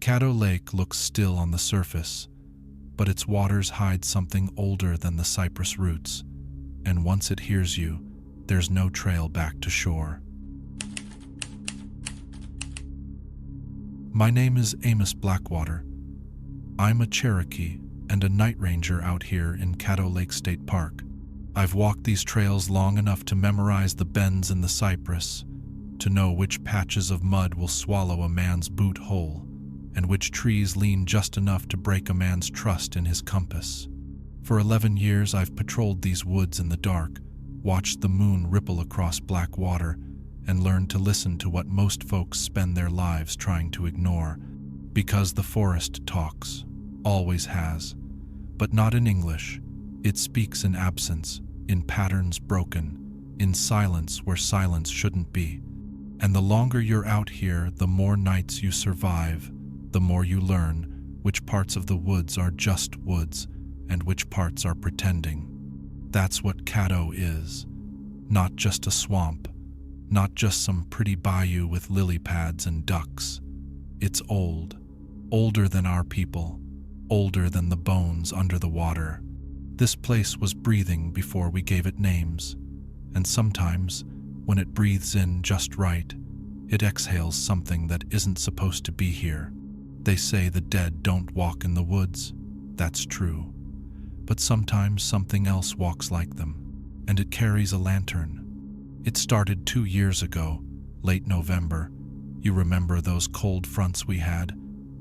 Caddo Lake looks still on the surface, but its waters hide something older than the cypress roots, and once it hears you, there's no trail back to shore. My name is Amos Blackwater. I'm a Cherokee and a night ranger out here in Caddo Lake State Park. I've walked these trails long enough to memorize the bends in the cypress, to know which patches of mud will swallow a man's boot whole, and which trees lean just enough to break a man's trust in his compass. For 11 years I've patrolled these woods in the dark, watched the moon ripple across black water, and learned to listen to what most folks spend their lives trying to ignore, because the forest talks, always has, but not in English. It speaks in absence, in patterns broken, in silence where silence shouldn't be. And the longer you're out here, the more nights you survive, the more you learn which parts of the woods are just woods and which parts are pretending. That's what Caddo is. Not just a swamp, not just some pretty bayou with lily pads and ducks. It's old, older than our people, older than the bones under the water. This place was breathing before we gave it names, and sometimes, when it breathes in just right, it exhales something that isn't supposed to be here. They say the dead don't walk in the woods. That's true. But sometimes something else walks like them, and it carries a lantern. It started 2 years ago, late November. You remember those cold fronts we had?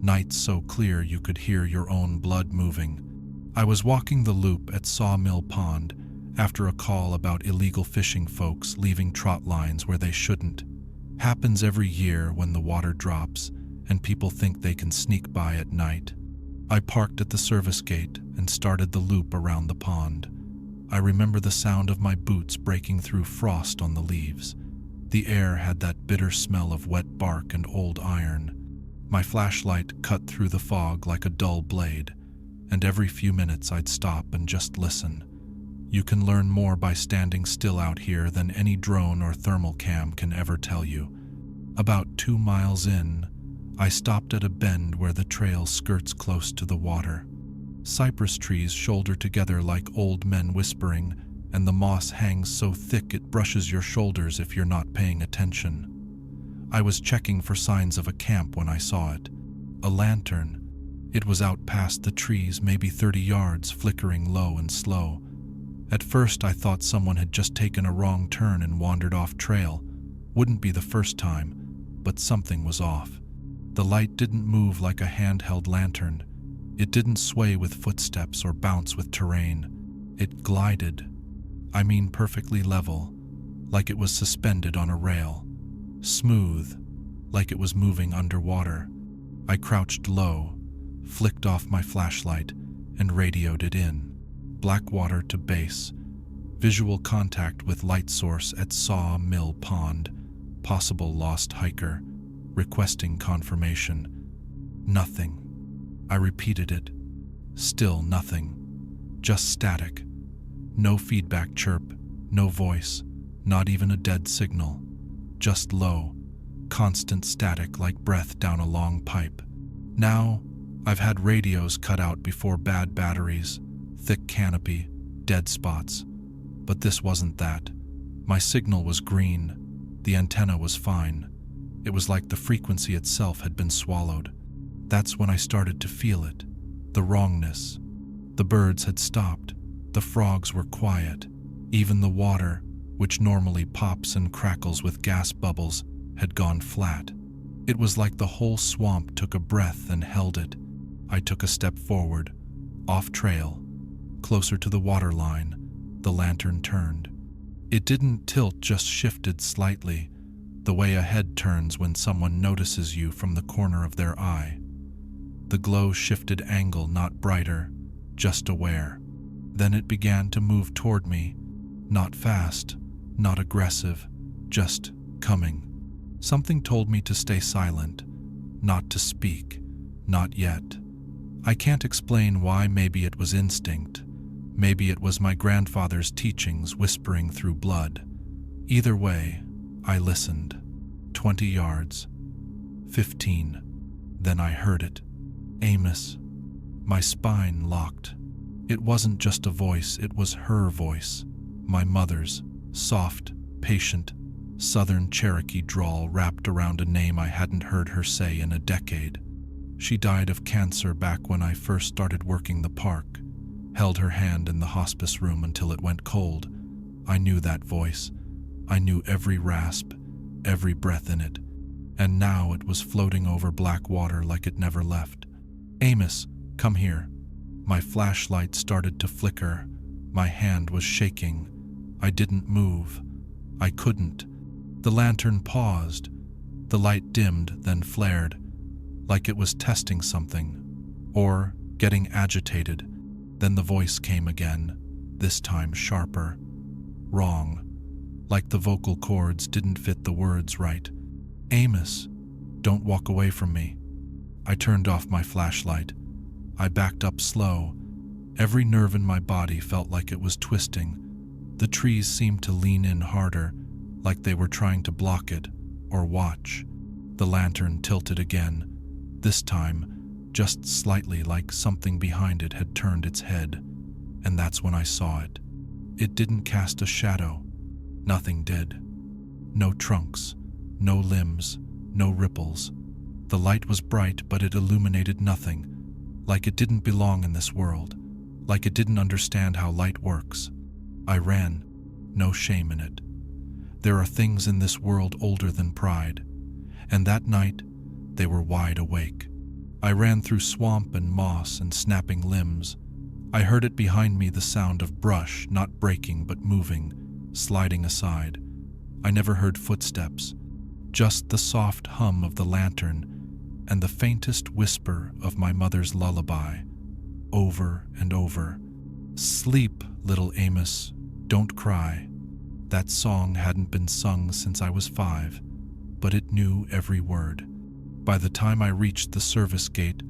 Nights so clear you could hear your own blood moving. I was walking the loop at Sawmill Pond after a call about illegal fishing folks leaving trot lines where they shouldn't. Happens every year when the water drops and people think they can sneak by at night. I parked at the service gate and started the loop around the pond. I remember the sound of my boots breaking through frost on the leaves. The air had that bitter smell of wet bark and old iron. My flashlight cut through the fog like a dull blade, and every few minutes I'd stop and just listen. You can learn more by standing still out here than any drone or thermal cam can ever tell you. About 2 miles in, I stopped at a bend where the trail skirts close to the water. Cypress trees shoulder together like old men whispering, and the moss hangs so thick it brushes your shoulders if you're not paying attention. I was checking for signs of a camp when I saw it. A lantern. It was out past the trees, maybe 30 yards, flickering low and slow. At first I thought someone had just taken a wrong turn and wandered off trail. Wouldn't be the first time, but something was off. The light didn't move like a handheld lantern. It didn't sway with footsteps or bounce with terrain. It glided. I mean perfectly level, like it was suspended on a rail. Smooth, like it was moving underwater. I crouched low, flicked off my flashlight, and radioed it in. Blackwater to base. Visual contact with light source at Sawmill Pond. Possible lost hiker. Requesting confirmation. Nothing. I repeated it. Still nothing. Just static. No feedback chirp, no voice, not even a dead signal. Just low, constant static like breath down a long pipe. Now, I've had radios cut out before, bad batteries, thick canopy, dead spots. But this wasn't that. My signal was green. The antenna was fine. It was like the frequency itself had been swallowed. That's when I started to feel it. The wrongness. The birds had stopped. The frogs were quiet. Even the water, which normally pops and crackles with gas bubbles, had gone flat. It was like the whole swamp took a breath and held it. I took a step forward, off trail, closer to the water line. The lantern turned. It didn't tilt, just shifted slightly, the way a head turns when someone notices you from the corner of their eye. The glow shifted angle, not brighter, just aware. Then it began to move toward me, not fast, not aggressive, just coming. Something told me to stay silent, not to speak, not yet. I can't explain why. Maybe it was instinct. Maybe it was my grandfather's teachings whispering through blood. Either way, I listened. 20 yards. 15. Then I heard it. Amos. My spine locked. It wasn't just a voice, it was her voice. My mother's, soft, patient, southern Cherokee drawl wrapped around a name I hadn't heard her say in a decade. She died of cancer back when I first started working the park. Held her hand in the hospice room until it went cold. I knew that voice. I knew every rasp, every breath in it. And now it was floating over black water like it never left. Amos, come here. My flashlight started to flicker. My hand was shaking. I didn't move. I couldn't. The lantern paused. The light dimmed, then flared, like it was testing something, or getting agitated. Then the voice came again, this time sharper. Wrong. Like the vocal cords didn't fit the words right. Amos, don't walk away from me. I turned off my flashlight. I backed up slow. Every nerve in my body felt like it was twisting. The trees seemed to lean in harder, like they were trying to block it or watch. The lantern tilted again, this time just slightly, like something behind it had turned its head. And that's when I saw it. It didn't cast a shadow. Nothing did. No trunks, no limbs, no ripples. The light was bright, but it illuminated nothing, like it didn't belong in this world, like it didn't understand how light works. I ran, no shame in it. There are things in this world older than pride, and that night they were wide awake. I ran through swamp and moss and snapping limbs. I heard it behind me, the sound of brush, not breaking but moving, sliding aside. I never heard footsteps, just the soft hum of the lantern and the faintest whisper of my mother's lullaby, over and over. Sleep, little Amos, don't cry. That song hadn't been sung since I was 5, but it knew every word. By the time I reached the service gate,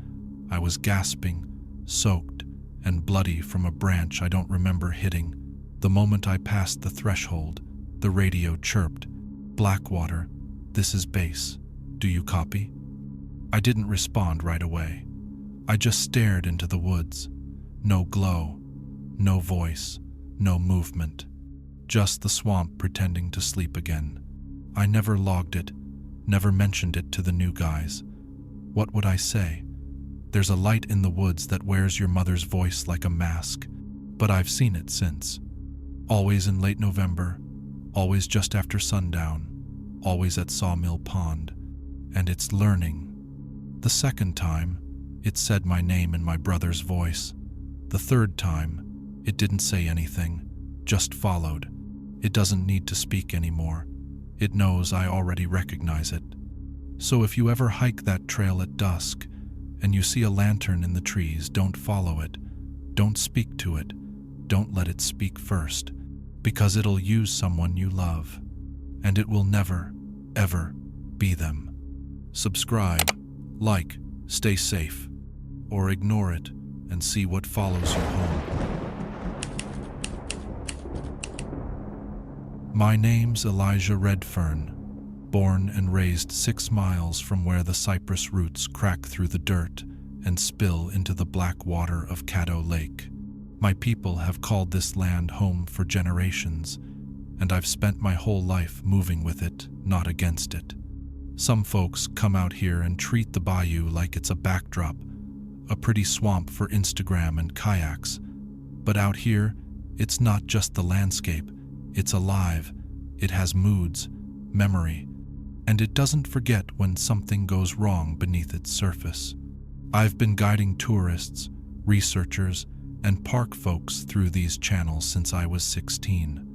I was gasping, soaked, and bloody from a branch I don't remember hitting. The moment I passed the threshold, the radio chirped, "Blackwater, this is base. Do you copy?" I didn't respond right away. I just stared into the woods. No glow, no voice, no movement. Just the swamp pretending to sleep again. I never logged it, never mentioned it to the new guys. What would I say? There's a light in the woods that wears your mother's voice like a mask, but I've seen it since. Always in late November, always just after sundown, always at Sawmill Pond, and it's learning. The second time, it said my name in my brother's voice. The third time, it didn't say anything, just followed. It doesn't need to speak anymore. It knows I already recognize it. So if you ever hike that trail at dusk, and you see a lantern in the trees, don't follow it. Don't speak to it. Don't let it speak first, because it'll use someone you love, and it will never, ever be them. Subscribe, like, stay safe, or ignore it and see what follows you home. My name's Elijah Redfern, born and raised 6 miles from where the cypress roots crack through the dirt and spill into the black water of Caddo Lake. My people have called this land home for generations, and I've spent my whole life moving with it, not against it. Some folks come out here and treat the bayou like it's a backdrop, a pretty swamp for Instagram and kayaks. But out here, it's not just the landscape, it's alive. It has moods, memory, and it doesn't forget when something goes wrong beneath its surface. I've been guiding tourists, researchers, and park folks through these channels since I was 16.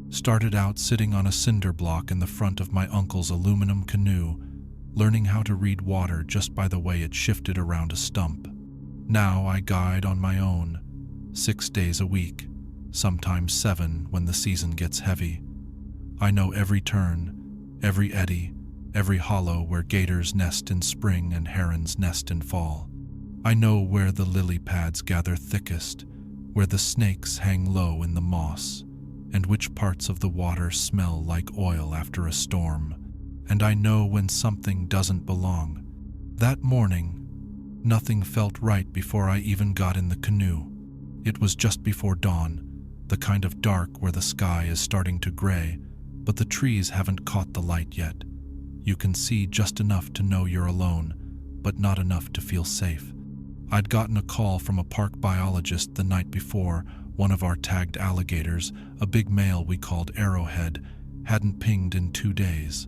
Started out sitting on a cinder block in the front of my uncle's aluminum canoe, learning how to read water just by the way it shifted around a stump. Now I guide on my own, 6 days a week, sometimes 7 when the season gets heavy. I know every turn, every eddy, every hollow where gators nest in spring and herons nest in fall. I know where the lily pads gather thickest, where the snakes hang low in the moss, and which parts of the water smell like oil after a storm. And I know when something doesn't belong, That morning, nothing felt right before I even got in the canoe. It was just before dawn, the kind of dark where the sky is starting to gray, but the trees haven't caught the light yet. You can see just enough to know you're alone, but not enough to feel safe. I'd gotten a call from a park biologist the night before. One of our tagged alligators, a big male we called Arrowhead, hadn't pinged in 2 days.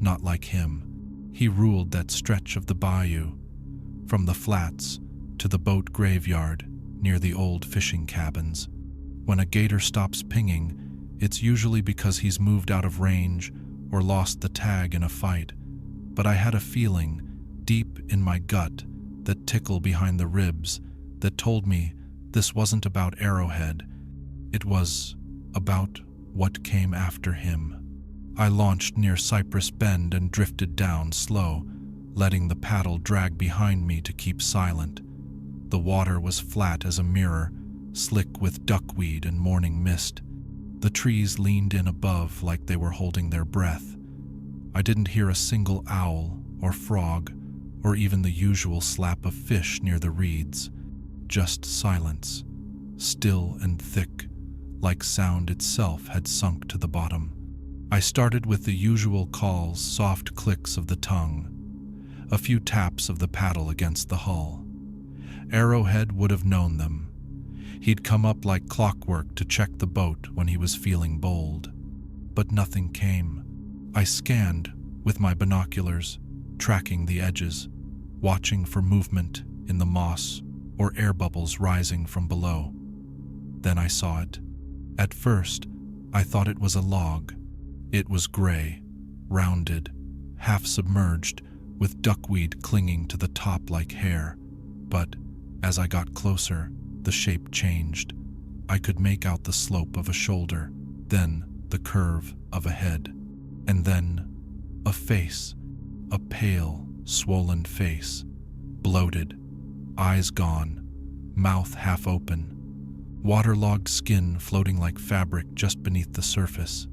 Not like him. He ruled that stretch of the bayou, from the flats to the boat graveyard near the old fishing cabins. When a gator stops pinging, it's usually because he's moved out of range or lost the tag in a fight. But I had a feeling, deep in my gut, that tickle behind the ribs, that told me this wasn't about Arrowhead. It was about what came after him. I launched near Cypress Bend and drifted down slow, letting the paddle drag behind me to keep silent. The water was flat as a mirror, slick with duckweed and morning mist. The trees leaned in above like they were holding their breath. I didn't hear a single owl or frog or even the usual slap of fish near the reeds. Just silence, still and thick, like sound itself had sunk to the bottom. I started with the usual calls, soft clicks of the tongue, a few taps of the paddle against the hull. Arrowhead would have known them. He'd come up like clockwork to check the boat when he was feeling bold. But nothing came. I scanned with my binoculars, tracking the edges, watching for movement in the moss or air bubbles rising from below. Then I saw it. At first, I thought it was a log. It was gray, rounded, half submerged, with duckweed clinging to the top like hair. But as I got closer, the shape changed. I could make out the slope of a shoulder, then the curve of a head, and then a face, a pale, swollen face, bloated, eyes gone, mouth half open, waterlogged skin floating like fabric just beneath the surface.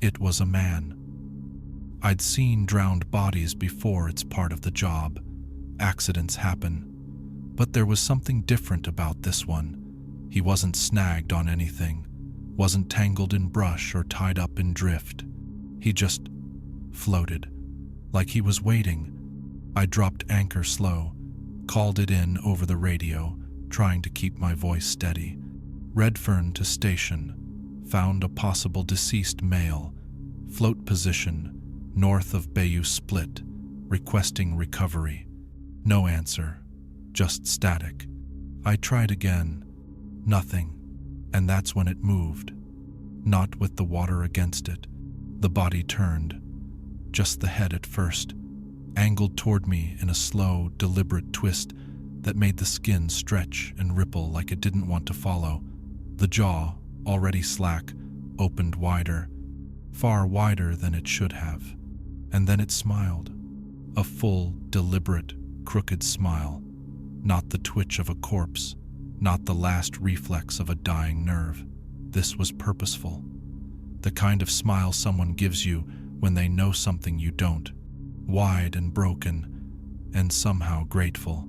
It was a man. I'd seen drowned bodies before. It's part of the job. Accidents happen. But there was something different about this one. He wasn't snagged on anything, wasn't tangled in brush or tied up in drift. He just floated, like he was waiting. I dropped anchor slow, called it in over the radio, trying to keep my voice steady. Redfern to station, found a possible deceased male, float position, north of Bayou Split, requesting recovery. No answer, just static. I tried again, nothing, and that's when it moved. Not with the water against it. The body turned, just the head at first, angled toward me in a slow, deliberate twist that made the skin stretch and ripple like it didn't want to follow. The jaw, already slack, opened wider, far wider than it should have. And then it smiled. A full, deliberate, crooked smile. Not the twitch of a corpse, not the last reflex of a dying nerve. This was purposeful. The kind of smile someone gives you when they know something you don't. Wide and broken, and somehow grateful.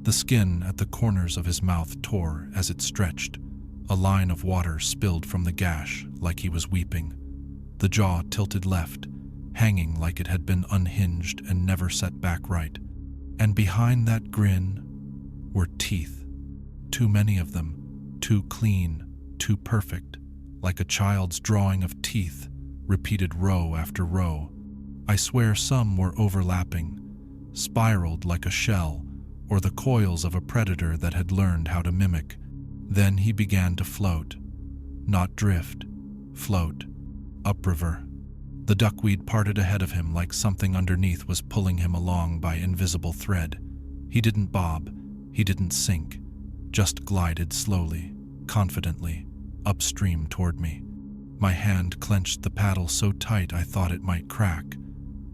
The skin at the corners of his mouth tore as it stretched. A line of water spilled from the gash like he was weeping. The jaw tilted left, hanging like it had been unhinged and never set back right. And behind that grin were teeth. Too many of them, too clean, too perfect, like a child's drawing of teeth, repeated row after row. I swear some were overlapping, spiraled like a shell, or the coils of a predator that had learned how to mimic. Then he began to float. Not drift, float, upriver. The duckweed parted ahead of him like something underneath was pulling him along by invisible thread. He didn't bob, he didn't sink, just glided slowly, confidently, upstream toward me. My hand clenched the paddle so tight I thought it might crack,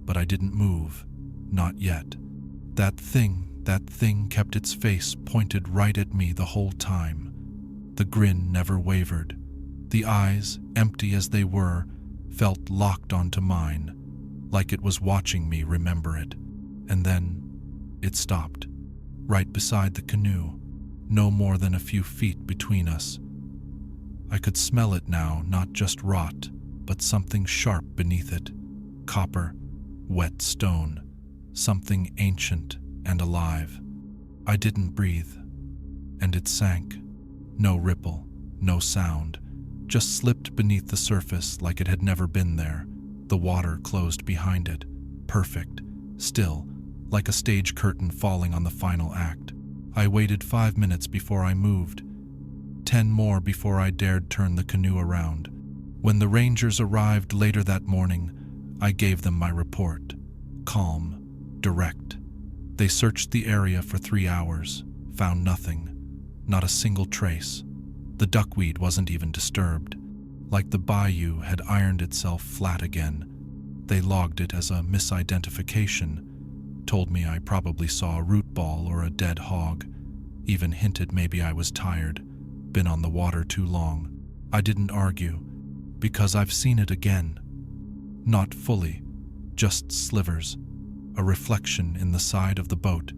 but I didn't move, not yet. That thing kept its face pointed right at me the whole time. The grin never wavered. The eyes, empty as they were, felt locked onto mine, like it was watching me remember it. And then It stopped, right beside the canoe, no more than a few feet between us. I could smell it now, not just rot, but something sharp beneath it. Copper, wet stone, something ancient and alive. I didn't breathe, and it sank. No ripple, no sound, just slipped beneath the surface like it had never been there. The water closed behind it, perfect, still, like a stage curtain falling on the final act. I waited 5 minutes before I moved, 10 more before I dared turn the canoe around. When the rangers arrived later that morning, I gave them my report. Calm, direct. They searched the area for 3 hours, found nothing, not a single trace. The duckweed wasn't even disturbed, like the bayou had ironed itself flat again. They logged it as a misidentification, told me I probably saw a root ball or a dead hog, even hinted maybe I was tired, been on the water too long. I didn't argue, because I've seen it again. Not fully, just slivers, a reflection in the side of the boat,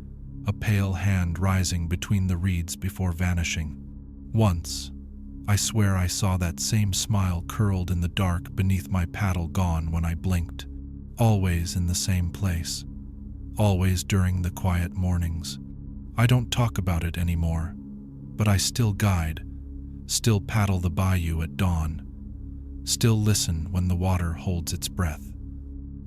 a pale hand rising between the reeds before vanishing. Once, I swear I saw that same smile curled in the dark beneath my paddle gone when I blinked. Always in the same place. Always during the quiet mornings. I don't talk about it anymore, but I still guide, still paddle the bayou at dawn, still listen when the water holds its breath.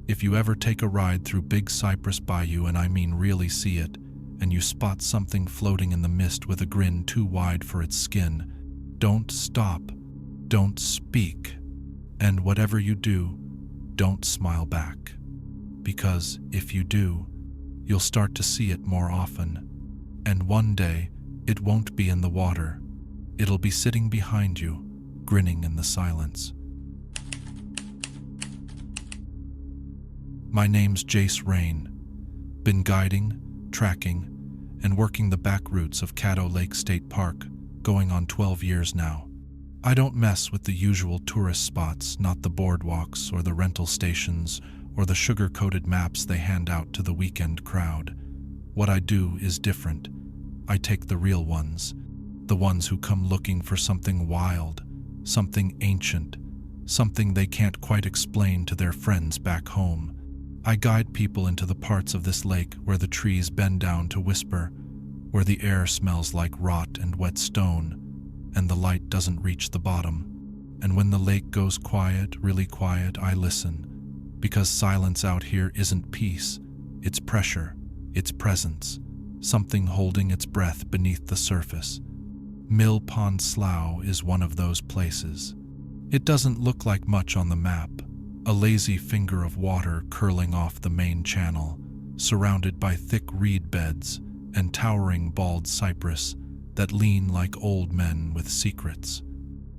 If you ever take a ride through Big Cypress Bayou, and I mean really see it, and you spot something floating in the mist with a grin too wide for its skin, don't stop, don't speak, and whatever you do, don't smile back. Because if you do, you'll start to see it more often. And one day, it won't be in the water. It'll be sitting behind you, grinning in the silence. My name's Jace Rain. Been guiding, tracking, and working the back routes of Caddo Lake State Park, going on 12 years now. I don't mess with the usual tourist spots, not the boardwalks or the rental stations or the sugar-coated maps they hand out to the weekend crowd. What I do is different. I take the real ones, the ones who come looking for something wild, something ancient, something they can't quite explain to their friends back home. I guide people into the parts of this lake where the trees bend down to whisper, where the air smells like rot and wet stone, and the light doesn't reach the bottom. And when the lake goes quiet, really quiet, I listen, because silence out here isn't peace, it's pressure, it's presence, something holding its breath beneath the surface. Mill Pond Slough is one of those places. It doesn't look like much on the map, a lazy finger of water curling off the main channel, surrounded by thick reed beds and towering bald cypress that lean like old men with secrets.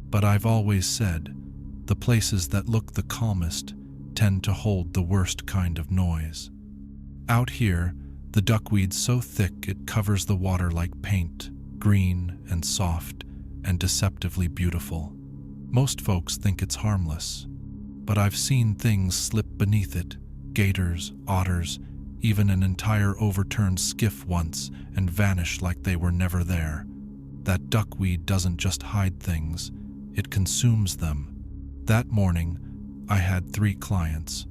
But I've always said, the places that look the calmest tend to hold the worst kind of noise. Out here, the duckweed's so thick it covers the water like paint, green and soft and deceptively beautiful. Most folks think it's harmless, but I've seen things slip beneath it, gators, otters, even an entire overturned skiff once, and vanish like they were never there. That duckweed doesn't just hide things, it consumes them. That morning, I had 3 clients,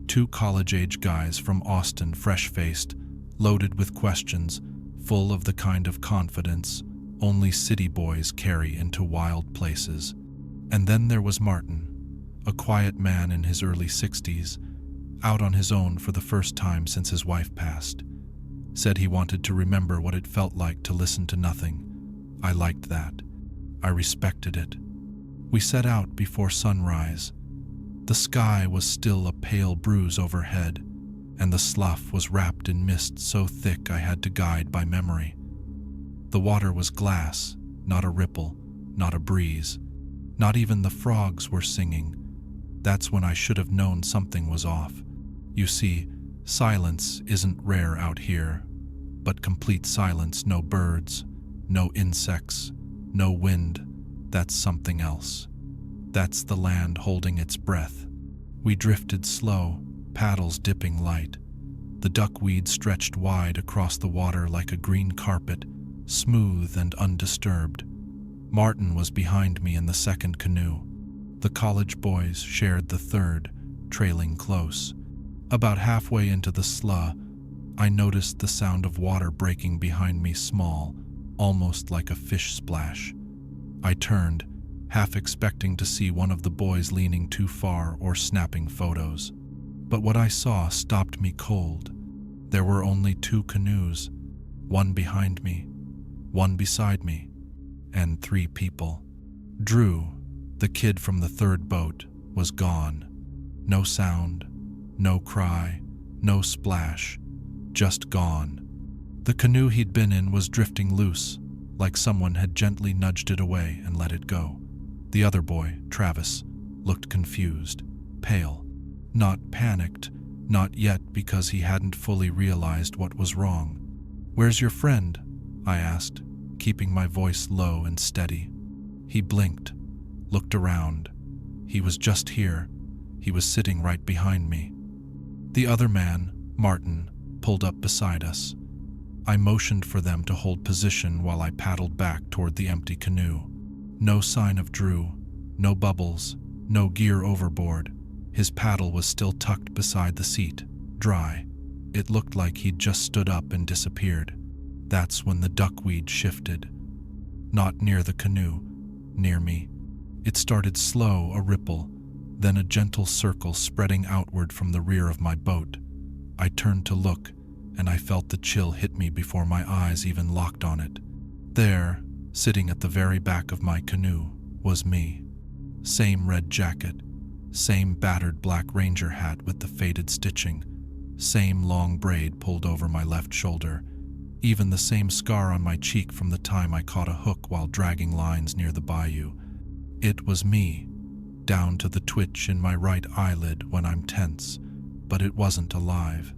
2 college-age guys from Austin, fresh-faced, loaded with questions, full of the kind of confidence only city boys carry into wild places. And then there was Martin, a quiet man in his early 60s, out on his own for the first time since his wife passed. Said he wanted to remember what it felt like to listen to nothing. I liked that. I respected it. We set out before sunrise. The sky was still a pale bruise overhead, and the slough was wrapped in mist so thick I had to guide by memory. The water was glass, not a ripple, not a breeze. Not even the frogs were singing. That's when I should have known something was off. You see, silence isn't rare out here, but complete silence, no birds, no insects, no wind, that's something else. That's the land holding its breath. We drifted slow, paddles dipping light. The duckweed stretched wide across the water like a green carpet, smooth and undisturbed. Martin was behind me in the second canoe. The college boys shared the third, trailing close. About halfway into the slough, I noticed the sound of water breaking behind me, small, almost like a fish splash. I turned, half expecting to see one of the boys leaning too far or snapping photos. But what I saw stopped me cold. There were only 2 canoes, one behind me, one beside me, and 3 people. Drew, the kid from the third boat, was gone. No sound, no cry, no splash, just gone. The canoe he'd been in was drifting loose, like someone had gently nudged it away and let it go. The other boy, Travis, looked confused, pale, not panicked, not yet, because he hadn't fully realized what was wrong. "Where's your friend?" I asked, keeping my voice low and steady. He blinked, looked around. He was just here. He was sitting right behind me. The other man, Martin, pulled up beside us. I motioned for them to hold position while I paddled back toward the empty canoe. No sign of Drew, no bubbles, no gear overboard. His paddle was still tucked beside the seat, dry. It looked like he'd just stood up and disappeared. That's when the duckweed shifted. Not near the canoe, near me. It started slow, a ripple, then a gentle circle spreading outward from the rear of my boat. I turned to look, and I felt the chill hit me before my eyes even locked on it. There, sitting at the very back of my canoe, was me. Same red jacket, same battered black ranger hat with the faded stitching, same long braid pulled over my left shoulder, even the same scar on my cheek from the time I caught a hook while dragging lines near the bayou. It was me, down to the twitch in my right eyelid when I'm tense, but it wasn't alive.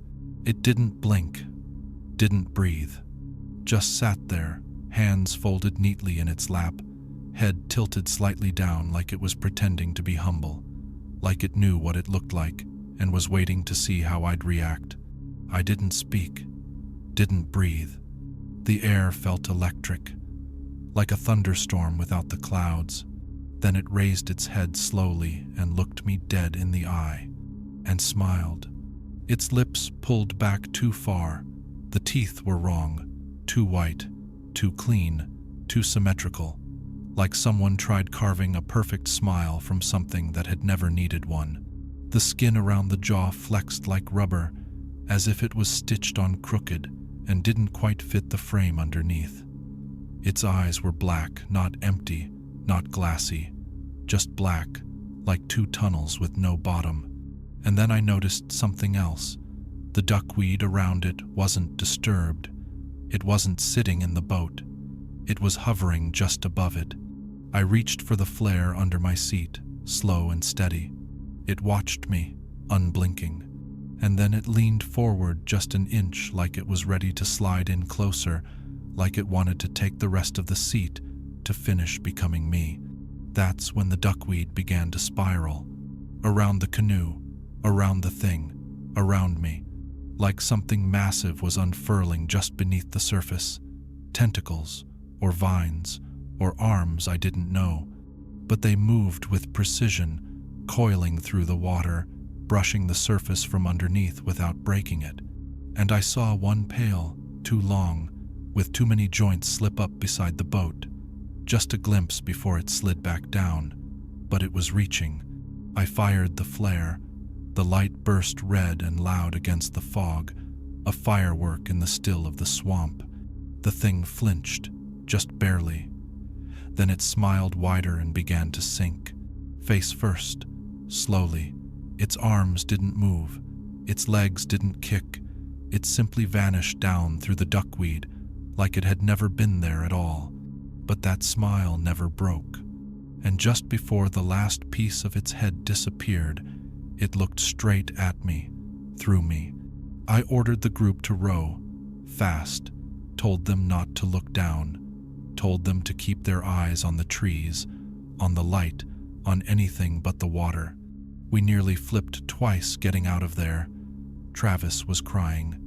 It didn't blink, didn't breathe, just sat there, hands folded neatly in its lap, head tilted slightly down like it was pretending to be humble, like it knew what it looked like and was waiting to see how I'd react. I didn't speak, didn't breathe. The air felt electric, like a thunderstorm without the clouds. Then it raised its head slowly and looked me dead in the eye, and smiled. Its lips pulled back too far. The teeth were wrong, too white, too clean, too symmetrical, like someone tried carving a perfect smile from something that had never needed one. The skin around the jaw flexed like rubber, as if it was stitched on crooked and didn't quite fit the frame underneath. Its eyes were black, not empty, not glassy, just black, like 2 tunnels with no bottom. And then I noticed something else. The duckweed around it wasn't disturbed. It wasn't sitting in the boat. It was hovering just above it. I reached for the flare under my seat, slow and steady. It watched me, unblinking, and then it leaned forward just an inch, like it was ready to slide in closer, like it wanted to take the rest of the seat to finish becoming me. That's when the duckweed began to spiral. Around the canoe, around the thing, around me, like something massive was unfurling just beneath the surface. Tentacles, or vines, or arms I didn't know, but they moved with precision, coiling through the water, brushing the surface from underneath without breaking it. And I saw one pail, too long, with too many joints slip up beside the boat. Just a glimpse before it slid back down, but it was reaching. I fired the flare. The light burst red and loud against the fog, a firework in the still of the swamp. The thing flinched, just barely. Then it smiled wider and began to sink, face first, slowly. Its arms didn't move, its legs didn't kick. It simply vanished down through the duckweed, like it had never been there at all. But that smile never broke. And just before the last piece of its head disappeared, it looked straight at me, through me. I ordered the group to row, fast, told them not to look down, told them to keep their eyes on the trees, on the light, on anything but the water. We nearly flipped twice getting out of there. Travis was crying.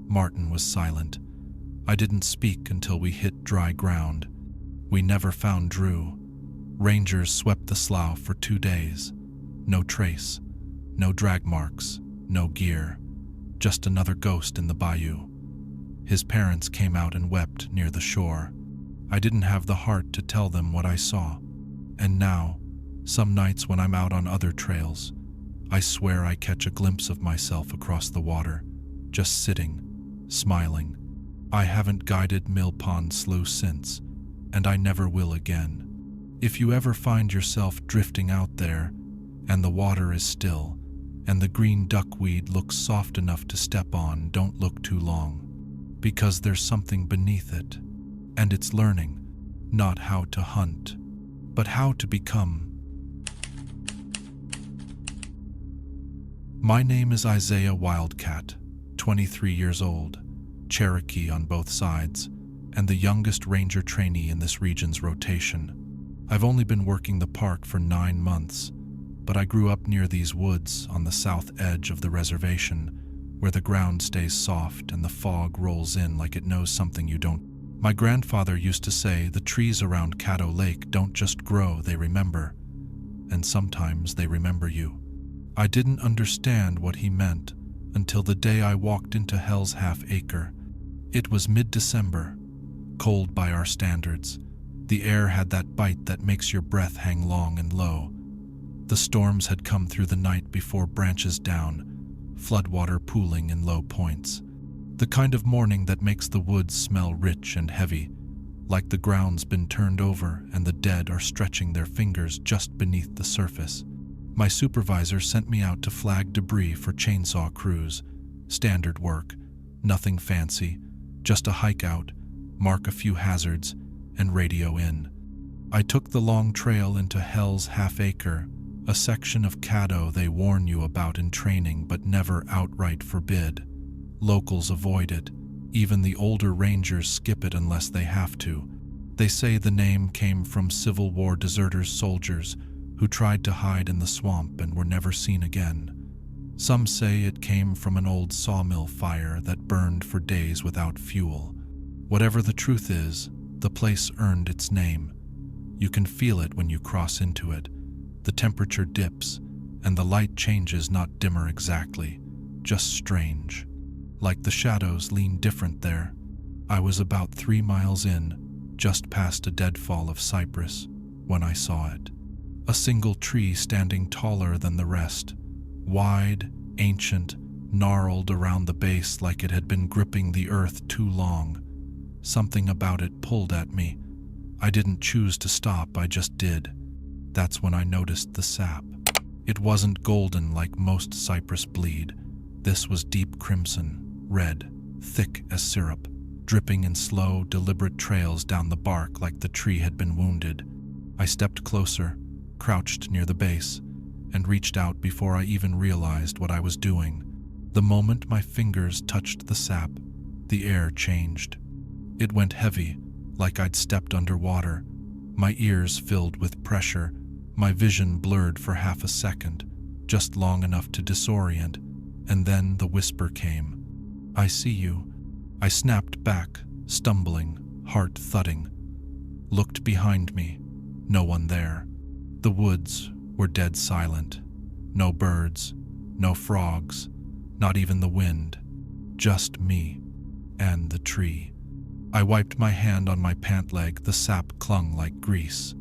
Martin was silent. I didn't speak until we hit dry ground. We never found Drew. Rangers swept the slough for 2 days. No trace, no drag marks, no gear. Just another ghost in the bayou. His parents came out and wept near the shore. I didn't have the heart to tell them what I saw. And now, some nights when I'm out on other trails, I swear I catch a glimpse of myself across the water, just sitting, smiling. I haven't guided Mill Pond Slough since, and I never will again. If you ever find yourself drifting out there, and the water is still, and the green duckweed looks soft enough to step on, don't look too long, because there's something beneath it, and it's learning, not how to hunt, but how to become. My name is Isaiah Wildcat, 23 years old, Cherokee on both sides, and the youngest ranger trainee in this region's rotation. I've only been working the park for 9 months, but I grew up near these woods on the south edge of the reservation, where the ground stays soft and the fog rolls in like it knows something you don't. My grandfather used to say the trees around Caddo Lake don't just grow, they remember, and sometimes they remember you. I didn't understand what he meant until the day I walked into Hell's Half Acre. It was mid-December, cold by our standards. The air had that bite that makes your breath hang long and low. The storms had come through the night before, branches down, floodwater pooling in low points. The kind of morning that makes the woods smell rich and heavy, like the ground's been turned over and the dead are stretching their fingers just beneath the surface. My supervisor sent me out to flag debris for chainsaw crews. Standard work, nothing fancy, just a hike out, mark a few hazards, and radio in. I took the long trail into Hell's Half Acre, a section of Caddo they warn you about in training but never outright forbid. Locals avoid it. Even the older rangers skip it unless they have to. They say the name came from Civil War deserters soldiers who tried to hide in the swamp and were never seen again. Some say it came from an old sawmill fire that burned for days without fuel. Whatever the truth is, the place earned its name. You can feel it when you cross into it. The temperature dips, and the light changes, not dimmer exactly, just strange. Like the shadows lean different there. I was about 3 miles in, just past a deadfall of cypress, when I saw it. A single tree standing taller than the rest, wide, ancient, gnarled around the base like it had been gripping the earth too long. Something about it pulled at me. I didn't choose to stop, I just did. That's when I noticed the sap. It wasn't golden like most cypress bleed. This was deep crimson, red, thick as syrup, dripping in slow, deliberate trails down the bark like the tree had been wounded. I stepped closer, crouched near the base, and reached out before I even realized what I was doing. The moment my fingers touched the sap, the air changed. It went heavy, like I'd stepped underwater. My ears filled with pressure, my vision blurred for half a second, just long enough to disorient, and then the whisper came. "I see you." I snapped back, stumbling, heart thudding. Looked behind me, no one there. The woods were dead silent. No birds, no frogs, not even the wind. Just me and the tree. I wiped my hand on my pant leg. The sap clung like grease.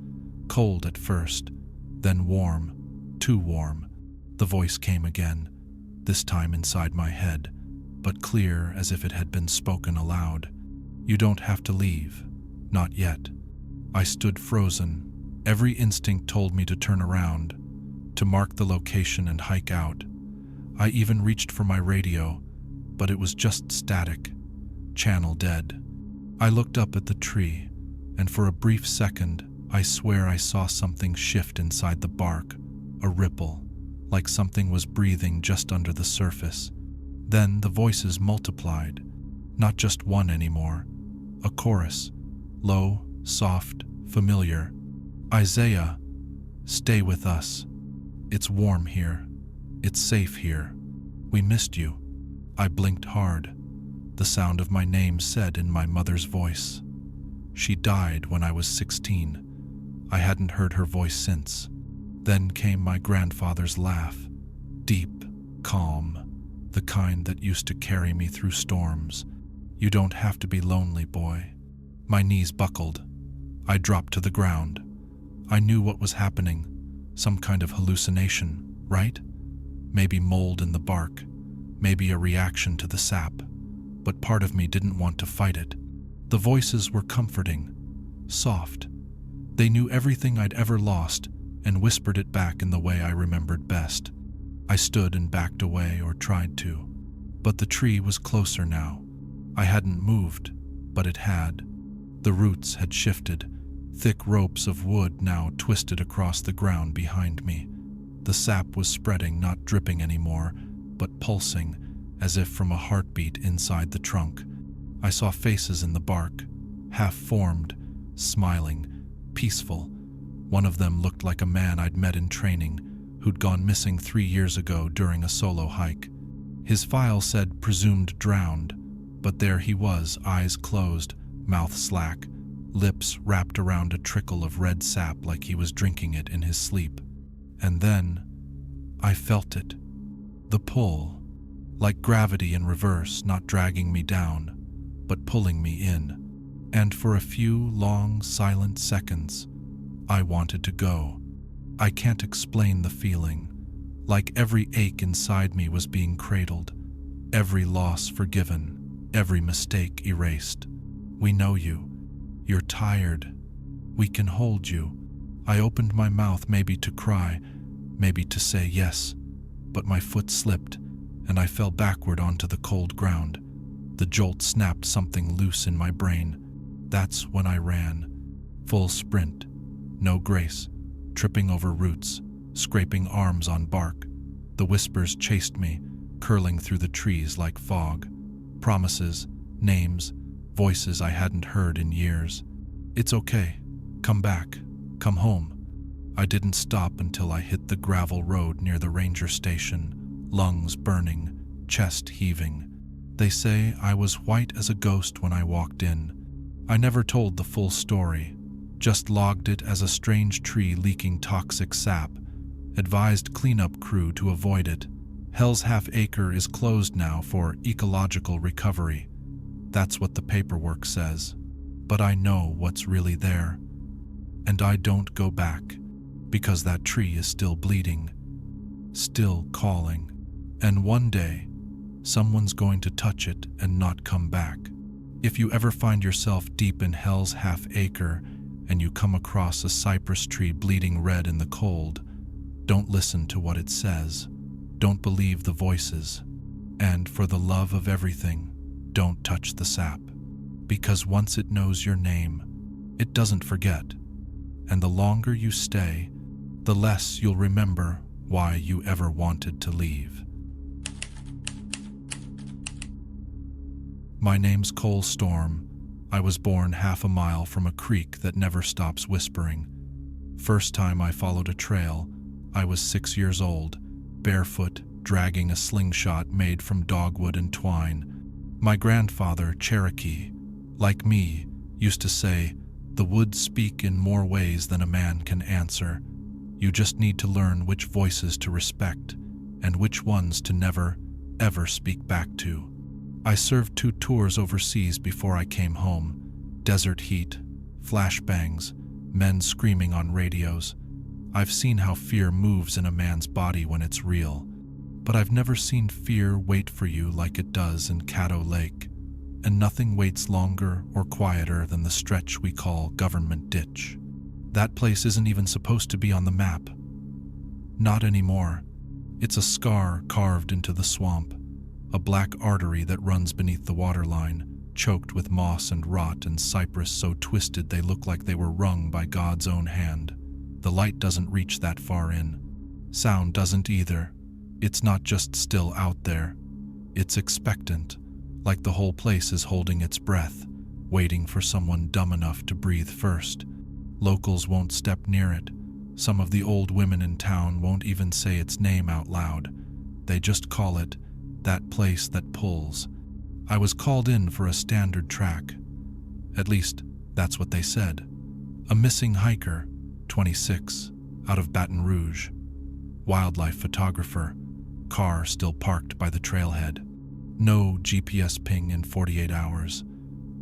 Cold at first, then warm, too warm. The voice came again, this time inside my head, but clear as if it had been spoken aloud. "You don't have to leave. Not yet." I stood frozen. Every instinct told me to turn around, to mark the location and hike out. I even reached for my radio, but it was just static, channel dead. I looked up at the tree, and for a brief second, I swear I saw something shift inside the bark, a ripple, like something was breathing just under the surface. Then the voices multiplied, not just one anymore, a chorus, low, soft, familiar. "Isaiah, stay with us. It's warm here. It's safe here. We missed you." I blinked hard, the sound of my name said in my mother's voice. She died when I was 16. I hadn't heard her voice since. Then came my grandfather's laugh, deep, calm, the kind that used to carry me through storms. You don't have to be lonely, boy. My knees buckled. I dropped to the ground. I knew what was happening, some kind of hallucination, right? Maybe mold in the bark, maybe a reaction to the sap, but part of me didn't want to fight it. The voices were comforting, soft. They knew everything I'd ever lost and whispered it back in the way I remembered best. I stood and backed away, or tried to, but the tree was closer now. I hadn't moved, but it had. The roots had shifted, thick ropes of wood now twisted across the ground behind me. The sap was spreading, not dripping anymore, but pulsing, as if from a heartbeat inside the trunk. I saw faces in the bark, half-formed, smiling, peaceful. One of them looked like a man I'd met in training, who'd gone missing 3 years ago during a solo hike. His file said presumed drowned, but there he was, eyes closed, mouth slack, lips wrapped around a trickle of red sap like he was drinking it in his sleep. And then I felt it. The pull, like gravity in reverse, not dragging me down, but pulling me in. And for a few long, silent seconds, I wanted to go. I can't explain the feeling. Like every ache inside me was being cradled, every loss forgiven, every mistake erased. We know you. You're tired. We can hold you. I opened my mouth, maybe to cry, maybe to say yes, but my foot slipped, and I fell backward onto the cold ground. The jolt snapped something loose in my brain. That's when I ran. Full sprint. No grace. Tripping over roots, scraping arms on bark. The whispers chased me, curling through the trees like fog. Promises, names, voices I hadn't heard in years. It's okay. Come back. Come home. I didn't stop until I hit the gravel road near the ranger station, lungs burning, chest heaving. They say I was white as a ghost when I walked in. I never told the full story, just logged it as a strange tree leaking toxic sap, advised cleanup crew to avoid it. Hell's Half Acre is closed now for ecological recovery. That's what the paperwork says. But I know what's really there. And I don't go back, because that tree is still bleeding, still calling. And one day, someone's going to touch it and not come back. If you ever find yourself deep in Hell's Half Acre and you come across a cypress tree bleeding red in the cold, don't listen to what it says. Don't believe the voices. And for the love of everything, don't touch the sap. Because once it knows your name, it doesn't forget. And the longer you stay, the less you'll remember why you ever wanted to leave. My name's Cole Storm. I was born half a mile from a creek that never stops whispering. First time I followed a trail, I was 6 years old, barefoot, dragging a slingshot made from dogwood and twine. My grandfather, Cherokee, like me, used to say, "The woods speak in more ways than a man can answer. You just need to learn which voices to respect and which ones to never, ever speak back to." I served 2 tours overseas before I came home. Desert heat, flashbangs, men screaming on radios. I've seen how fear moves in a man's body when it's real, but I've never seen fear wait for you like it does in Caddo Lake. And nothing waits longer or quieter than the stretch we call Government Ditch. That place isn't even supposed to be on the map. Not anymore. It's a scar carved into the swamp, a black artery that runs beneath the waterline, choked with moss and rot and cypress so twisted they look like they were wrung by God's own hand. The light doesn't reach that far in. Sound doesn't either. It's not just still out there. It's expectant, like the whole place is holding its breath, waiting for someone dumb enough to breathe first. Locals won't step near it. Some of the old women in town won't even say its name out loud. They just call it that place that pulls. I was called in for a standard track. At least, that's what they said. A missing hiker, 26, out of Baton Rouge. Wildlife photographer, car still parked by the trailhead. No GPS ping in 48 hours.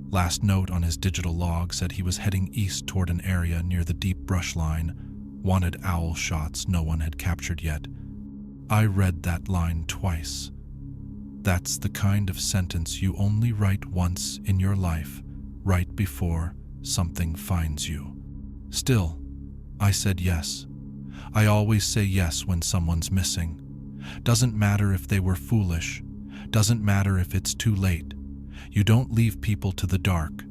Last note on his digital log said he was heading east toward an area near the deep brush line. Wanted owl shots no one had captured yet. I read that line twice. That's the kind of sentence you only write once in your life, right before something finds you. Still, I said yes. I always say yes when someone's missing. Doesn't matter if they were foolish. Doesn't matter if it's too late. You don't leave people to the dark.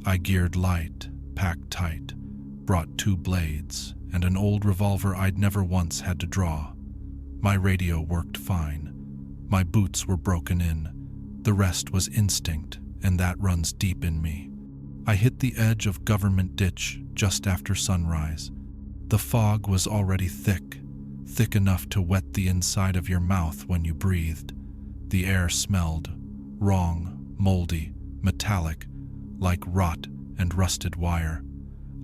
I geared light, packed tight, brought 2 blades, and an old revolver I'd never once had to draw. My radio worked fine. My boots were broken in. The rest was instinct, and that runs deep in me. I hit the edge of Government Ditch just after sunrise. The fog was already thick enough to wet the inside of your mouth when you breathed. The air smelled wrong, moldy, metallic, like rot and rusted wire.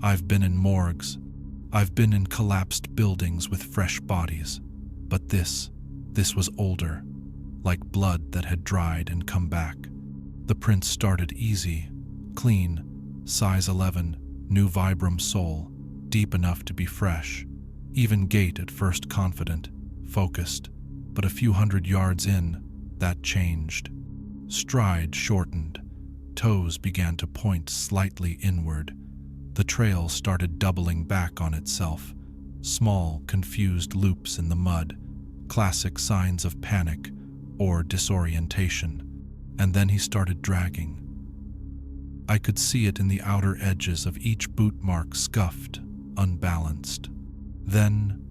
I've been in morgues. I've been in collapsed buildings with fresh bodies. But this was older, like blood that had dried and come back. The prints started easy, clean, size 11, new Vibram sole, deep enough to be fresh. Even gait at first confident, focused, but a few hundred yards in, that changed. Stride shortened, toes began to point slightly inward. The trail started doubling back on itself, small, confused loops in the mud, classic signs of panic or disorientation. And then he started dragging. I could see it in the outer edges of each boot mark, scuffed, unbalanced. Then,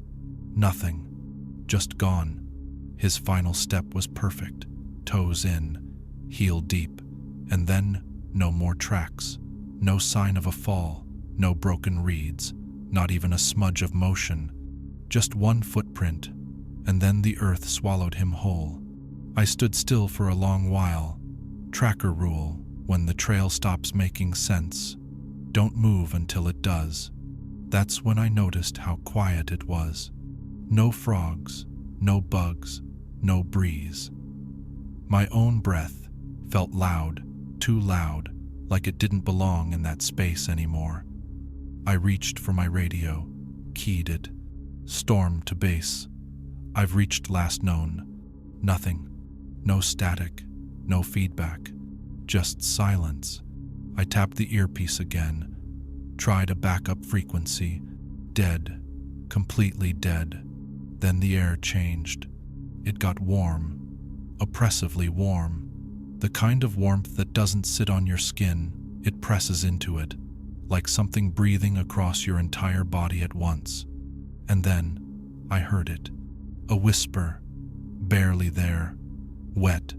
nothing, just gone. His final step was perfect, toes in, heel deep, and then no more tracks, no sign of a fall, no broken reeds, not even a smudge of motion, just one footprint, and then the earth swallowed him whole. I stood still for a long while. Tracker rule: when the trail stops making sense, don't move until it does. That's when I noticed how quiet it was. No frogs, no bugs, no breeze. My own breath felt loud, too loud, like it didn't belong in that space anymore. I reached for my radio, keyed it. Storm to base. I've reached last known. Nothing. No static, no feedback. Just silence. I tapped the earpiece again. Tried a backup frequency. Dead. Completely dead. Then the air changed. It got warm. Oppressively warm. The kind of warmth that doesn't sit on your skin, it presses into it, like something breathing across your entire body at once. And then, I heard it. A whisper, barely there, wet,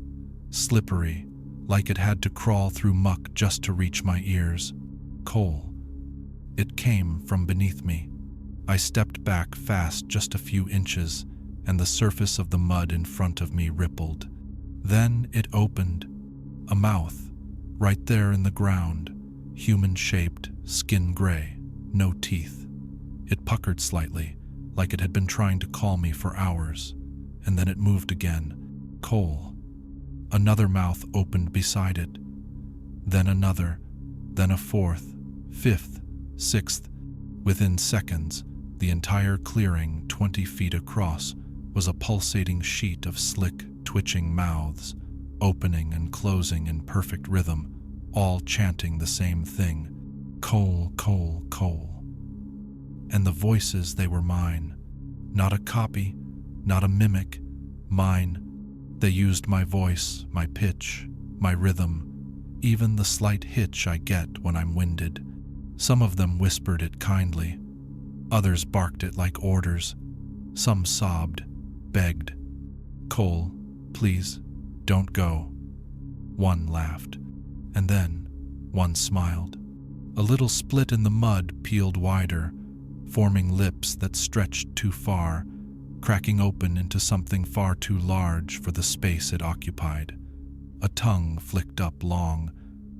slippery, like it had to crawl through muck just to reach my ears. Coal. It came from beneath me. I stepped back fast just a few inches, and the surface of the mud in front of me rippled. Then it opened. A mouth, right there in the ground, human-shaped, skin gray, no teeth. It puckered slightly, like it had been trying to call me for hours, and then it moved again. Coal. Another mouth opened beside it. Then another, then a fourth, fifth, sixth. Within seconds, the entire clearing 20 feet across was a pulsating sheet of slick, twitching mouths, opening and closing in perfect rhythm, all chanting the same thing. Coal, coal, coal. And the voices, they were mine. Not a copy, not a mimic, mine. They used my voice, my pitch, my rhythm, even the slight hitch I get when I'm winded. Some of them whispered it kindly. Others barked it like orders. Some sobbed, begged. Cole, please, don't go. One laughed, and then one smiled. A little split in the mud peeled wider, forming lips that stretched too far, cracking open into something far too large for the space it occupied. A tongue flicked up long,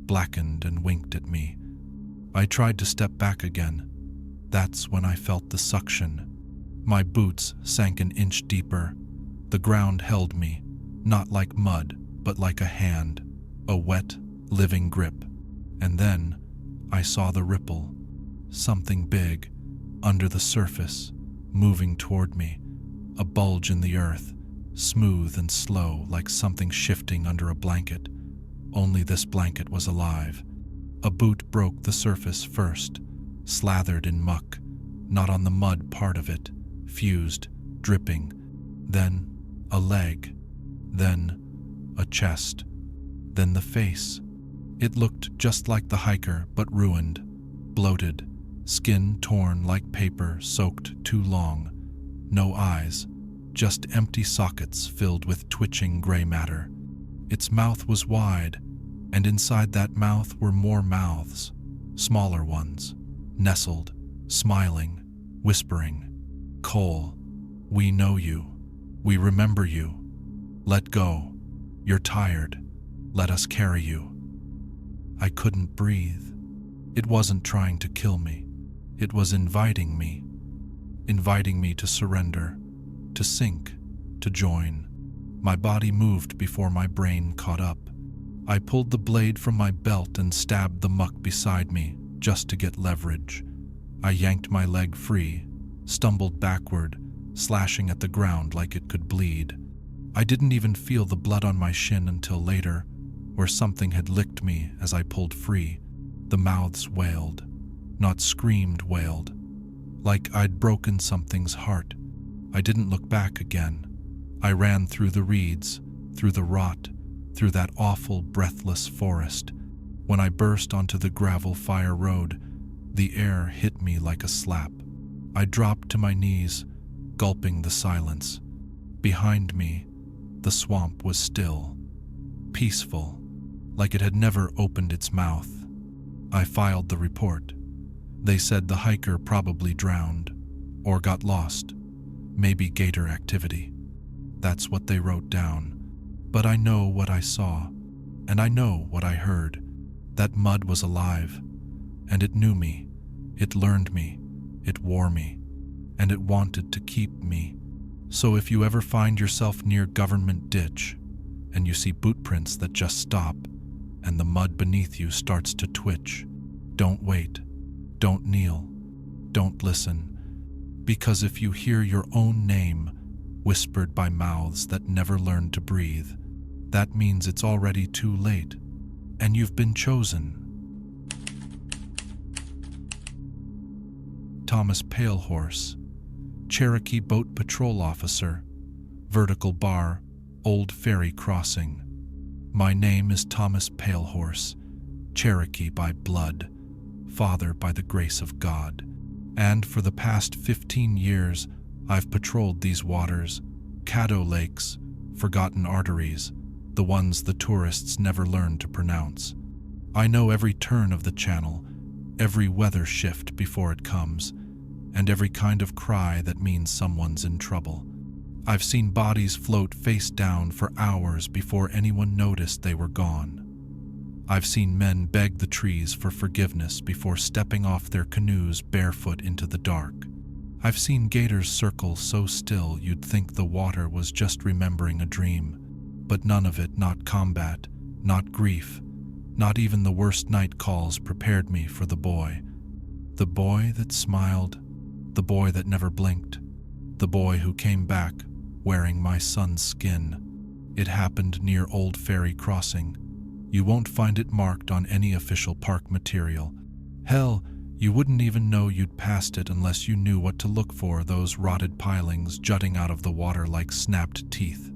blackened, and winked at me. I tried to step back again. That's when I felt the suction. My boots sank an inch deeper. The ground held me, not like mud, but like a hand, a wet, living grip. And then I saw the ripple, something big, under the surface, moving toward me, a bulge in the earth, smooth and slow like something shifting under a blanket. Only this blanket was alive. A boot broke the surface first, slathered in muck, not on the mud part of it, fused, dripping. Then a leg, then a chest, then the face. It looked just like the hiker, but ruined, bloated, skin torn like paper soaked too long. No eyes, just empty sockets filled with twitching gray matter. Its mouth was wide, and inside that mouth were more mouths, smaller ones, nestled, smiling, whispering. "Cole, we know you. We remember you. Let go. You're tired. Let us carry you." I couldn't breathe. It wasn't trying to kill me. It was inviting me to surrender, to sink, to join. My body moved before my brain caught up. I pulled the blade from my belt and stabbed the muck beside me, just to get leverage. I yanked my leg free, stumbled backward, slashing at the ground like it could bleed. I didn't even feel the blood on my shin until later, where something had licked me as I pulled free. The mouths wailed, not screamed, wailed, like I'd broken something's heart. I didn't look back again. I ran through the reeds, through the rot, through that awful, breathless forest. When I burst onto the gravel fire road, the air hit me like a slap. I dropped to my knees, gulping the silence. Behind me, the swamp was still, peaceful, like it had never opened its mouth. I filed the report. They said the hiker probably drowned, or got lost, maybe gator activity. That's what they wrote down. But I know what I saw, and I know what I heard. That mud was alive, and it knew me, it learned me, it wore me, and it wanted to keep me. So if you ever find yourself near Government Ditch, and you see boot prints that just stop, and the mud beneath you starts to twitch, don't wait, don't kneel, don't listen, because if you hear your own name whispered by mouths that never learned to breathe, that means it's already too late, and you've been chosen. Thomas Palehorse, Cherokee Boat Patrol Officer, Vertical Bar, Old Ferry Crossing. My name is Thomas Palehorse, Cherokee by blood, father by the grace of God. And for the past 15 years, I've patrolled these waters, Caddo Lakes, forgotten arteries, the ones the tourists never learn to pronounce. I know every turn of the channel, every weather shift before it comes, and every kind of cry that means someone's in trouble. I've seen bodies float face down for hours before anyone noticed they were gone. I've seen men beg the trees for forgiveness before stepping off their canoes barefoot into the dark. I've seen gators circle so still you'd think the water was just remembering a dream, but none of it, not combat, not grief, not even the worst night calls prepared me for the boy that smiled, the boy that never blinked, the boy who came back wearing my son's skin. It happened near Old Ferry Crossing. You won't find it marked on any official park material. Hell, you wouldn't even know you'd passed it unless you knew what to look for, those rotted pilings jutting out of the water like snapped teeth.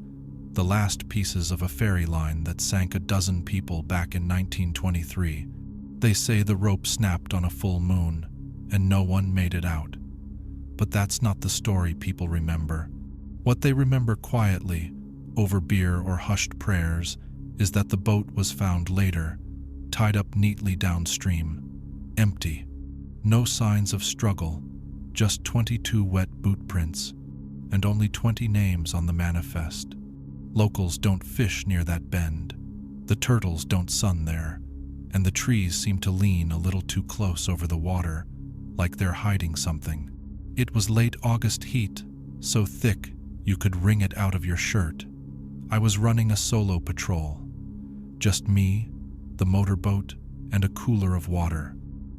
The last pieces of a ferry line that sank a dozen people back in 1923. They say the rope snapped on a full moon, and no one made it out. But that's not the story people remember. What they remember quietly, over beer or hushed prayers, is that the boat was found later, tied up neatly downstream, empty. No signs of struggle, just 22 wet boot prints. and only 20 names on the manifest. Locals don't fish near that bend. The turtles don't sun there, and the trees seem to lean a little too close over the water, like they're hiding something. It was late August heat, so thick you could wring it out of your shirt. I was running a solo patrol. Just me, the motorboat, and a cooler of water.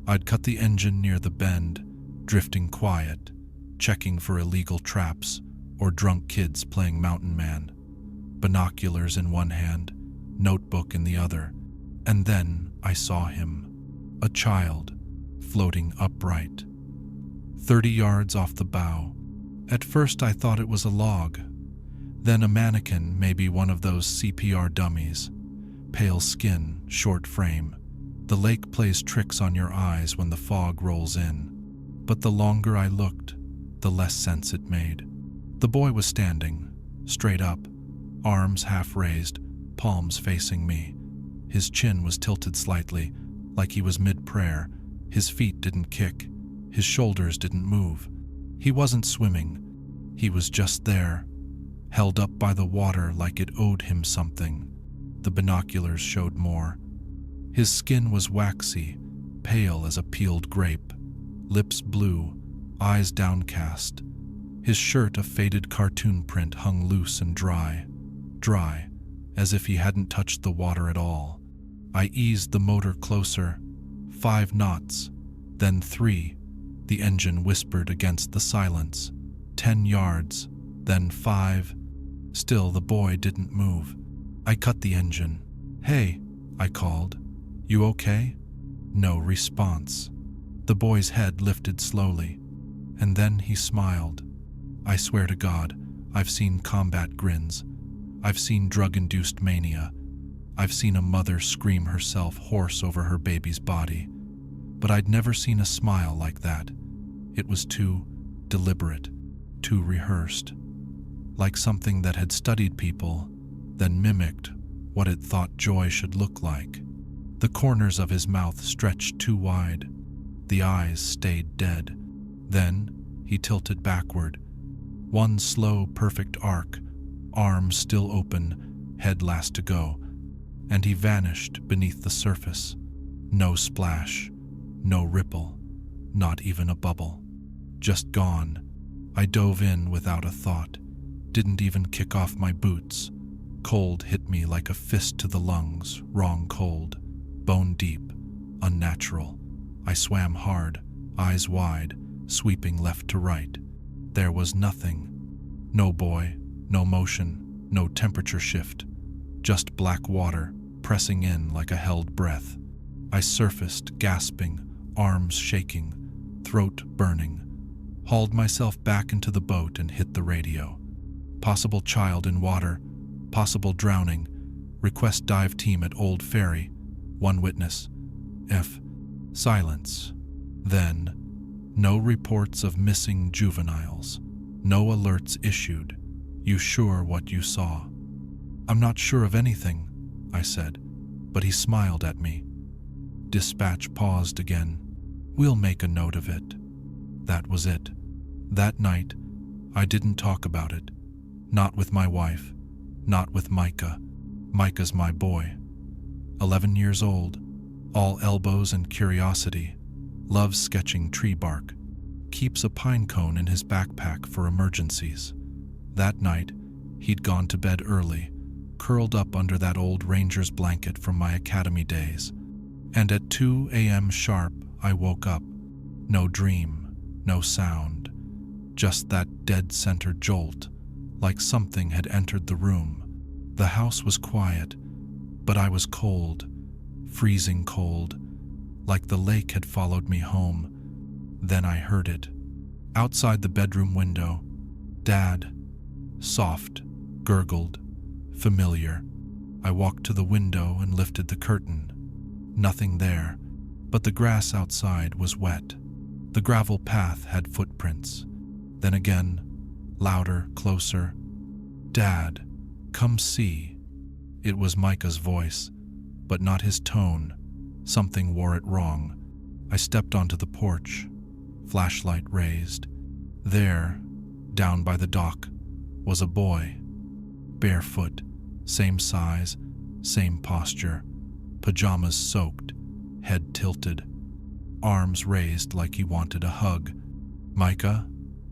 I'd cut the engine near the bend, drifting quiet, checking for illegal traps or drunk kids playing mountain man. Binoculars in one hand, notebook in the other, and then I saw him, a child, floating upright, 30 yards off the bow. At first I thought it was a log, then a mannequin, maybe one of those CPR dummies. Pale skin, short frame. The lake plays tricks on your eyes when the fog rolls in. But the longer I looked, the less sense it made. The boy was standing, straight up, arms half raised, palms facing me. His chin was tilted slightly, like he was mid-prayer. His feet didn't kick. His shoulders didn't move. He wasn't swimming. He was just there, held up by the water like it owed him something. The binoculars showed more. His skin was waxy, pale as a peeled grape, lips blue, eyes downcast. His shirt, a faded cartoon print, hung loose and dry, as if he hadn't touched the water at all. I eased the motor closer, 5 knots, then 3. The engine whispered against the silence. 10 yards, then 5. Still, the boy didn't move. I cut the engine. "Hey," I called. "You okay?" No response. The boy's head lifted slowly, and then he smiled. I swear to God, I've seen combat grins. I've seen drug-induced mania. I've seen a mother scream herself hoarse over her baby's body. But I'd never seen a smile like that. It was too deliberate, too rehearsed. Like something that had studied people, then mimicked what it thought joy should look like. The corners of his mouth stretched too wide. The eyes stayed dead. Then he tilted backward. One slow, perfect arc, arms still open, head last to go, and he vanished beneath the surface. No splash, no ripple, not even a bubble. Just gone. I dove in without a thought. Didn't even kick off my boots. Cold hit me like a fist to the lungs, wrong cold, bone deep, unnatural. I swam hard, eyes wide, sweeping left to right. There was nothing. No boy, no motion, no temperature shift. Just black water, pressing in like a held breath. I surfaced, gasping, arms shaking, throat burning. Hauled myself back into the boat and hit the radio. Possible child in water, possible drowning. Request dive team at Old Ferry. One witness. Silence. Then, no reports of missing juveniles. No alerts issued. You sure what you saw? I'm not sure of anything, I said, but he smiled at me. Dispatch paused again. We'll make a note of it. That was it. That night, I didn't talk about it. Not with my wife. Not with Micah. Micah's my boy. 11 years old. All elbows and curiosity. Loves sketching tree bark. Keeps a pine cone in his backpack for emergencies. That night, he'd gone to bed early, curled up under that old ranger's blanket from my academy days. And at 2 a.m. sharp, I woke up. No dream, no sound. Just that dead-center jolt, like something had entered the room. The house was quiet, but I was cold, freezing cold, like the lake had followed me home. Then I heard it. Outside the bedroom window. Dad. Soft, gurgled, familiar. I walked to the window and lifted the curtain. Nothing there, but the grass outside was wet. The gravel path had footprints. Then again, louder, closer. Dad, come see. It was Micah's voice, but not his tone. Something wore it wrong. I stepped onto the porch, flashlight raised. There, Down by the dock was a boy, barefoot, same size, same posture, pajamas soaked, head tilted, arms raised like he wanted a hug. "Micah,"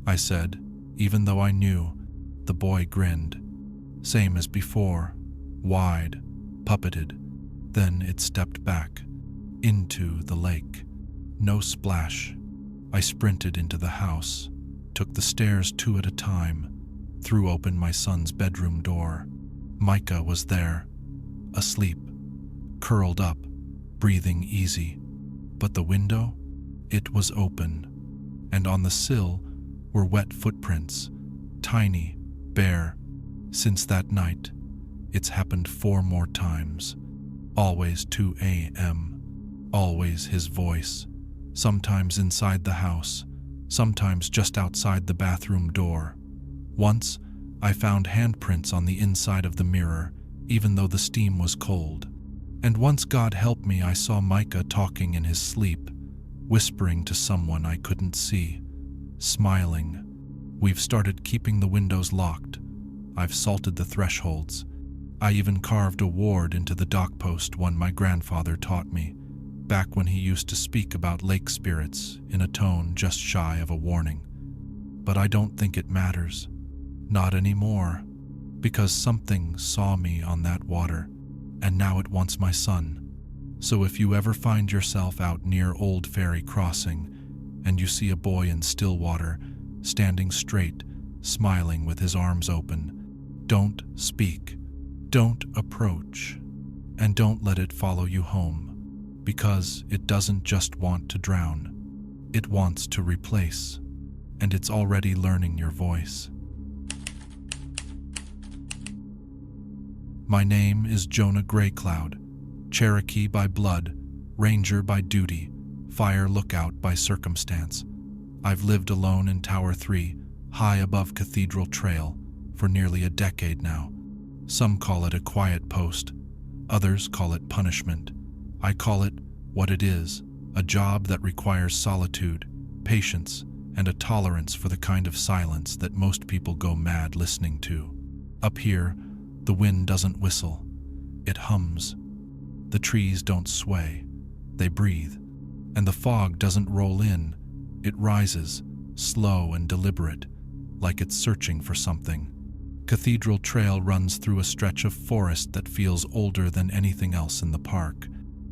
I said, even though I knew. The boy grinned. Same as before, wide, puppeted. Then it stepped back, into the lake. No splash. I sprinted into the house, took the stairs 2 at a time, threw open my son's bedroom door. Micah was there, asleep, curled up, breathing easy. But the window? It was open, and on the sill were wet footprints, tiny, bare. Since that night, it's happened 4 more times. Always 2 a.m., always his voice, sometimes inside the house, sometimes just outside the bathroom door. Once, I found handprints on the inside of the mirror, even though the steam was cold. And once, God help me, I saw Micah talking in his sleep, whispering to someone I couldn't see, smiling. We've started keeping the windows locked. I've salted the thresholds. I even carved a ward into the dock post, one my grandfather taught me, back when he used to speak about lake spirits in a tone just shy of a warning. But I don't think it matters. Not anymore, because something saw me on that water, and now it wants my son. So if you ever find yourself out near Old Ferry Crossing, and you see a boy in still water, standing straight, smiling with his arms open, don't speak, don't approach, and don't let it follow you home, because it doesn't just want to drown, it wants to replace, and it's already learning your voice. My name is Jonah Greycloud, Cherokee by blood, ranger by duty, fire lookout by circumstance. I've lived alone in Tower 3, high above Cathedral Trail, for nearly a decade now. Some call it a quiet post, others call it punishment. I call it what it is, a job that requires solitude, patience, and a tolerance for the kind of silence that most people go mad listening to. Up here, the wind doesn't whistle, it hums. The trees don't sway, they breathe. And the fog doesn't roll in, it rises, slow and deliberate, like it's searching for something. Cathedral Trail runs through a stretch of forest that feels older than anything else in the park.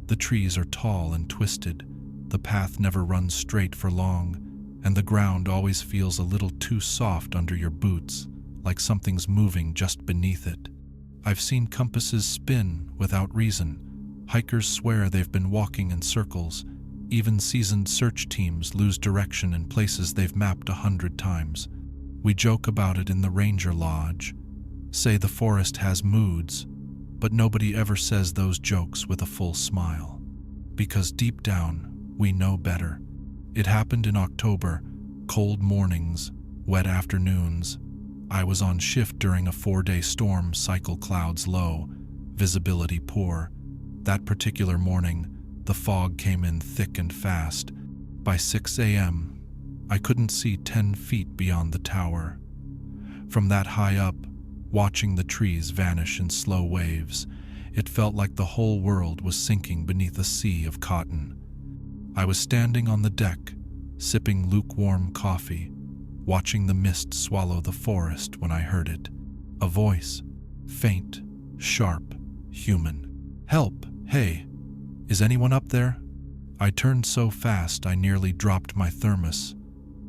The trees are tall and twisted, the path never runs straight for long, and the ground always feels a little too soft under your boots, like something's moving just beneath it. I've seen compasses spin without reason. Hikers swear they've been walking in circles. Even seasoned search teams lose direction in places they've mapped 100 times. We joke about it in the Ranger Lodge, say the forest has moods, but nobody ever says those jokes with a full smile. Because deep down, we know better. It happened in October, cold mornings, wet afternoons. I was on shift during a 4-day storm, cycle clouds low, visibility poor. That particular morning, the fog came in thick and fast. By 6 a.m., I couldn't see 10 feet beyond the tower. From that high up, watching the trees vanish in slow waves, it felt like the whole world was sinking beneath a sea of cotton. I was standing on the deck, sipping lukewarm coffee, watching the mist swallow the forest when I heard it. A voice, faint, sharp, human. "Help! Hey! Is anyone up there?" I turned so fast I nearly dropped my thermos.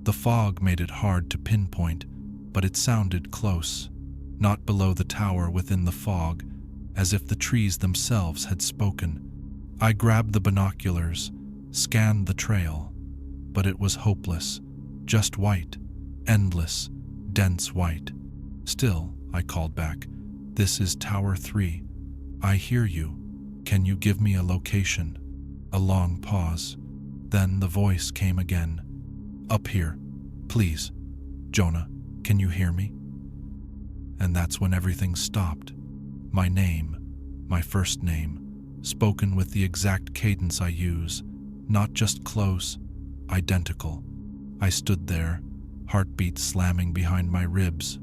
The fog made it hard to pinpoint, but it sounded close, not below the tower, within the fog, as if the trees themselves had spoken. I grabbed the binoculars, scanned the trail, but it was hopeless, just white, endless, dense white. "Still," I called back, "this is Tower 3. I hear you. Can you give me a location?" A long pause. Then the voice came again. "Up here, please. Jonah, can you hear me?" And that's when everything stopped. My name, my first name, spoken with the exact cadence I use, not just close, identical. I stood there, heartbeat slamming behind my ribs,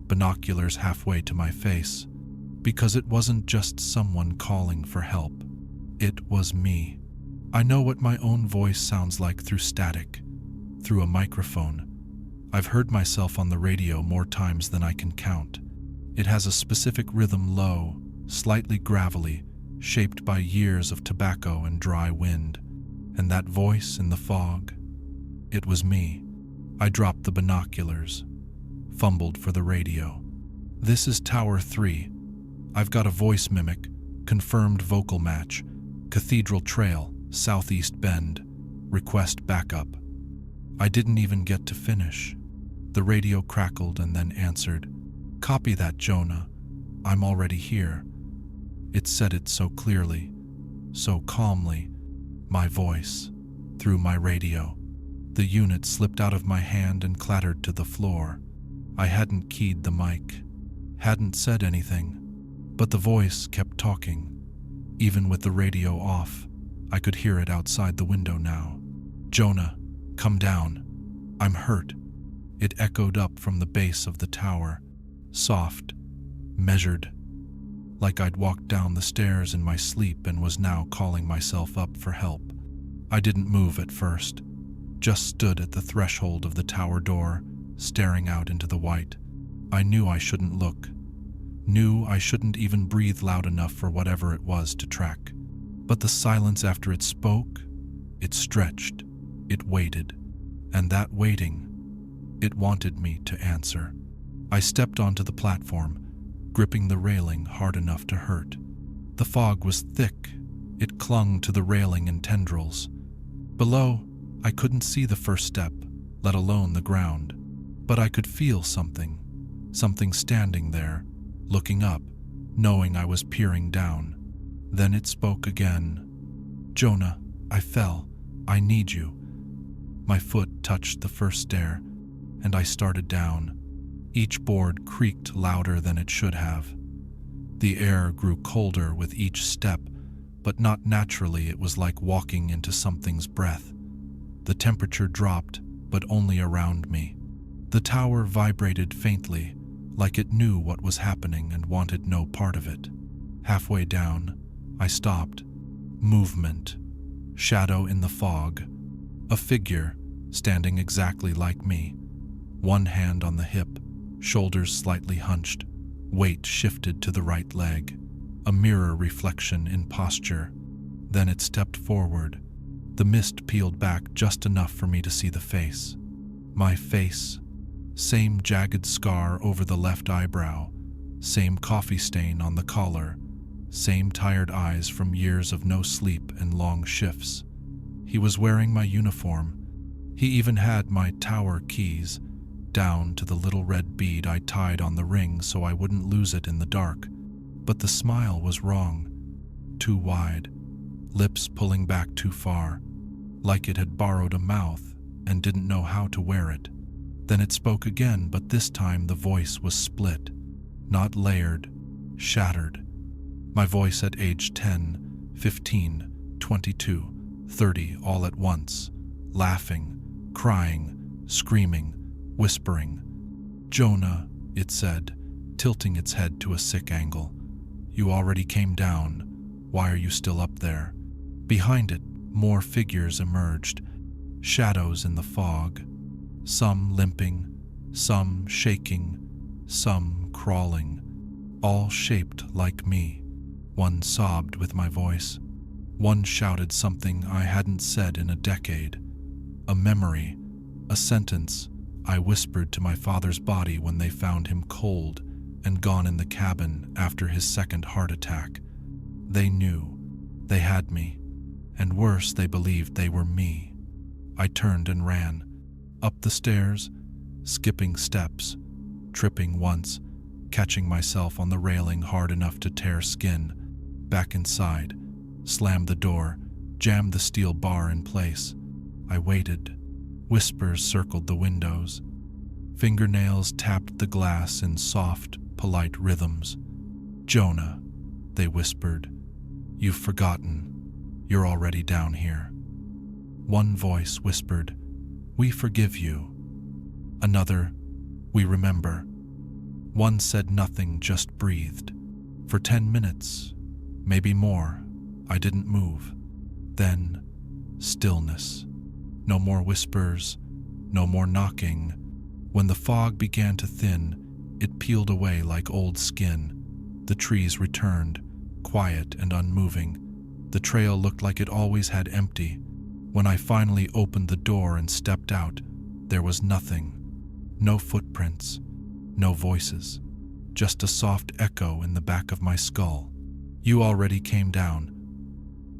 binoculars halfway to my face, because it wasn't just someone calling for help. It was me. I know what my own voice sounds like through static, through a microphone. I've heard myself on the radio more times than I can count. It has a specific rhythm, low, slightly gravelly, shaped by years of tobacco and dry wind. And that voice in the fog, it was me. I dropped the binoculars, fumbled for the radio. This is Tower 3. I've got a voice mimic, confirmed vocal match, Cathedral Trail, Southeast Bend, request backup. I didn't even get to finish. The radio crackled and then answered, "Copy that, Jonah. I'm already here." It said it so clearly, so calmly, my voice, through my radio. The unit slipped out of my hand and clattered to the floor. I hadn't keyed the mic, hadn't said anything, but the voice kept talking. Even with the radio off, I could hear it outside the window now. "Jonah, come down. I'm hurt." It echoed up from the base of the tower, soft, measured, like I'd walked down the stairs in my sleep and was now calling myself up for help. I didn't move at first, just stood at the threshold of the tower door, staring out into the white. I knew I shouldn't look, knew I shouldn't even breathe loud enough for whatever it was to track. But the silence after it spoke, it stretched, it waited, and that waiting, it wanted me to answer. I stepped onto the platform, gripping the railing hard enough to hurt. The fog was thick, it clung to the railing in tendrils. Below, I couldn't see the first step, let alone the ground, but I could feel something standing there, looking up, knowing I was peering down. Then it spoke again. "Jonah, I fell. I need you." My foot touched the first stair, and I started down. Each board creaked louder than it should have. The air grew colder with each step, but not naturally. It was like walking into something's breath. The temperature dropped, but only around me. The tower vibrated faintly, like it knew what was happening and wanted no part of it. Halfway down, I stopped. Movement. Shadow in the fog. A figure, standing exactly like me. One hand on the hip, shoulders slightly hunched, weight shifted to the right leg. A mirror reflection in posture. Then it stepped forward. The mist peeled back just enough for me to see the face. My face. Same jagged scar over the left eyebrow. Same coffee stain on the collar. Same tired eyes from years of no sleep and long shifts. He was wearing my uniform. He even had my tower keys, down to the little red bead I tied on the ring so I wouldn't lose it in the dark. But the smile was wrong. Too wide. Lips pulling back too far. Like it had borrowed a mouth and didn't know how to wear it. Then it spoke again, but this time the voice was split. Not layered. Shattered. My voice at age 10, 15, 22, 30 all at once. Laughing, crying, screaming, whispering. "Jonah," it said, tilting its head to a sick angle. "You already came down. Why are you still up there?" Behind it, more figures emerged. Shadows in the fog. Some limping, some shaking, some crawling. All shaped like me. One sobbed with my voice. One shouted something I hadn't said in a decade. A memory, a sentence I whispered to my father's body when they found him cold and gone in the cabin after his second heart attack. They knew. They had me. And worse, they believed they were me. I turned and ran. Up the stairs, skipping steps, tripping once, catching myself on the railing hard enough to tear skin. Back inside, slammed the door, jammed the steel bar in place. I waited. Whispers circled the windows. Fingernails tapped the glass in soft, polite rhythms. "Jonah," they whispered, "you've forgotten. You're already down here." One voice whispered, "We forgive you." Another, "We remember." One said nothing, just breathed. For 10 minutes, maybe more, I didn't move. Then, stillness. No more whispers, no more knocking. When the fog began to thin, it peeled away like old skin. The trees returned, quiet and unmoving. The trail looked like it always had empty. When I finally opened the door and stepped out, there was nothing. No footprints, no voices. Just a soft echo in the back of my skull. "You already came down."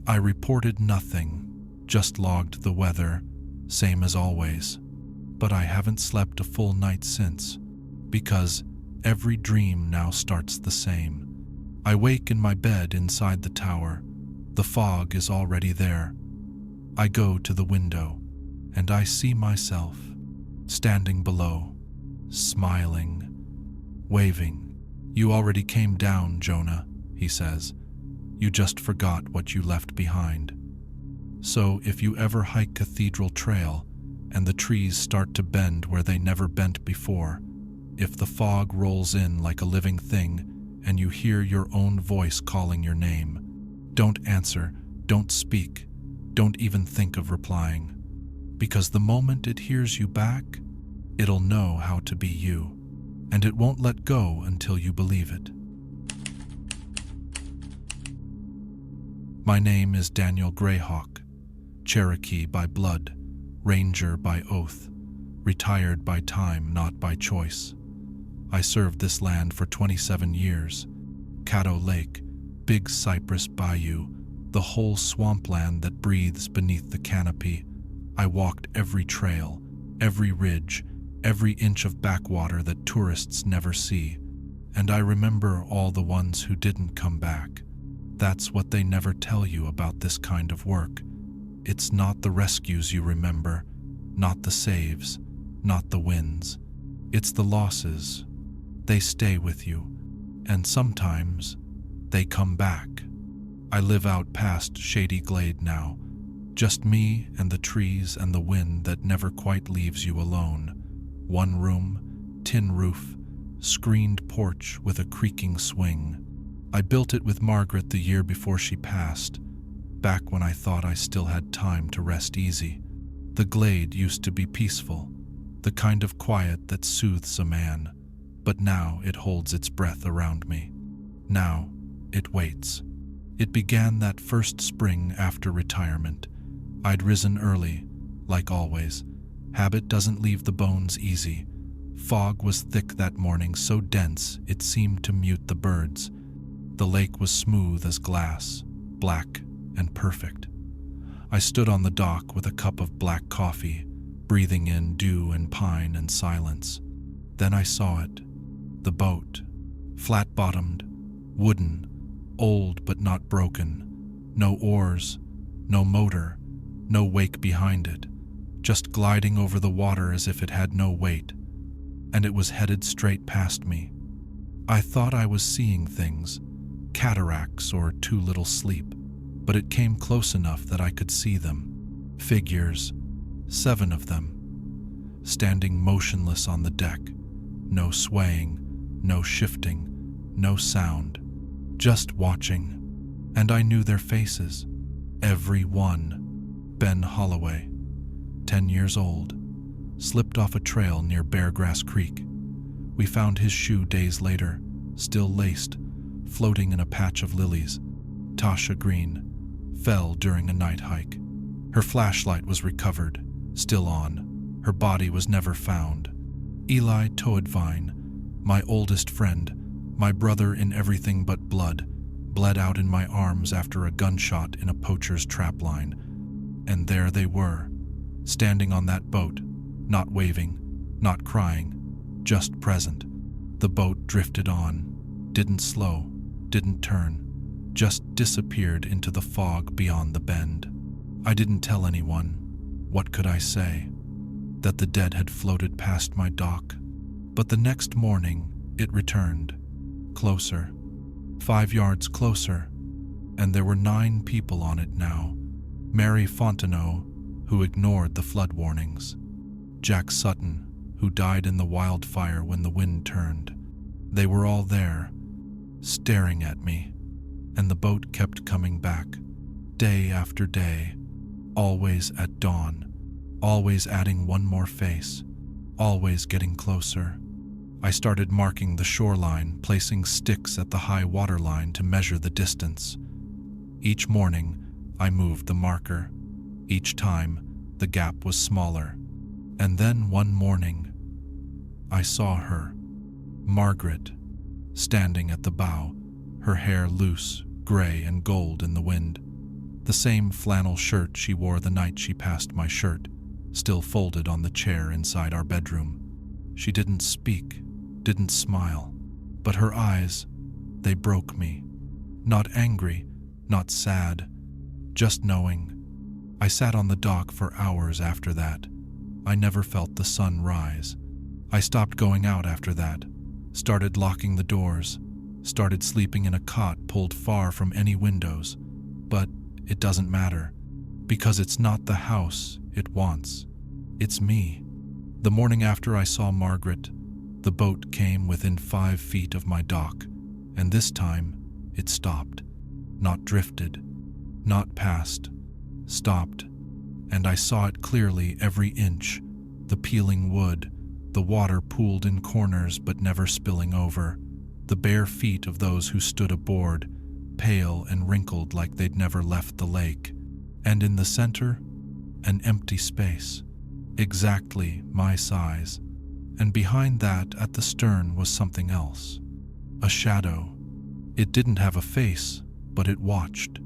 I reported nothing, just logged the weather, same as always. But I haven't slept a full night since, because every dream now starts the same. I wake in my bed inside the tower. The fog is already there. I go to the window, and I see myself standing below, smiling, waving. "You already came down, Jonah," he says. "You just forgot what you left behind." So if you ever hike Cathedral Trail and the trees start to bend where they never bent before, if the fog rolls in like a living thing and you hear your own voice calling your name, don't answer, don't speak, don't even think of replying. Because the moment it hears you back, it'll know how to be you, and it won't let go until you believe it. My name is Daniel Greyhawk, Cherokee by blood, Ranger by oath, retired by time, not by choice. I served this land for 27 years. Caddo Lake, Big Cypress Bayou, the whole swampland that breathes beneath the canopy. I walked every trail, every ridge, every inch of backwater that tourists never see. And I remember all the ones who didn't come back. That's what they never tell you about this kind of work. It's not the rescues you remember, not the saves, not the wins. It's the losses. They stay with you, and sometimes they come back. I live out past Shady Glade now, just me and the trees and the wind that never quite leaves you alone. One room, tin roof, screened porch with a creaking swing. I built it with Margaret the year before she passed, back when I thought I still had time to rest easy. The glade used to be peaceful, the kind of quiet that soothes a man, but now it holds its breath around me. Now it waits. It began that first spring after retirement. I'd risen early, like always. Habit doesn't leave the bones easy. Fog was thick that morning, so dense it seemed to mute the birds. The lake was smooth as glass, black and perfect. I stood on the dock with a cup of black coffee, breathing in dew and pine and silence. Then I saw it. The boat. Flat-bottomed, wooden, old but not broken. No oars, no motor, no wake behind it. Just gliding over the water as if it had no weight. And it was headed straight past me. I thought I was seeing things, cataracts or too little sleep, but it came close enough that I could see them. Figures, 7 of them, standing motionless on the deck. No swaying, no shifting, no sound, just watching. And I knew their faces, every one. Ben Holloway, 10 years old, slipped off a trail near Beargrass Creek. We found his shoe days later, still laced, floating in a patch of lilies. Tasha Green fell during a night hike. Her flashlight was recovered, still on. Her body was never found. Eli Toadvine, my oldest friend, my brother in everything but blood, bled out in my arms after a gunshot in a poacher's trapline. And there they were, standing on that boat, not waving, not crying, just present. The boat drifted on, didn't slow, didn't turn, just disappeared into the fog beyond the bend. I didn't tell anyone. What could I say? That the dead had floated past my dock. But the next morning, it returned. Closer. 5 yards closer. And there were 9 people on it now. Mary Fontenot, who ignored the flood warnings. Jack Sutton, who died in the wildfire when the wind turned. They were all there, staring at me, and the boat kept coming back, day after day, always at dawn, always adding one more face, always getting closer. I started marking the shoreline, placing sticks at the high water line to measure the distance. Each morning, I moved the marker. Each time, the gap was smaller. And then one morning, I saw her, Margaret, standing at the bow, her hair loose, gray and gold in the wind. The same flannel shirt she wore the night she passed my shirt, still folded on the chair inside our bedroom. She didn't speak, didn't smile, but her eyes, they broke me. Not angry, not sad, just knowing. I sat on the dock for hours after that. I never felt the sun rise. I stopped going out after that, started locking the doors, started sleeping in a cot pulled far from any windows. But it doesn't matter, because it's not the house it wants. It's me. The morning after I saw Margaret, the boat came within 5 feet of my dock, and this time it stopped. Not drifted, not passed, stopped, and I saw it clearly every inch, the peeling wood, the water pooled in corners but never spilling over, the bare feet of those who stood aboard, pale and wrinkled like they'd never left the lake, and in the center, an empty space, exactly my size, and behind that at the stern was something else, a shadow. It didn't have a face, but it watched.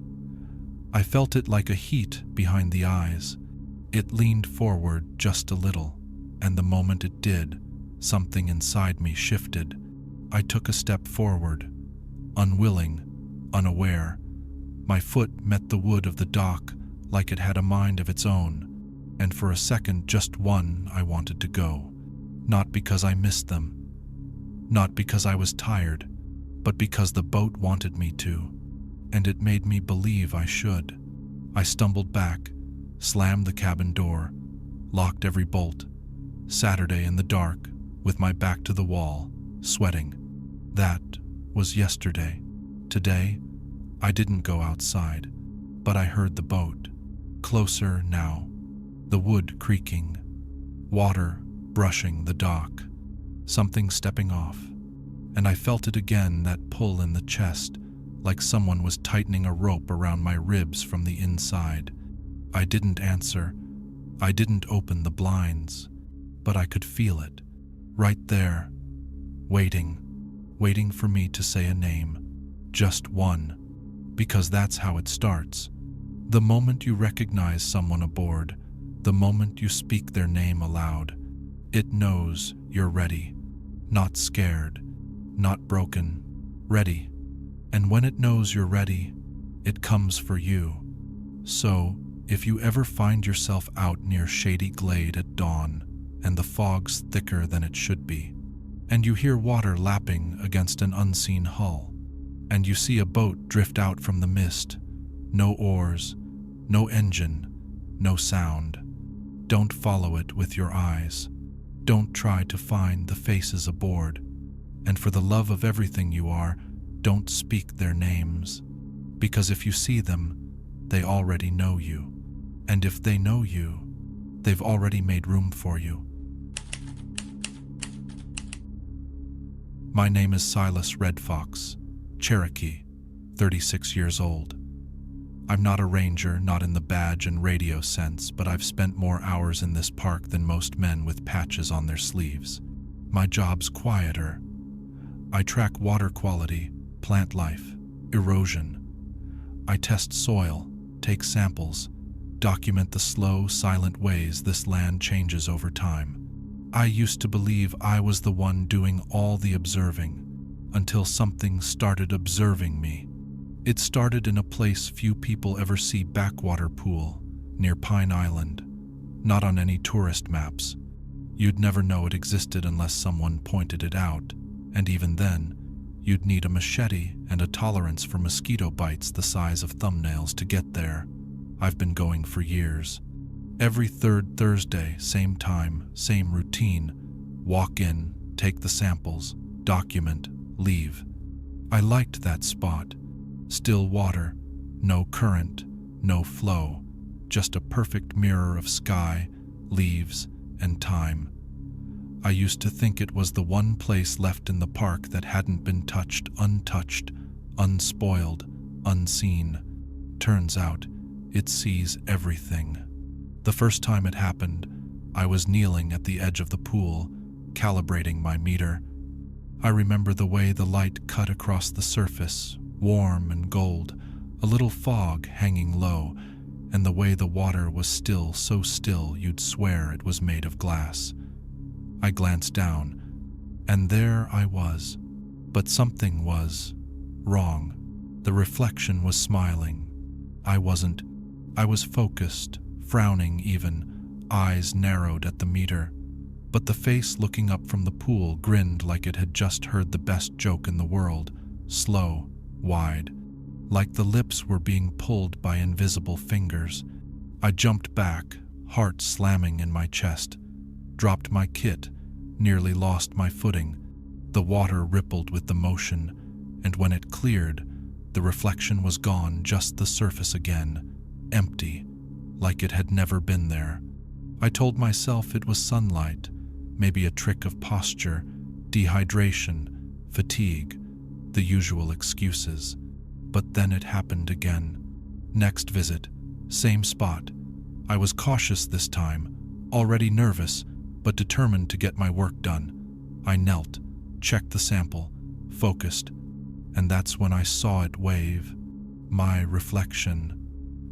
I felt it like a heat behind the eyes. It leaned forward just a little, and the moment it did, something inside me shifted. I took a step forward, unwilling, unaware. My foot met the wood of the dock like it had a mind of its own, and for a second, just one, I wanted to go. Not because I missed them, not because I was tired, but because the boat wanted me to, and it made me believe I should. I stumbled back, slammed the cabin door, locked every bolt. Saturday in the dark, with my back to the wall, sweating. That was yesterday. Today, I didn't go outside, but I heard the boat. Closer now, the wood creaking, water brushing the dock, something stepping off, and I felt it again, that pull in the chest, like someone was tightening a rope around my ribs from the inside. I didn't answer. I didn't open the blinds, but I could feel it, right there, waiting for me to say a name, just one, because that's how it starts. The moment you recognize someone aboard, the moment you speak their name aloud, it knows you're ready, not scared, not broken, ready. And when it knows you're ready, it comes for you. So, if you ever find yourself out near Shady Glade at dawn, and the fog's thicker than it should be, and you hear water lapping against an unseen hull, and you see a boat drift out from the mist, no oars, no engine, no sound, don't follow it with your eyes. Don't try to find the faces aboard, and for the love of everything you are, don't speak their names, because if you see them, they already know you, and if they know you, they've already made room for you. My name is Silas Red Fox, Cherokee, 36 years old. I'm not a ranger, not in the badge and radio sense, but I've spent more hours in this park than most men with patches on their sleeves. My job's quieter. I track water quality, plant life, erosion. I test soil, take samples, document the slow, silent ways this land changes over time. I used to believe I was the one doing all the observing, until something started observing me. It started in a place few people ever see, backwater pool, near Pine Island, not on any tourist maps. You'd never know it existed unless someone pointed it out, and even then, you'd need a machete and a tolerance for mosquito bites the size of thumbnails to get there. I've been going for years. Every third Thursday, same time, same routine, Walk in, take the samples, document, leave. I liked that spot. Still water, no current, no flow, just a perfect mirror of sky, leaves, and time. I used to think it was the one place left in the park that hadn't been touched, untouched, unspoiled, unseen. Turns out, it sees everything. The first time it happened, I was kneeling at the edge of the pool, calibrating my meter. I remember the way the light cut across the surface, warm and gold, a little fog hanging low, and the way the water was still, so still you'd swear it was made of glass. I glanced down, and there I was. But something was wrong. The reflection was smiling. I wasn't. I was focused, frowning even, eyes narrowed at the meter. But the face looking up from the pool grinned like it had just heard the best joke in the world, slow, wide, like the lips were being pulled by invisible fingers. I jumped back, heart slamming in my chest, dropped my kit, nearly lost my footing. The water rippled with the motion, and when it cleared, the reflection was gone, just the surface again, empty, like it had never been there. I told myself it was sunlight, maybe a trick of posture, dehydration, fatigue, the usual excuses. But then it happened again. Next visit, same spot. I was cautious this time, already nervous, but determined to get my work done. I knelt, checked the sample, focused, and that's when I saw it wave. My reflection.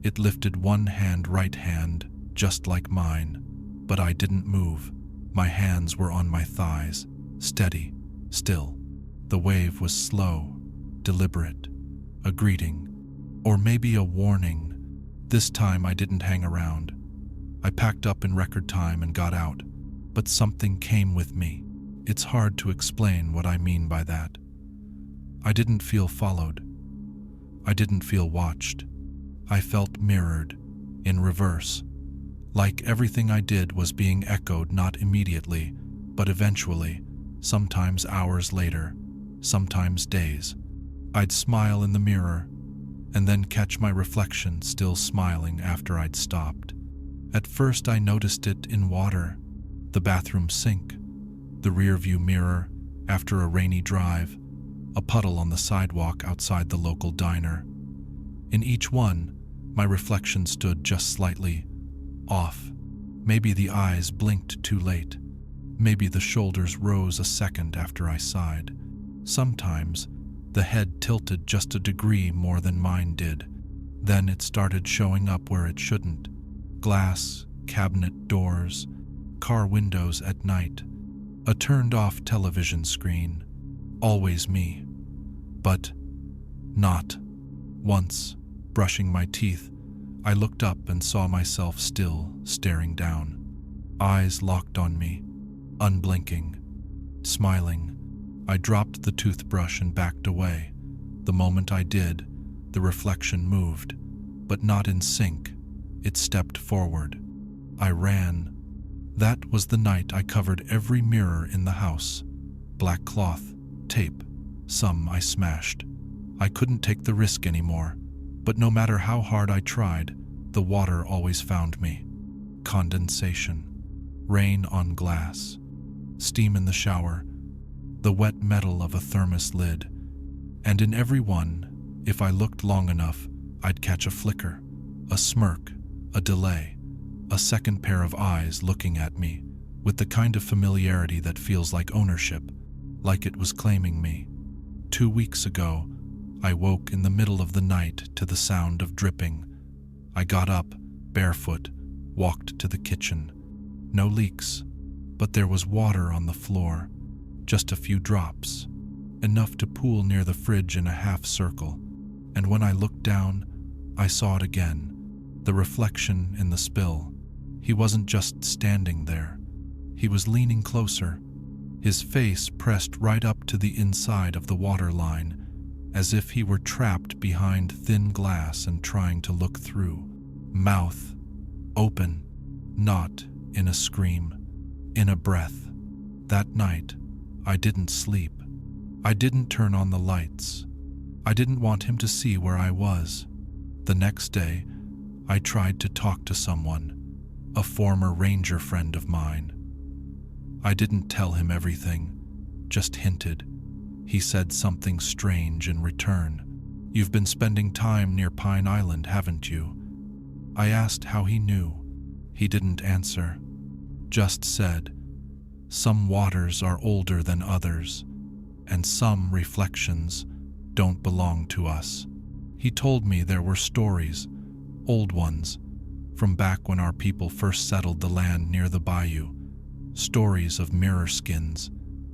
It lifted one hand, right hand, just like mine, but I didn't move. My hands were on my thighs, steady, still. The wave was slow, deliberate, a greeting, or maybe a warning. This time I didn't hang around. I packed up in record time and got out, but something came with me. It's hard to explain what I mean by that. I didn't feel followed. I didn't feel watched. I felt mirrored, in reverse, like everything I did was being echoed, not immediately, but eventually, sometimes hours later, sometimes days. I'd smile in the mirror, and then catch my reflection still smiling after I'd stopped. At first I noticed it in water, the bathroom sink, the rearview mirror after a rainy drive, a puddle on the sidewalk outside the local diner. In each one, my reflection stood just slightly off. Maybe the eyes blinked too late. Maybe the shoulders rose a second after I sighed. Sometimes, the head tilted just a degree more than mine did. Then it started showing up where it shouldn't. Glass, cabinet doors, car windows at night, a turned-off television screen. Always me. But not. Once, brushing my teeth, I looked up and saw myself still staring down. Eyes locked on me, unblinking, smiling. I dropped the toothbrush and backed away. The moment I did, the reflection moved, but not in sync. It stepped forward. I ran. That was the night I covered every mirror in the house. Black cloth, tape, some I smashed. I couldn't take the risk anymore, but no matter how hard I tried, the water always found me. Condensation, rain on glass, steam in the shower, the wet metal of a thermos lid. And in every one, if I looked long enough, I'd catch a flicker, a smirk, a delay, a second pair of eyes looking at me, with the kind of familiarity that feels like ownership, like it was claiming me. 2 weeks ago, I woke in the middle of the night to the sound of dripping. I got up, barefoot, walked to the kitchen. No leaks, but there was water on the floor, just a few drops, enough to pool near the fridge in a half circle. And when I looked down, I saw it again, the reflection in the spill. He wasn't just standing there. He was leaning closer, his face pressed right up to the inside of the water line, as if he were trapped behind thin glass and trying to look through. Mouth open, not in a scream, in a breath. That night, I didn't sleep. I didn't turn on the lights. I didn't want him to see where I was. The next day, I tried to talk to someone, a former ranger friend of mine. I didn't tell him everything, just hinted. He said something strange in return. "You've been spending time near Pine Island, haven't you?" I asked how he knew. He didn't answer, just said, "Some waters are older than others, and some reflections don't belong to us." He told me there were stories, old ones, from back when our people first settled the land near the bayou. Stories of mirror skins,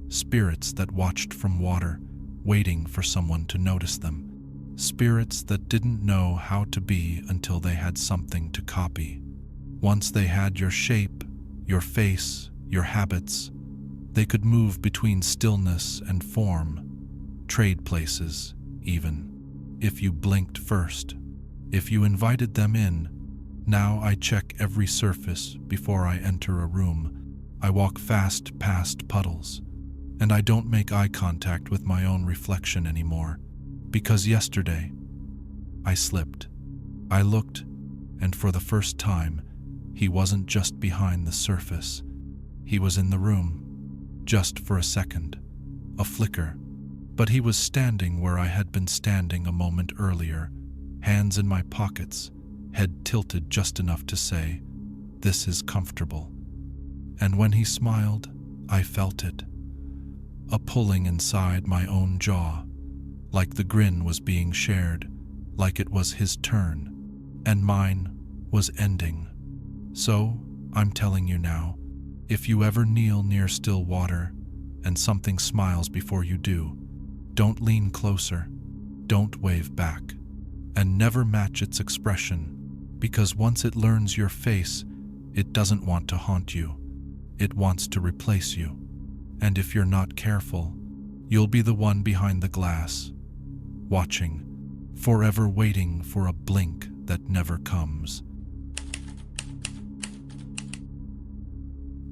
spirits that watched from water, waiting for someone to notice them. Spirits that didn't know how to be until they had something to copy. Once they had your shape, your face, your habits, they could move between stillness and form, trade places, even, if you blinked first, if you invited them in. Now I check every surface before I enter a room. I walk fast past puddles, and I don't make eye contact with my own reflection anymore, because yesterday I slipped. I looked, and for the first time, he wasn't just behind the surface. He was in the room, just for a second, a flicker, but he was standing where I had been standing a moment earlier, hands in my pockets, head tilted just enough to say, "This is comfortable." And when he smiled, I felt it, a pulling inside my own jaw, like the grin was being shared, like it was his turn, and mine was ending. So, I'm telling you now, if you ever kneel near still water and something smiles before you do, don't lean closer, don't wave back, and never match its expression, because once it learns your face, it doesn't want to haunt you. It wants to replace you. And if you're not careful, you'll be the one behind the glass, watching, forever waiting for a blink that never comes.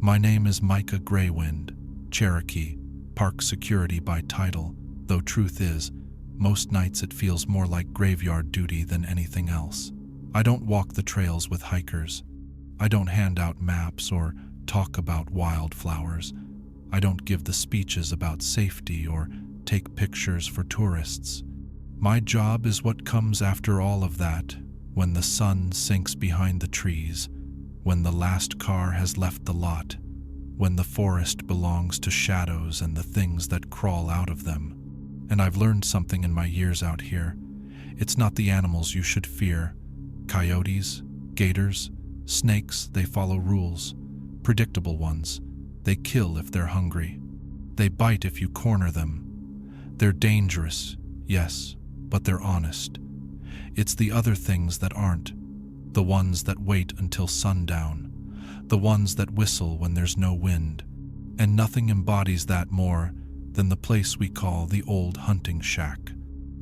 My name is Micah Greywind, Cherokee, park security by title, though truth is, most nights it feels more like graveyard duty than anything else. I don't walk the trails with hikers. I don't hand out maps or talk about wildflowers. I don't give the speeches about safety or take pictures for tourists. My job is what comes after all of that, when the sun sinks behind the trees, when the last car has left the lot, when the forest belongs to shadows and the things that crawl out of them. And I've learned something in my years out here. It's not the animals you should fear. Coyotes, gators, snakes, they follow rules. Predictable ones. They kill if they're hungry. They bite if you corner them. They're dangerous, yes, but they're honest. It's the other things that aren't. The ones that wait until sundown. The ones that whistle when there's no wind. And nothing embodies that more than the place we call the old hunting shack.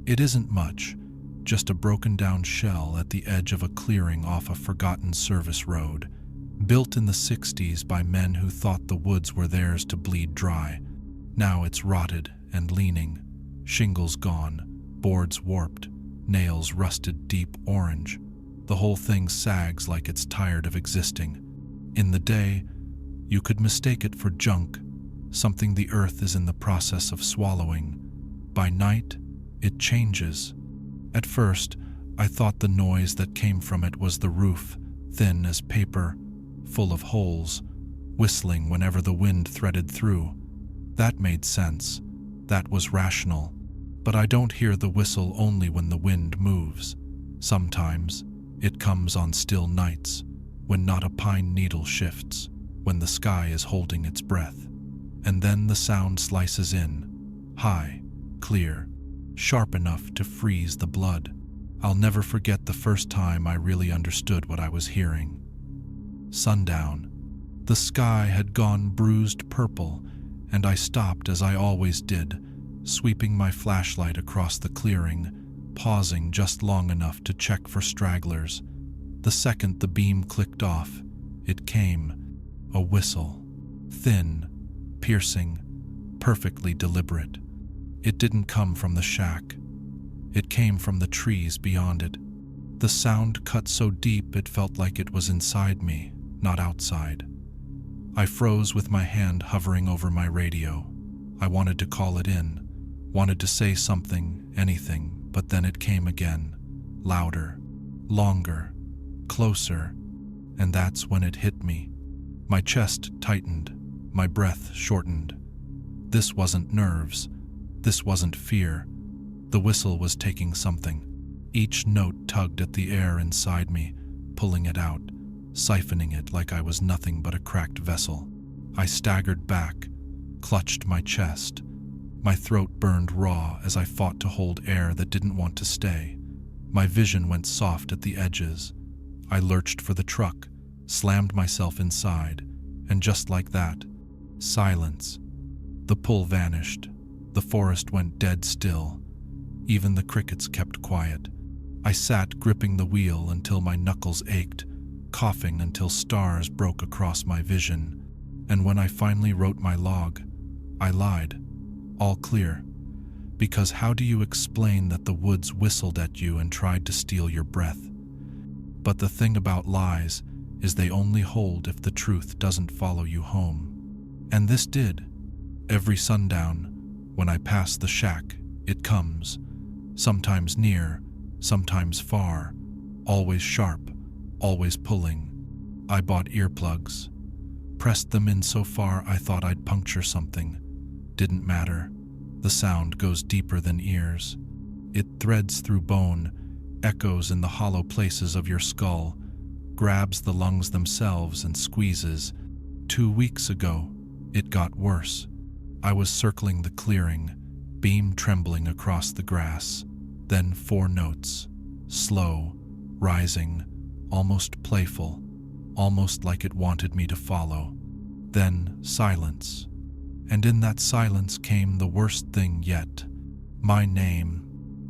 It isn't much, just a broken-down shell at the edge of a clearing off a forgotten service road. Built in the 60s by men who thought the woods were theirs to bleed dry. Now it's rotted and leaning, shingles gone, boards warped, nails rusted deep orange. The whole thing sags like it's tired of existing. In the day, you could mistake it for junk, something the earth is in the process of swallowing. By night, it changes. At first, I thought the noise that came from it was the roof, thin as paper, full of holes, whistling whenever the wind threaded through. That made sense. That was rational. But I don't hear the whistle only when the wind moves. Sometimes, it comes on still nights, when not a pine needle shifts, when the sky is holding its breath. And then the sound slices in, high, clear, sharp enough to freeze the blood. I'll never forget the first time I really understood what I was hearing. Sundown. The sky had gone bruised purple, and I stopped as I always did, sweeping my flashlight across the clearing, pausing just long enough to check for stragglers. The second the beam clicked off, it came, a whistle, thin, piercing, perfectly deliberate. It didn't come from the shack. It came from the trees beyond it. The sound cut so deep it felt like it was inside me, not outside. I froze with my hand hovering over my radio. I wanted to call it in, wanted to say something, anything, but then it came again, louder, longer, closer, and that's when it hit me. My chest tightened, my breath shortened. This wasn't nerves. This wasn't fear. The whistle was taking something. Each note tugged at the air inside me, pulling it out, siphoning it like I was nothing but a cracked vessel. I staggered back, clutched my chest. My throat burned raw as I fought to hold air that didn't want to stay. My vision went soft at the edges. I lurched for the truck, slammed myself inside, and just like that, silence. The pull vanished. The forest went dead still. Even the crickets kept quiet. I sat gripping the wheel until my knuckles ached, coughing until stars broke across my vision. And when I finally wrote my log, I lied. All clear. Because how do you explain that the woods whistled at you and tried to steal your breath? But the thing about lies is they only hold if the truth doesn't follow you home. And this did. Every sundown, when I pass the shack, it comes. Sometimes near, sometimes far, always sharp, always pulling. I bought earplugs, pressed them in so far I thought I'd puncture something. Didn't matter. The sound goes deeper than ears. It threads through bone, echoes in the hollow places of your skull, grabs the lungs themselves and squeezes. 2 weeks ago, it got worse. I was circling the clearing, beam trembling across the grass. Then 4 notes, slow, rising, almost playful, almost like it wanted me to follow. Then silence. And in that silence came the worst thing yet. My name,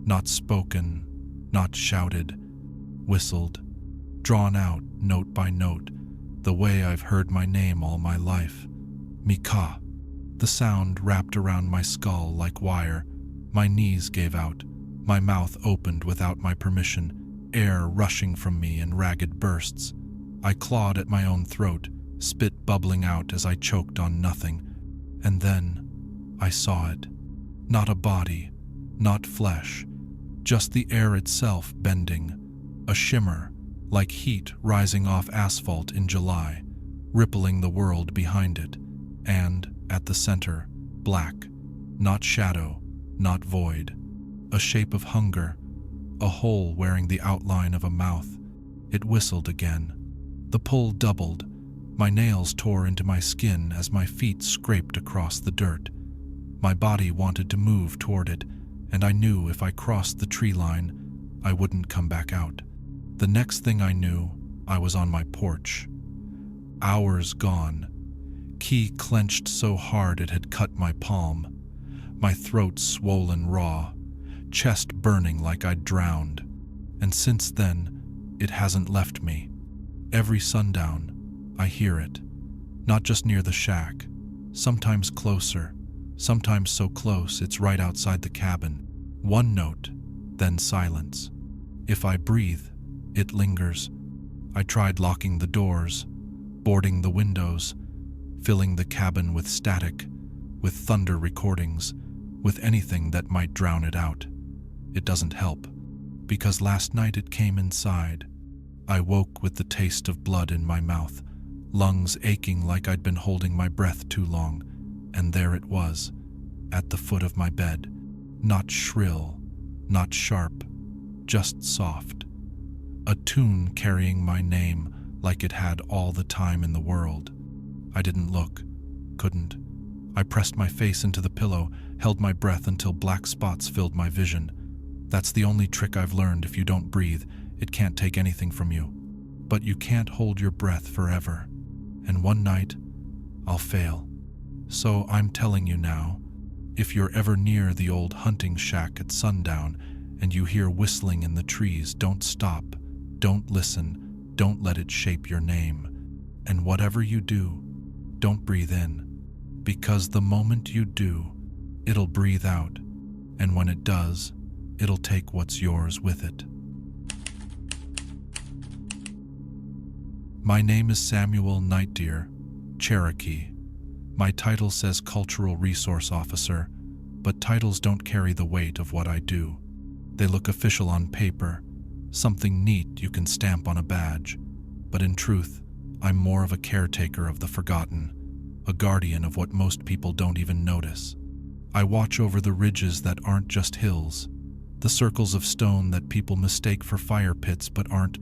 not spoken, not shouted, whistled, drawn out note by note, the way I've heard my name all my life. Mika. The sound wrapped around my skull like wire. My knees gave out. My mouth opened without my permission, air rushing from me in ragged bursts. I clawed at my own throat, spit bubbling out as I choked on nothing. And then I saw it. Not a body, not flesh, just the air itself bending. A shimmer, like heat rising off asphalt in July, rippling the world behind it. And, at the center, black, not shadow, not void. A shape of hunger, a hole wearing the outline of a mouth. It whistled again. The pull doubled. My nails tore into my skin as my feet scraped across the dirt. My body wanted to move toward it, and I knew if I crossed the tree line, I wouldn't come back out. The next thing I knew, I was on my porch. Hours gone. Key clenched so hard it had cut my palm. My throat swollen raw, chest burning like I'd drowned. And since then, it hasn't left me. Every sundown, I hear it. Not just near the shack, sometimes closer, sometimes so close it's right outside the cabin. 1 note, then silence. If I breathe, it lingers. I tried locking the doors, boarding the windows, filling the cabin with static, with thunder recordings, with anything that might drown it out. It doesn't help, because last night it came inside. I woke with the taste of blood in my mouth, lungs aching like I'd been holding my breath too long, and there it was, at the foot of my bed. Not shrill, not sharp, just soft. A tune carrying my name like it had all the time in the world. I didn't look, couldn't. I pressed my face into the pillow, held my breath until black spots filled my vision. That's the only trick I've learned. If you don't breathe, it can't take anything from you. But you can't hold your breath forever. And one night, I'll fail. So I'm telling you now, if you're ever near the old hunting shack at sundown and you hear whistling in the trees, don't stop, don't listen, don't let it shape your name. And whatever you do, don't breathe in, Because the moment you do, it'll breathe out, and when it does, it'll take what's yours with it. My name is Samuel Nightdeer, Cherokee. My title says Cultural Resource Officer, but titles don't carry the weight of what I do. They look official on paper, something neat you can stamp on a badge, but in truth, I'm more of a caretaker of the forgotten, a guardian of what most people don't even notice. I watch over the ridges that aren't just hills, the circles of stone that people mistake for fire pits but aren't,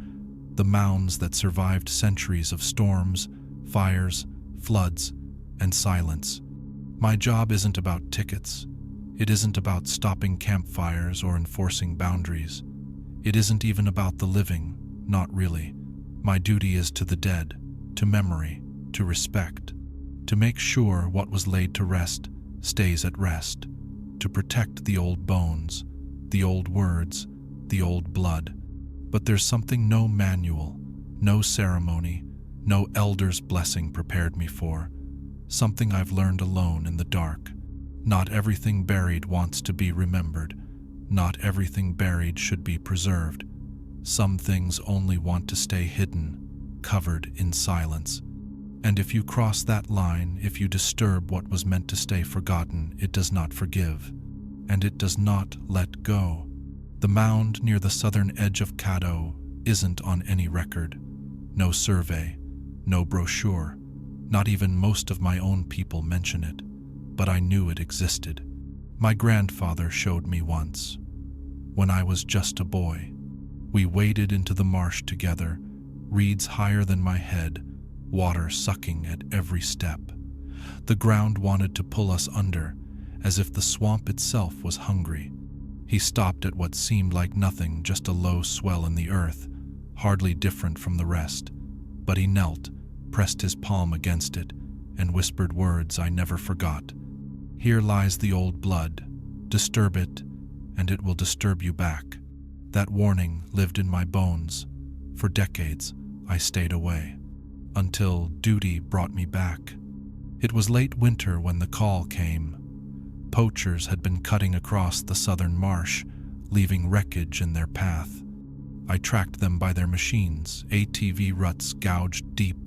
the mounds that survived centuries of storms, fires, floods, and silence. My job isn't about tickets. It isn't about stopping campfires or enforcing boundaries. It isn't even about the living, not really. My duty is to the dead, to memory, to respect, to make sure what was laid to rest stays at rest, to protect the old bones, the old words, the old blood. But there's something no manual, no ceremony, no elder's blessing prepared me for, something I've learned alone in the dark. Not everything buried wants to be remembered. Not everything buried should be preserved. Some things only want to stay hidden, covered in silence. And if you cross that line, if you disturb what was meant to stay forgotten, it does not forgive, and it does not let go. The mound near the southern edge of Caddo isn't on any record. No survey, no brochure, not even most of my own people mention it, but I knew it existed. My grandfather showed me once. When I was just a boy, we waded into the marsh together, reeds higher than my head, water sucking at every step. The ground wanted to pull us under, as if the swamp itself was hungry. He stopped at what seemed like nothing, just a low swell in the earth, hardly different from the rest. But he knelt, pressed his palm against it, and whispered words I never forgot. Here lies the old blood. Disturb it, and it will disturb you back. That warning lived in my bones. For decades, I stayed away, until duty brought me back. It was late winter when the call came. Poachers had been cutting across the southern marsh, leaving wreckage in their path. I tracked them by their machines, ATV ruts gouged deep,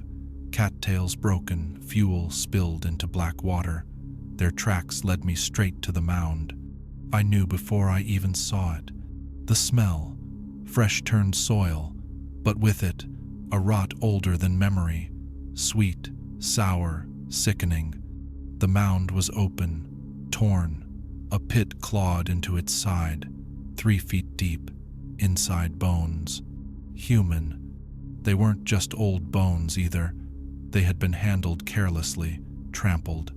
cattails broken, fuel spilled into black water. Their tracks led me straight to the mound. I knew before I even saw it. The smell, fresh-turned soil, but with it, a rot older than memory, sweet, sour, sickening. The mound was open, torn, a pit clawed into its side, 3 feet deep, inside bones. Human. They weren't just old bones either. They had been handled carelessly, trampled.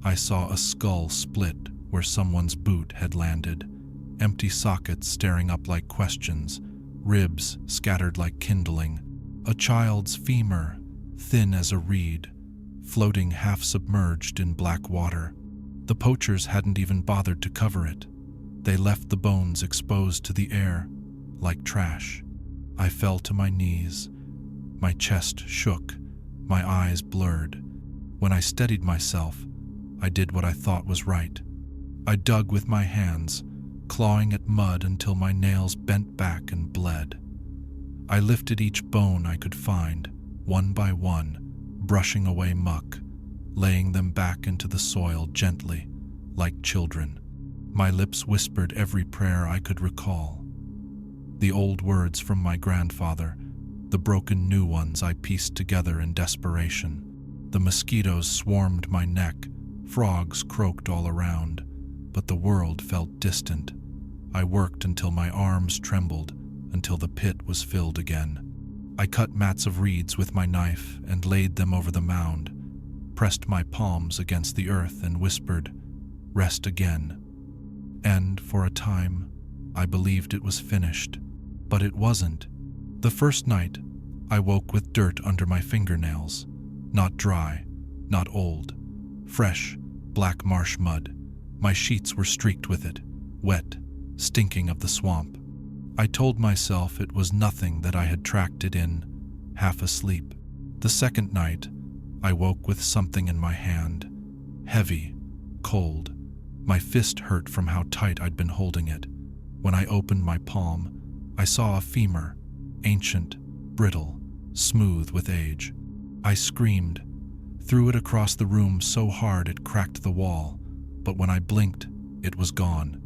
I saw a skull split where someone's boot had landed, empty sockets staring up like questions, ribs scattered like kindling, a child's femur, thin as a reed, floating half-submerged in black water. The poachers hadn't even bothered to cover it. They left the bones exposed to the air, like trash. I fell to my knees. My chest shook, my eyes blurred. When I steadied myself, I did what I thought was right. I dug with my hands, clawing at mud until my nails bent back and bled. I lifted each bone I could find, one by one, brushing away muck, laying them back into the soil gently, like children. My lips whispered every prayer I could recall. The old words from my grandfather, the broken new ones I pieced together in desperation. The mosquitoes swarmed my neck, frogs croaked all around, but the world felt distant. I worked until my arms trembled, until the pit was filled again. I cut mats of reeds with my knife and laid them over the mound, pressed my palms against the earth and whispered, "Rest again." And for a time, I believed it was finished, but it wasn't. The first night, I woke with dirt under my fingernails, not dry, not old, fresh, black marsh mud. My sheets were streaked with it, wet, stinking of the swamp. I told myself it was nothing, that I had tracked it in, half asleep. The second night, I woke with something in my hand, heavy, cold. My fist hurt from how tight I'd been holding it. When I opened my palm, I saw a femur, ancient, brittle, smooth with age. I screamed, threw it across the room so hard it cracked the wall, but when I blinked, it was gone.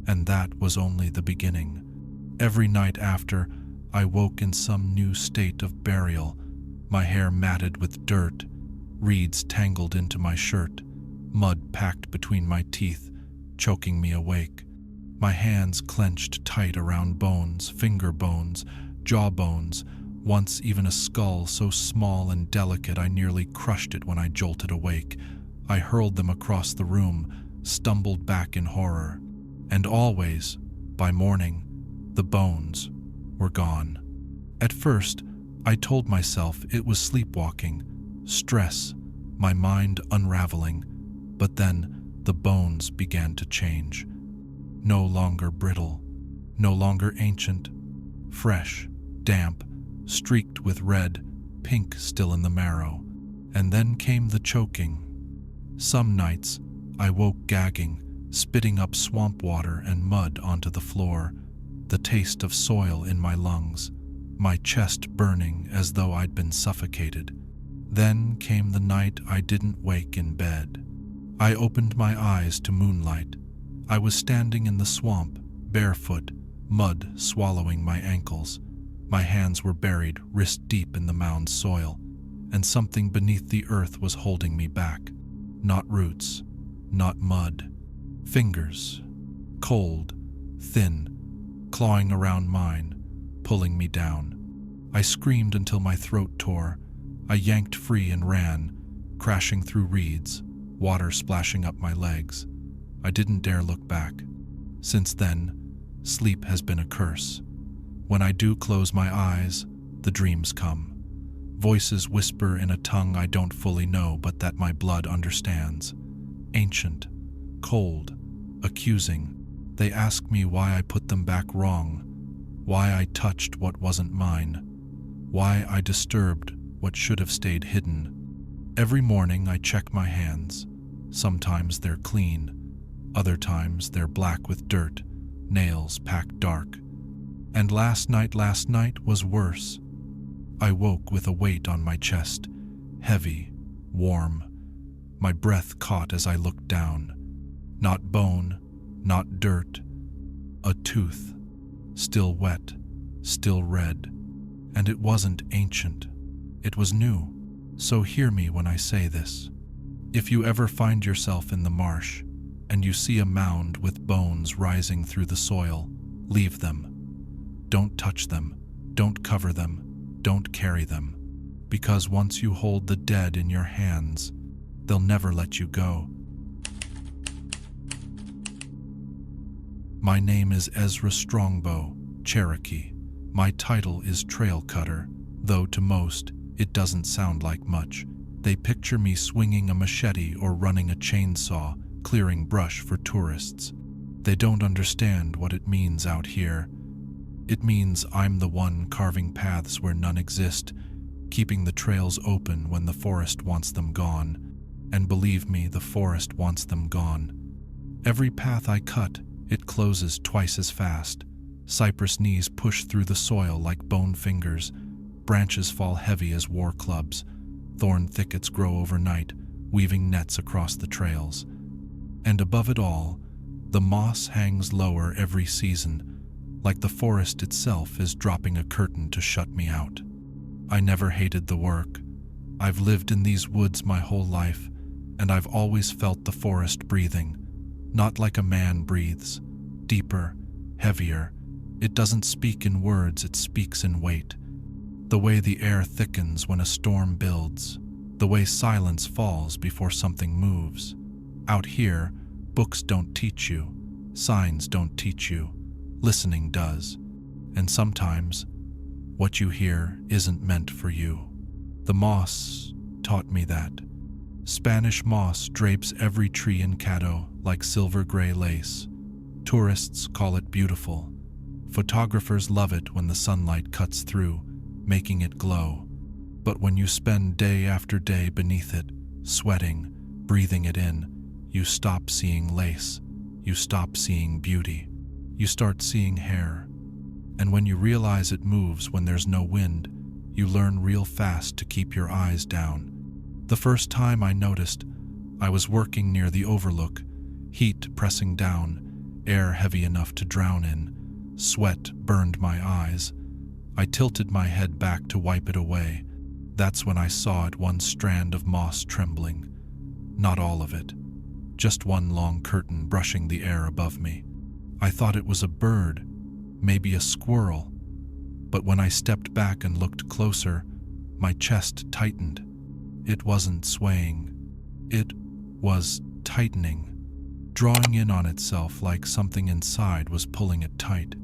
And that was only the beginning. Every night after, I woke in some new state of burial, my hair matted with dirt, reeds tangled into my shirt, mud packed between my teeth, choking me awake. My hands clenched tight around bones, finger bones, jaw bones, once even a skull so small and delicate I nearly crushed it when I jolted awake. I hurled them across the room, stumbled back in horror. And always, by morning, the bones were gone. At first, I told myself it was sleepwalking, stress, my mind unraveling, but then the bones began to change. No longer brittle, no longer ancient, fresh, damp, streaked with red, pink still in the marrow. And then came the choking. Some nights, I woke gagging, spitting up swamp water and mud onto the floor, the taste of soil in my lungs, my chest burning as though I'd been suffocated. Then came the night I didn't wake in bed. I opened my eyes to moonlight. I was standing in the swamp, barefoot, mud swallowing my ankles. My hands were buried wrist deep in the mound's soil, and something beneath the earth was holding me back. Not roots, not mud. Fingers, cold, thin, clawing around mine, pulling me down. I screamed until my throat tore. I yanked free and ran, crashing through reeds, water splashing up my legs. I didn't dare look back. Since then, sleep has been a curse. When I do close my eyes, the dreams come. Voices whisper in a tongue I don't fully know, but that my blood understands. Ancient, cold, accusing. They ask me why I put them back wrong, why I touched what wasn't mine, why I disturbed what should have stayed hidden. Every morning I check my hands. Sometimes they're clean, other times they're black with dirt, nails packed dark. And last night was worse. I woke with a weight on my chest, heavy, warm. My breath caught as I looked down. Not bone, not dirt, a tooth, still wet, still red. And it wasn't ancient, it was new. So hear me when I say this. If you ever find yourself in the marsh, and you see a mound with bones rising through the soil, leave them. Don't touch them, don't cover them, don't carry them. Because once you hold the dead in your hands, they'll never let you go. My name is Ezra Strongbow, Cherokee. My title is Trail Cutter, though to most, it doesn't sound like much. They picture me swinging a machete or running a chainsaw, clearing brush for tourists. They don't understand what it means out here. It means I'm the one carving paths where none exist, keeping the trails open when the forest wants them gone. And believe me, the forest wants them gone. Every path I cut, it closes twice as fast. Cypress knees push through the soil like bone fingers. Branches fall heavy as war clubs. Thorn thickets grow overnight, weaving nets across the trails. And above it all, the moss hangs lower every season, like the forest itself is dropping a curtain to shut me out. I never hated the work. I've lived in these woods my whole life, and I've always felt the forest breathing, not like a man breathes, deeper, heavier. It doesn't speak in words, it speaks in weight. The way the air thickens when a storm builds, the way silence falls before something moves. Out here, books don't teach you, signs don't teach you, listening does. And sometimes, what you hear isn't meant for you. The moss taught me that. Spanish moss drapes every tree in Caddo like silver-gray lace. Tourists call it beautiful. Photographers love it when the sunlight cuts through, making it glow. But when you spend day after day beneath it, sweating, Breathing it in, you stop seeing lace, you stop seeing beauty, you start seeing hair. And when you realize it moves when there's no wind, you learn real fast to keep your eyes down. The first time I noticed, I was working near the overlook, heat pressing down, air heavy enough to drown in. Sweat burned my eyes. I tilted my head back to wipe it away. That's when I saw it, one strand of moss trembling. Not all of it, just one long curtain brushing the air above me. I thought it was a bird, maybe a squirrel. But when I stepped back and looked closer, my chest tightened. It wasn't swaying. It was tightening, drawing in on itself like something inside was pulling it tight.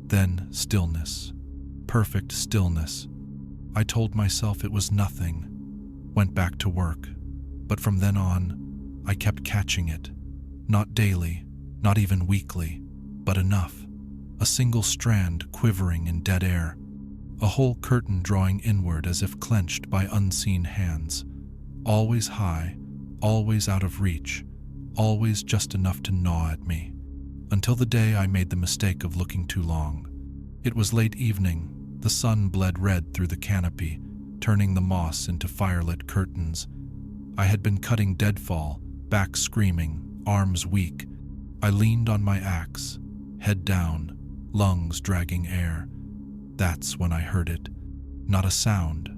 Then stillness. Perfect stillness. I told myself it was nothing, went back to work. But from then on, I kept catching it. Not daily, not even weekly, but enough. A single strand quivering in dead air. A whole curtain drawing inward as if clenched by unseen hands. Always high, always out of reach, always just enough to gnaw at me. Until the day I made the mistake of looking too long. It was late evening. The sun bled red through the canopy, turning the moss into firelit curtains. I had been cutting deadfall, back screaming, arms weak. I leaned on my axe, head down, lungs dragging air. That's when I heard it. Not a sound,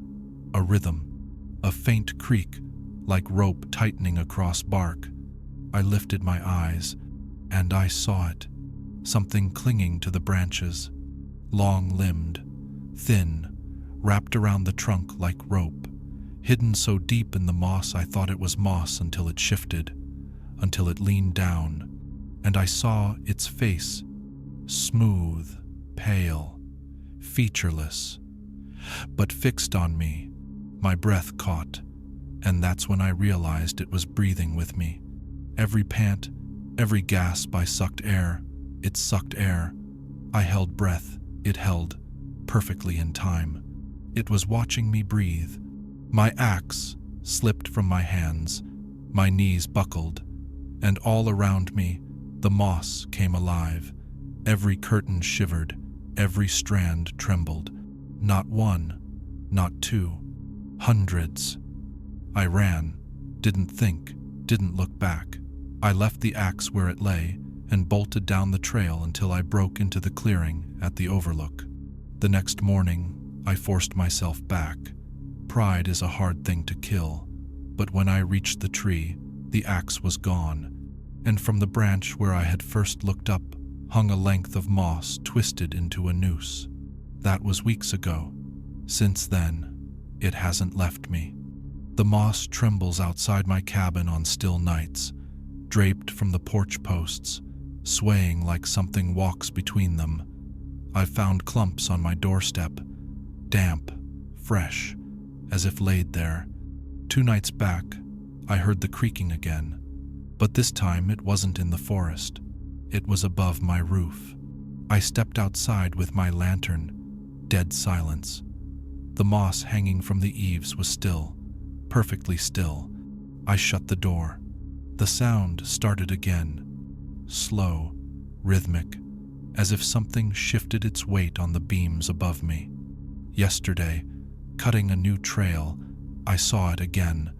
a rhythm, a faint creak, like rope tightening across bark. I lifted my eyes, and I saw it. Something clinging to the branches, long-limbed, thin, wrapped around the trunk like rope, hidden so deep in the moss I thought it was moss until it shifted, until it leaned down, and I saw its face, smooth, pale, featureless, but fixed on me. My breath caught, and that's when I realized it was breathing with me. Every pant, every gasp I sucked air, it sucked air. I held breath, it held, perfectly in time. It was watching me breathe. My axe slipped from my hands, my knees buckled, and all around me, the moss came alive. Every curtain shivered, every strand trembled. Not one, not two, hundreds. I ran, didn't think, didn't look back. I left the axe where it lay and bolted down the trail until I broke into the clearing at the overlook. The next morning, I forced myself back. Pride is a hard thing to kill, but when I reached the tree, the axe was gone, and from the branch where I had first looked up hung a length of moss twisted into a noose. That was weeks ago. Since then, it hasn't left me. The moss trembles outside my cabin on still nights, draped from the porch posts, swaying like something walks between them. I've found clumps on my doorstep, damp, fresh, as if laid there. 2 nights back, I heard the creaking again, but this time it wasn't in the forest. It was above my roof. I stepped outside with my lantern, dead silence. The moss hanging from the eaves was still, perfectly still. I shut the door. The sound started again, slow, rhythmic, as if something shifted its weight on the beams above me. Yesterday, cutting a new trail, I saw it again,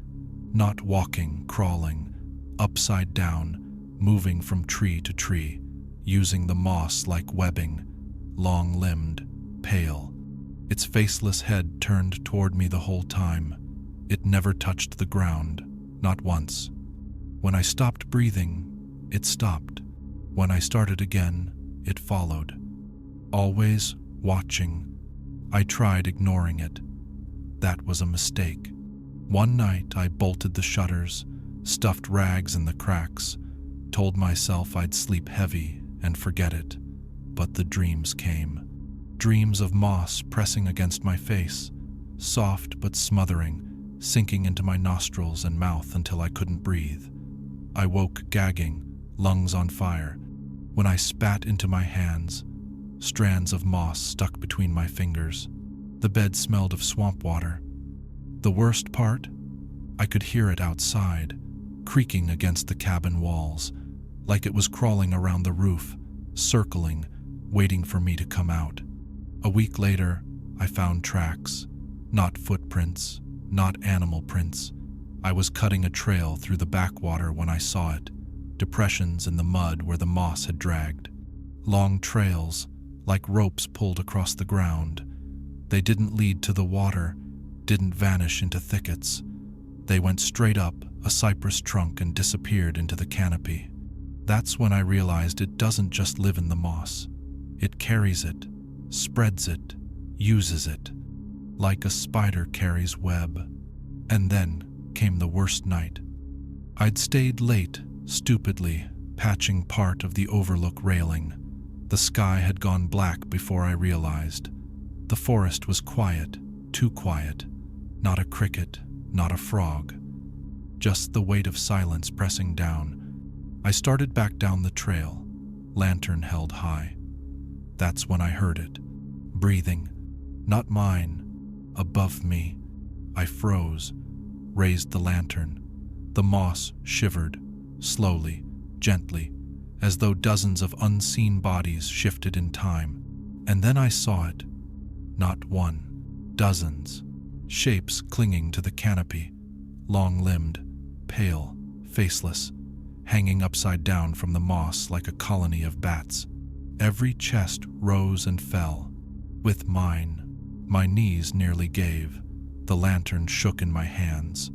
not walking, crawling, upside down, moving from tree to tree, using the moss like webbing, long-limbed, pale. Its faceless head turned toward me the whole time. It never touched the ground, not once. When I stopped breathing, it stopped. When I started again, it followed. Always watching. I tried ignoring it. That was a mistake. One night I bolted the shutters, stuffed rags in the cracks, told myself I'd sleep heavy and forget it. But the dreams came. Dreams of moss pressing against my face, soft but smothering, sinking into my nostrils and mouth until I couldn't breathe. I woke gagging, lungs on fire. When I spat into my hands, strands of moss stuck between my fingers. The bed smelled of swamp water. The worst part? I could hear it outside, creaking against the cabin walls, like it was crawling around the roof, circling, waiting for me to come out. A week later, I found tracks. Not footprints, not animal prints. I was cutting a trail through the backwater when I saw it, depressions in the mud where the moss had dragged. Long trails, like ropes pulled across the ground. They didn't lead to the water, didn't vanish into thickets. They went straight up a cypress trunk and disappeared into the canopy. That's when I realized it doesn't just live in the moss. It carries it, spreads it, uses it, like a spider carries web. And then came the worst night. I'd stayed late, stupidly, patching part of the overlook railing. The sky had gone black before I realized. The forest was quiet, too quiet. Not a cricket, not a frog. Just the weight of silence pressing down. I started back down the trail, lantern held high. That's when I heard it. Breathing. Not mine. Above me. I froze, raised the lantern. The moss shivered, slowly, gently, as though dozens of unseen bodies shifted in time. And then I saw it. Not one, dozens. Shapes clinging to the canopy, long-limbed, pale, faceless, hanging upside down from the moss like a colony of bats. Every chest rose and fell. With mine, my knees nearly gave. The lantern shook in my hands.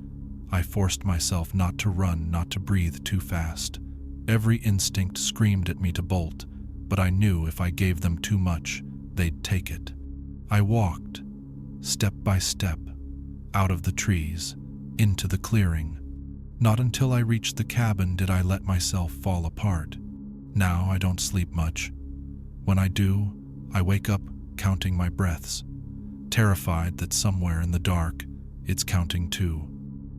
I forced myself not to run, not to breathe too fast. Every instinct screamed at me to bolt, but I knew if I gave them too much, they'd take it. I walked, step by step, out of the trees, into the clearing. Not until I reached the cabin did I let myself fall apart. Now I don't sleep much. When I do, I wake up counting my breaths, terrified that somewhere in the dark, it's counting too.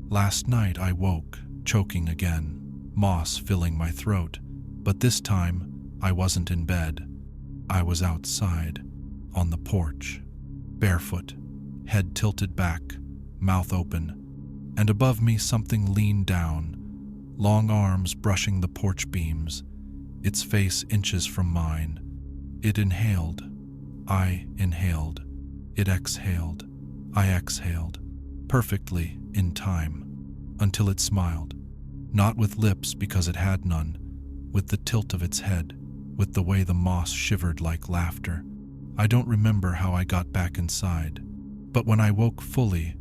Last night I woke, choking again, moss filling my throat, but this time I wasn't in bed. I was outside, on the porch, barefoot, head tilted back, mouth open, and above me something leaned down, long arms brushing the porch beams, its face inches from mine. It inhaled. I inhaled. It exhaled. I exhaled. Perfectly in time. Until it smiled. Not with lips because it had none, with the tilt of its head, with the way the moss shivered like laughter. I don't remember how I got back inside, but when I woke fully,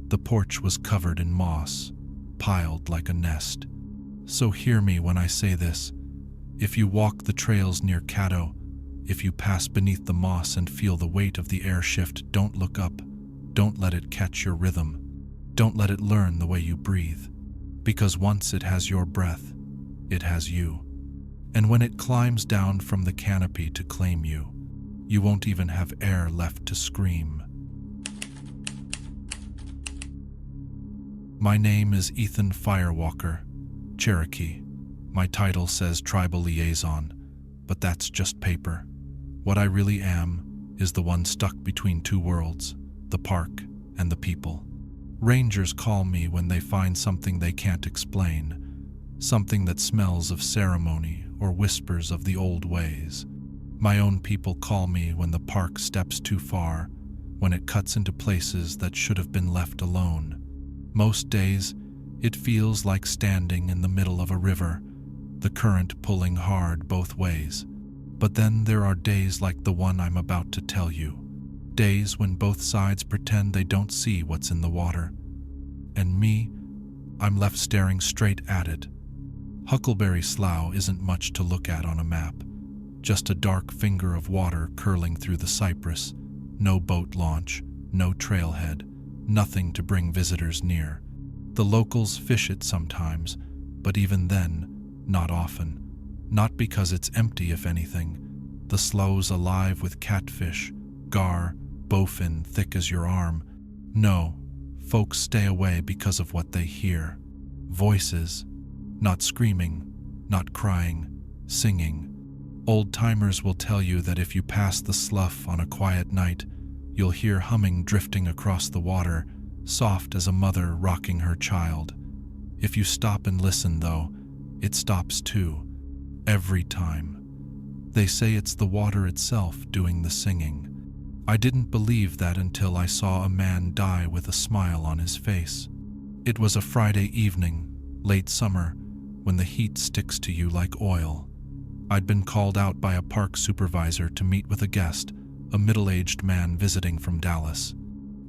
the porch was covered in moss, piled like a nest. So hear me when I say this. If you walk the trails near Caddo, if you pass beneath the moss and feel the weight of the air shift, don't look up. Don't let it catch your rhythm. Don't let it learn the way you breathe. Because once it has your breath, it has you. And when it climbs down from the canopy to claim you, you won't even have air left to scream. My name is Ethan Firewalker, Cherokee. My title says Tribal Liaison, but that's just paper. What I really am is the one stuck between two worlds, the park and the people. Rangers call me when they find something they can't explain, something that smells of ceremony or whispers of the old ways. My own people call me when the park steps too far, when it cuts into places that should have been left alone. Most days, it feels like standing in the middle of a river, the current pulling hard both ways. But then there are days like the one I'm about to tell you. Days when both sides pretend they don't see what's in the water. And me, I'm left staring straight at it. Huckleberry Slough isn't much to look at on a map. Just a dark finger of water curling through the cypress. No boat launch, no trailhead, nothing to bring visitors near. The locals fish it sometimes, but even then, not often. Not because it's empty, if anything. The slough's alive with catfish, gar, bowfin thick as your arm. No, folks stay away because of what they hear. Voices. Not screaming, not crying, singing. Old-timers will tell you that if you pass the slough on a quiet night, you'll hear humming drifting across the water, soft as a mother rocking her child. If you stop and listen, though, it stops too. Every time. They say it's the water itself doing the singing. I didn't believe that until I saw a man die with a smile on his face. It was a Friday evening, late summer, when the heat sticks to you like oil. I'd been called out by a park supervisor to meet with a guest, a middle-aged man visiting from Dallas.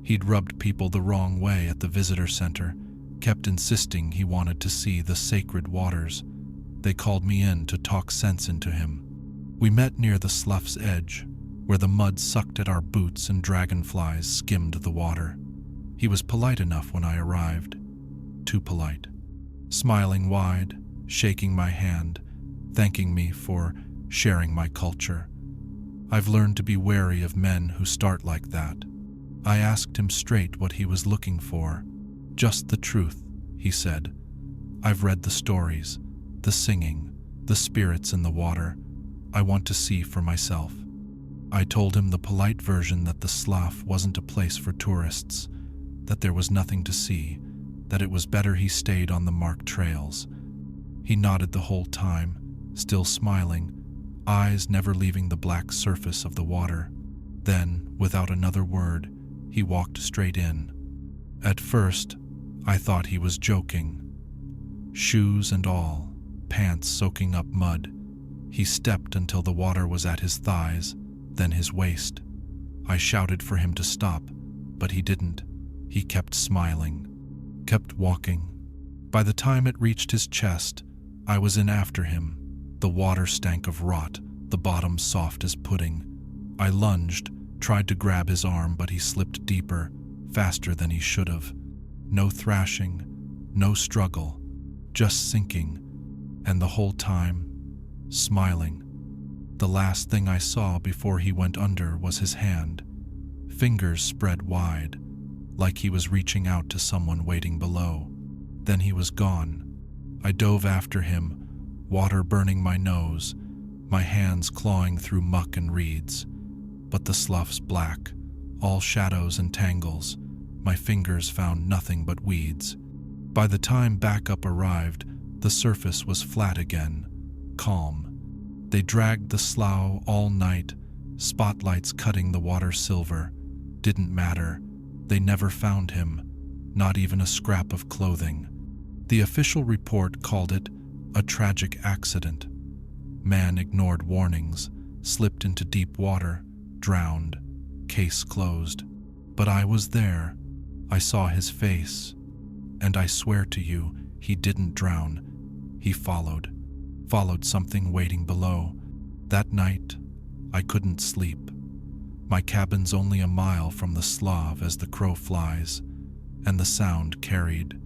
He'd rubbed people the wrong way at the visitor center, kept insisting he wanted to see the sacred waters. They called me in to talk sense into him. We met near the slough's edge, where the mud sucked at our boots and dragonflies skimmed the water. He was polite enough when I arrived. Too polite. Smiling wide, shaking my hand, thanking me for sharing my culture. I've learned to be wary of men who start like that. I asked him straight what he was looking for. Just the truth, he said. I've read the stories, the singing, the spirits in the water. I want to see for myself. I told him the polite version that the slough wasn't a place for tourists, that there was nothing to see, that it was better he stayed on the marked trails. He nodded the whole time, still smiling, eyes never leaving the black surface of the water. Then, without another word, he walked straight in. At first, I thought he was joking. Shoes and all, pants soaking up mud. He stepped until the water was at his thighs, then his waist. I shouted for him to stop, but he didn't. He kept smiling, kept walking. By the time it reached his chest, I was in after him. The water stank of rot, the bottom soft as pudding. I lunged, tried to grab his arm, but he slipped deeper, faster than he should have. No thrashing, no struggle, just sinking, and the whole time, smiling. The last thing I saw before he went under was his hand, fingers spread wide, like he was reaching out to someone waiting below. Then he was gone. I dove after him, water burning my nose, my hands clawing through muck and reeds. But the slough's black, all shadows and tangles. My fingers found nothing but weeds. By the time backup arrived, the surface was flat again, calm. They dragged the slough all night, spotlights cutting the water silver. Didn't matter. They never found him, not even a scrap of clothing. The official report called it a tragic accident. Man ignored warnings, slipped into deep water, drowned, case closed. But I was there. I saw his face, and I swear to you, he didn't drown. He followed something waiting below. That night, I couldn't sleep. My cabin's only a mile from the slough as the crow flies, and the sound carried.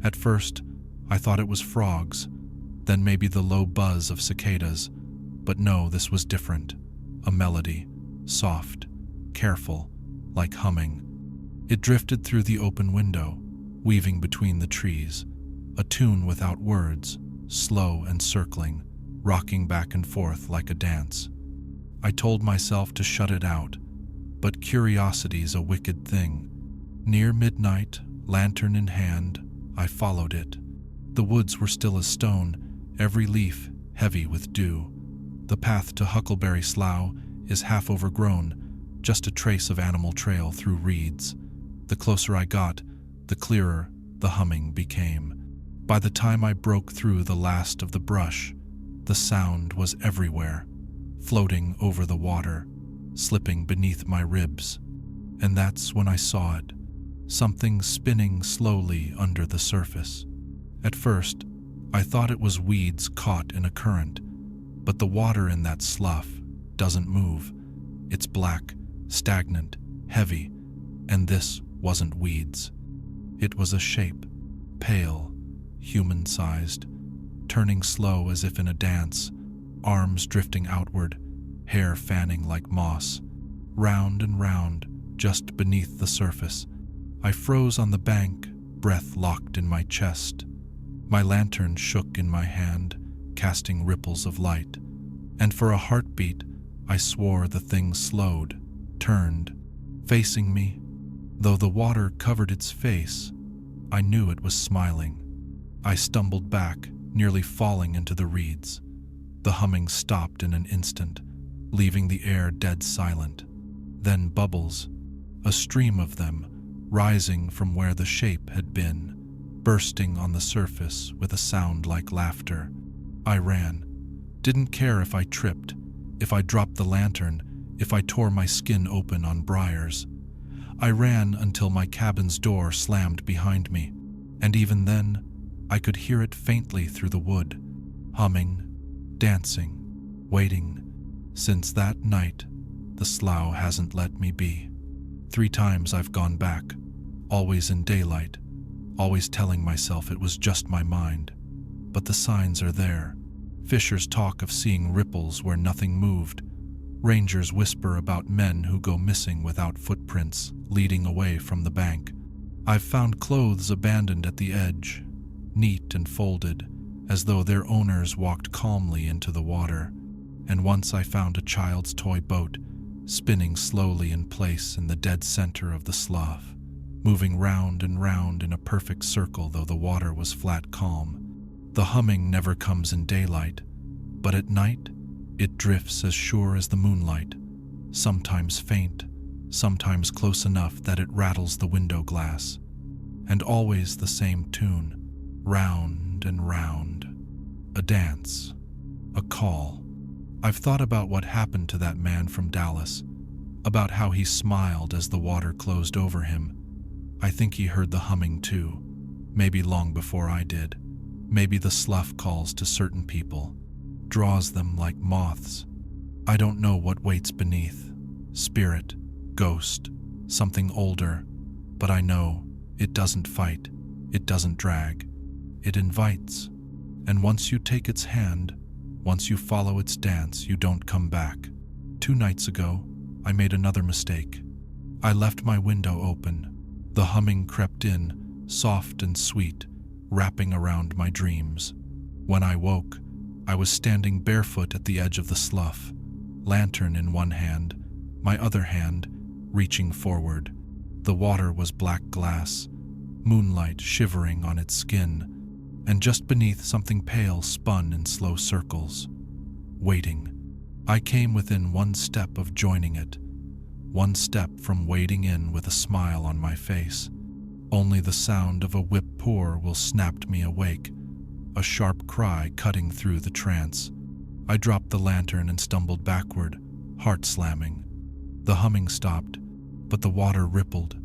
At first, I thought it was frogs, then maybe the low buzz of cicadas, but no, this was different. A melody, soft, careful, like humming. It drifted through the open window, weaving between the trees, a tune without words, slow and circling, rocking back and forth like a dance. I told myself to shut it out, but curiosity's a wicked thing. Near midnight, lantern in hand, I followed it. The woods were still as stone, every leaf heavy with dew. The path to Huckleberry Slough is half overgrown, just a trace of animal trail through reeds. The closer I got, the clearer the humming became. By the time I broke through the last of the brush, the sound was everywhere, floating over the water, slipping beneath my ribs. And that's when I saw it, something spinning slowly under the surface. At first, I thought it was weeds caught in a current, but the water in that slough doesn't move. It's black, stagnant, heavy, and this wasn't weeds. It was a shape, pale, human-sized, turning slow as if in a dance, arms drifting outward, hair fanning like moss, round and round, just beneath the surface. I froze on the bank, breath locked in my chest. My lantern shook in my hand, casting ripples of light, and for a heartbeat, I swore the thing slowed, turned, facing me. Though the water covered its face, I knew it was smiling. I stumbled back, nearly falling into the reeds. The humming stopped in an instant, leaving the air dead silent. Then bubbles, a stream of them, rising from where the shape had been, bursting on the surface with a sound like laughter. I ran. Didn't care if I tripped, if I dropped the lantern, if I tore my skin open on briars. I ran until my cabin's door slammed behind me, and even then, I could hear it faintly through the wood, humming, dancing, waiting. Since that night, the slough hasn't let me be. 3 times I've gone back, always in daylight, always telling myself it was just my mind. But the signs are there. Fishers talk of seeing ripples where nothing moved. Rangers whisper about men who go missing without footprints leading away from the bank. I've found clothes abandoned at the edge, neat and folded, as though their owners walked calmly into the water. And once I found a child's toy boat, spinning slowly in place in the dead center of the slough, moving round and round in a perfect circle though the water was flat calm. The humming never comes in daylight, but at night it drifts as sure as the moonlight, sometimes faint, sometimes close enough that it rattles the window glass. And always the same tune, round and round. A dance, a call. I've thought about what happened to that man from Dallas, about how he smiled as the water closed over him. I think he heard the humming too, maybe long before I did. Maybe the slough calls to certain people, draws them like moths. I don't know what waits beneath, spirit, ghost, something older, but I know it doesn't fight, it doesn't drag, it invites. And once you take its hand, once you follow its dance, you don't come back. 2 nights ago, I made another mistake. I left my window open. The humming crept in, soft and sweet, wrapping around my dreams. When I woke, I was standing barefoot at the edge of the slough, lantern in one hand, my other hand reaching forward. The water was black glass, moonlight shivering on its skin, and just beneath something pale spun in slow circles, waiting. I came within 1 step of joining it, 1 step from wading in with a smile on my face. Only the sound of a whip pour will snapped me awake, a sharp cry cutting through the trance. I dropped the lantern and stumbled backward, heart slamming. The humming stopped, but the water rippled,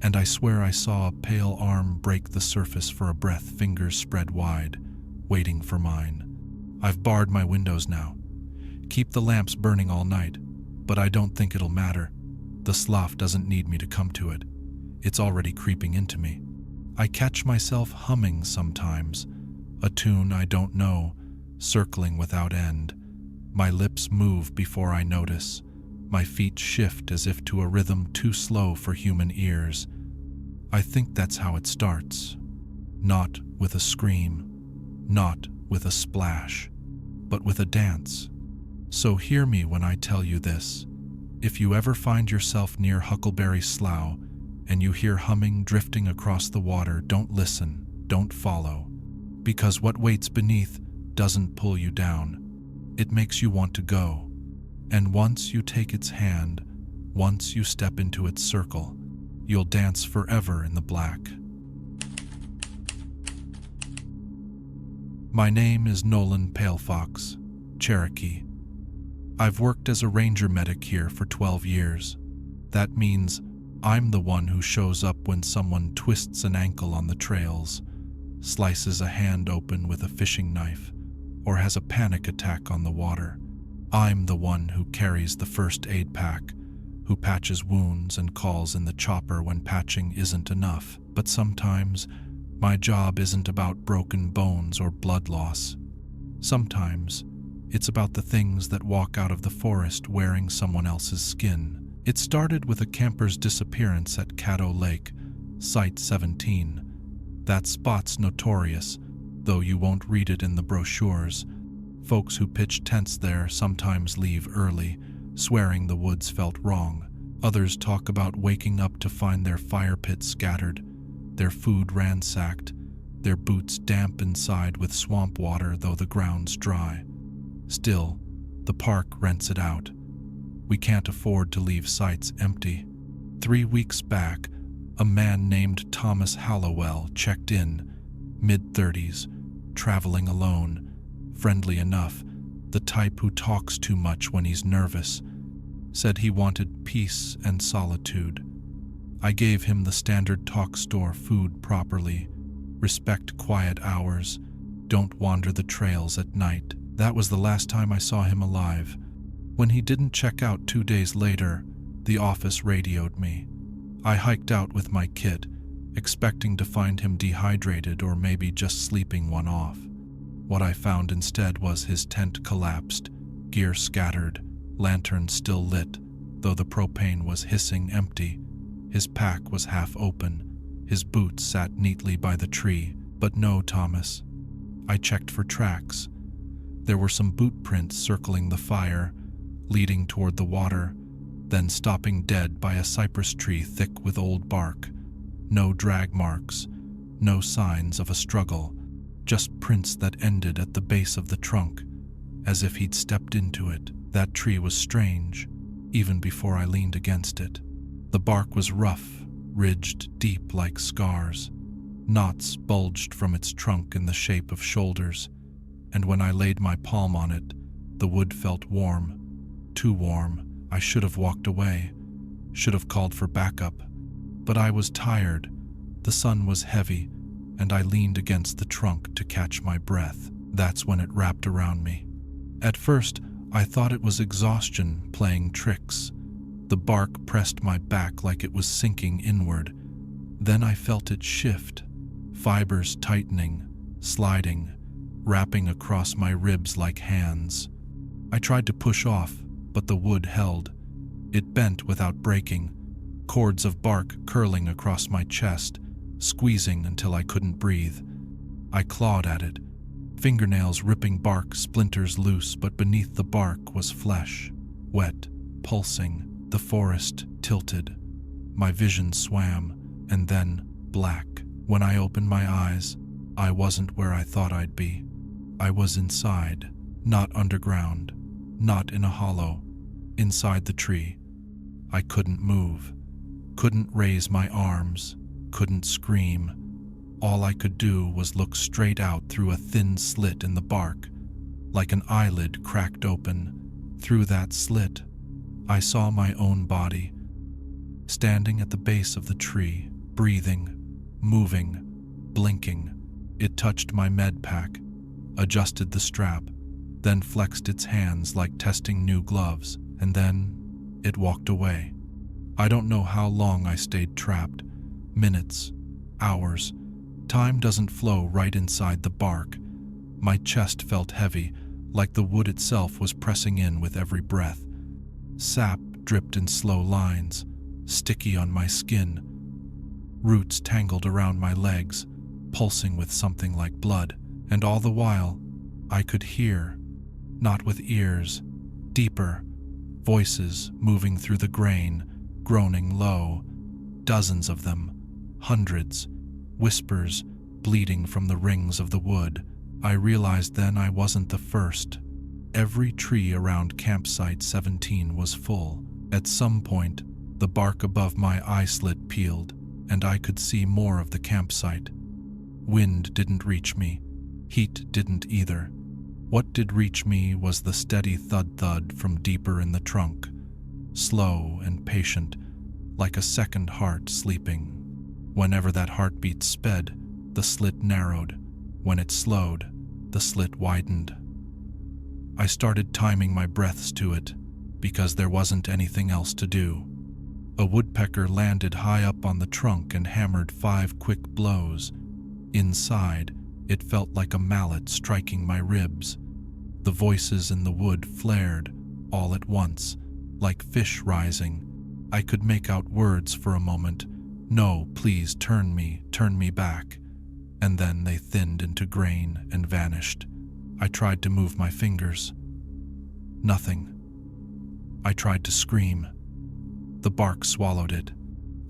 and I swear I saw a pale arm break the surface for a breath, fingers spread wide, waiting for mine. I've barred my windows now. Keep the lamps burning all night, but I don't think it'll matter. The slough doesn't need me to come to it. It's already creeping into me. I catch myself humming sometimes, a tune I don't know, circling without end. My lips move before I notice. My feet shift as if to a rhythm too slow for human ears. I think that's how it starts. Not with a scream, not with a splash, but with a dance. So hear me when I tell you this. If you ever find yourself near Huckleberry Slough and you hear humming drifting across the water, don't listen, don't follow. Because what waits beneath doesn't pull you down. It makes you want to go. And once you take its hand, once you step into its circle, you'll dance forever in the black. My name is Nolan Palefox, Cherokee. I've worked as a ranger medic here for 12 years. That means I'm the one who shows up when someone twists an ankle on the trails, slices a hand open with a fishing knife, or has a panic attack on the water. I'm the one who carries the first aid pack, who patches wounds and calls in the chopper when patching isn't enough. But sometimes, my job isn't about broken bones or blood loss. Sometimes, it's about the things that walk out of the forest wearing someone else's skin. It started with a camper's disappearance at Caddo Lake, Site 17. That spot's notorious, though you won't read it in the brochures. Folks who pitch tents there sometimes leave early, swearing the woods felt wrong. Others talk about waking up to find their fire pit scattered, their food ransacked, their boots damp inside with swamp water though the ground's dry. Still, the park rents it out. We can't afford to leave sites empty. 3 weeks back, a man named Thomas Hallowell checked in, mid-30s, traveling alone, friendly enough, the type who talks too much when he's nervous. Said he wanted peace and solitude. I gave him the standard talk store food properly. Respect quiet hours. Don't wander the trails at night. That was the last time I saw him alive. When he didn't check out 2 days later, the office radioed me. I hiked out with my kit, expecting to find him dehydrated or maybe just sleeping one off. What I found instead was his tent collapsed, gear scattered, lantern still lit, though the propane was hissing empty. His pack was half open. His boots sat neatly by the tree, but no Thomas. I checked for tracks. There were some boot prints circling the fire, leading toward the water, then stopping dead by a cypress tree thick with old bark. No drag marks, no signs of a struggle, just prints that ended at the base of the trunk, as if he'd stepped into it. That tree was strange, even before I leaned against it. The bark was rough, ridged deep like scars. Knots bulged from its trunk in the shape of shoulders, and when I laid my palm on it, the wood felt warm. Too warm. I should have walked away, should have called for backup. But I was tired. The sun was heavy, and I leaned against the trunk to catch my breath. That's when it wrapped around me. At first, I thought it was exhaustion playing tricks. The bark pressed my back like it was sinking inward. Then I felt it shift, fibers tightening, sliding, wrapping across my ribs like hands. I tried to push off, but the wood held. It bent without breaking, cords of bark curling across my chest, squeezing until I couldn't breathe. I clawed at it, fingernails ripping bark splinters loose, but beneath the bark was flesh, wet, pulsing. The forest tilted. My vision swam, and then black. When I opened my eyes, I wasn't where I thought I'd be. I was inside, not underground, not in a hollow, inside the tree. I couldn't move, couldn't raise my arms, couldn't scream. All I could do was look straight out through a thin slit in the bark, like an eyelid cracked open. Through that slit, I saw my own body, standing at the base of the tree, breathing, moving, blinking. It touched my med pack, adjusted the strap, then flexed its hands like testing new gloves, and then it walked away. I don't know how long I stayed trapped. Minutes, hours. Time doesn't flow right inside the bark. My chest felt heavy, like the wood itself was pressing in with every breath. Sap dripped in slow lines, sticky on my skin. Roots tangled around my legs, pulsing with something like blood. And all the while, I could hear, not with ears, deeper, voices moving through the grain, groaning low. Dozens of them, hundreds, whispers bleeding from the rings of the wood. I realized then I wasn't the first. Every tree around campsite 17 was full. At some point, the bark above my eye slit peeled, and I could see more of the campsite. Wind didn't reach me. Heat didn't either. What did reach me was the steady thud-thud from deeper in the trunk, slow and patient, like a second heart sleeping. Whenever that heartbeat sped, the slit narrowed. When it slowed, the slit widened. I started timing my breaths to it, because there wasn't anything else to do. A woodpecker landed high up on the trunk and hammered 5 quick blows. Inside, it felt like a mallet striking my ribs. The voices in the wood flared, all at once, like fish rising. I could make out words for a moment. No, please, turn me back. And then they thinned into grain and vanished. I tried to move my fingers. Nothing. I tried to scream. The bark swallowed it.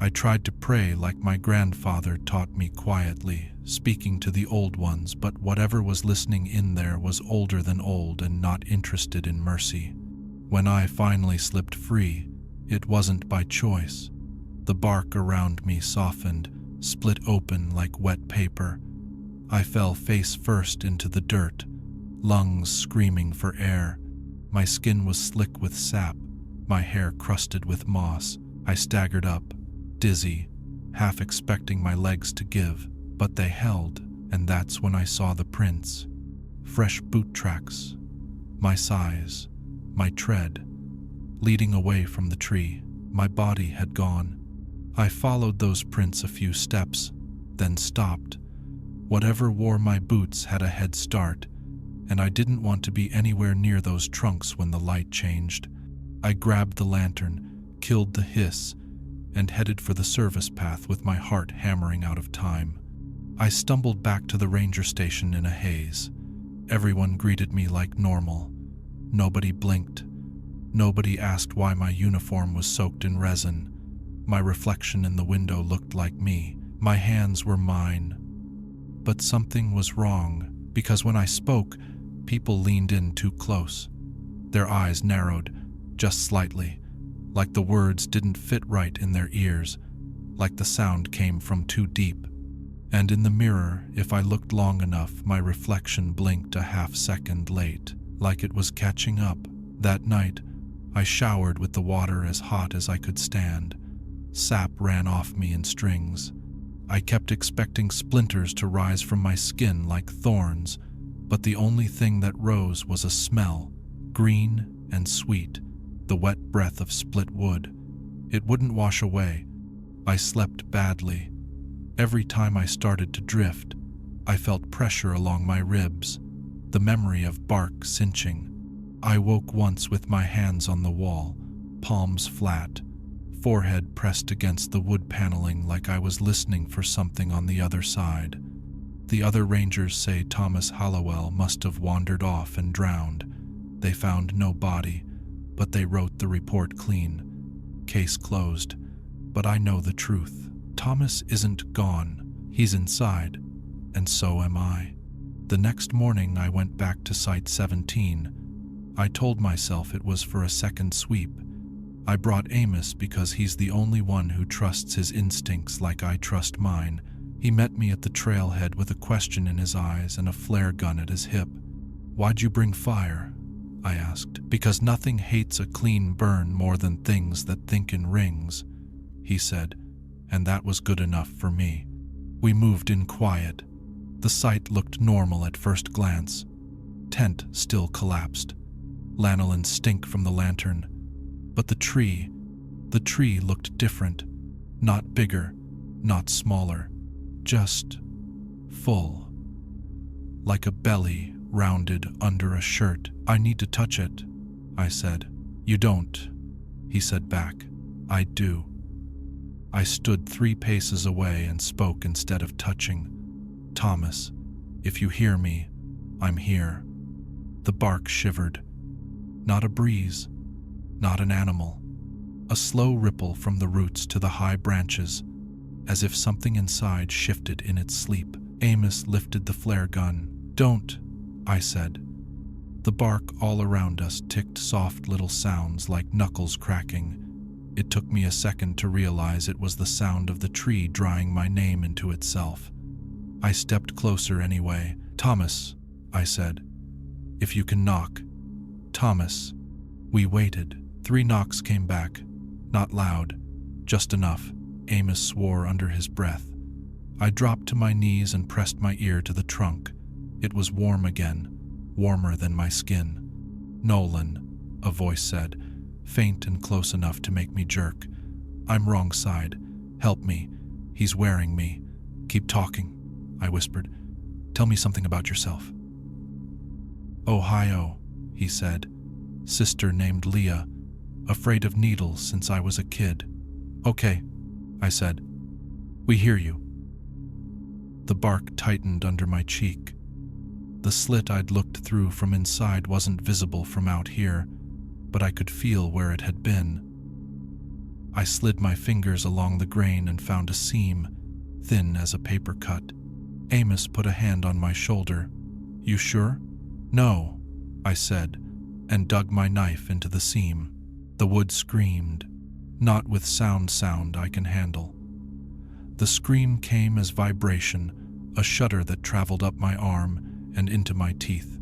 I tried to pray like my grandfather taught me quietly, speaking to the old ones, but whatever was listening in there was older than old and not interested in mercy. When I finally slipped free, it wasn't by choice. The bark around me softened, split open like wet paper. I fell face first into the dirt, lungs screaming for air. My skin was slick with sap, my hair crusted with moss. I staggered up, dizzy, half expecting my legs to give, but they held, and that's when I saw the prints. Fresh boot tracks, my size, my tread, leading away from the tree. My body had gone. I followed those prints a few steps, then stopped. Whatever wore my boots had a head start, and I didn't want to be anywhere near those trunks when the light changed. I grabbed the lantern, killed the hiss, and headed for the service path with my heart hammering out of time. I stumbled back to the ranger station in a haze. Everyone greeted me like normal. Nobody blinked. Nobody asked why my uniform was soaked in resin. My reflection in the window looked like me. My hands were mine. But something was wrong, because when I spoke, people leaned in too close. Their eyes narrowed, just slightly, like the words didn't fit right in their ears, like the sound came from too deep. And in the mirror, if I looked long enough, my reflection blinked a half-second late, like it was catching up. That night, I showered with the water as hot as I could stand. Sap ran off me in strings. I kept expecting splinters to rise from my skin like thorns, but the only thing that rose was a smell, green and sweet, the wet breath of split wood. It wouldn't wash away. I slept badly. Every time I started to drift, I felt pressure along my ribs, the memory of bark cinching. I woke once with my hands on the wall, palms flat, forehead pressed against the wood paneling like I was listening for something on the other side. The other rangers say Thomas Hallowell must have wandered off and drowned. They found no body, but they wrote the report clean. Case closed. But I know the truth. Thomas isn't gone. He's inside, and so am I. The next morning I went back to Site 17. I told myself it was for a second sweep. I brought Amos because he's the only one who trusts his instincts like I trust mine. He met me at the trailhead with a question in his eyes and a flare gun at his hip. "Why'd you bring fire?" I asked. "Because nothing hates a clean burn more than things that think in rings," he said, and that was good enough for me. We moved in quiet. The site looked normal at first glance. Tent still collapsed. Lanolin stink from the lantern. But the tree looked different. Not bigger, not smaller, just full. Like a belly rounded under a shirt. "I need to touch it," I said. "You don't," he said back. "I do." I stood 3 paces away and spoke instead of touching. "Thomas, if you hear me, I'm here." The bark shivered. Not a breeze, not an animal. A slow ripple from the roots to the high branches, as if something inside shifted in its sleep. Amos lifted the flare gun. "Don't," I said. The bark all around us ticked soft little sounds like knuckles cracking. It took me a second to realize it was the sound of the tree drying my name into itself. I stepped closer anyway. "Thomas," I said, "if you can knock." "Thomas." We waited. 3 knocks came back. Not loud, just enough. Amos swore under his breath. I dropped to my knees and pressed my ear to the trunk. It was warm again, warmer than my skin. "Nolan," a voice said, faint and close enough to make me jerk. "I'm wrong side. Help me. He's wearing me." "Keep talking," I whispered. "Tell me something about yourself." "Ohio," he said. "Sister named Leah. Afraid of needles since I was a kid." "Okay," I said. "We hear you." The bark tightened under my cheek. The slit I'd looked through from inside wasn't visible from out here, but I could feel where it had been. I slid my fingers along the grain and found a seam, thin as a paper cut. Amos put a hand on my shoulder. "You sure?" "No," I said, and dug my knife into the seam. The wood screamed, not with sound I can handle. The scream came as vibration, a shudder that traveled up my arm and into my teeth.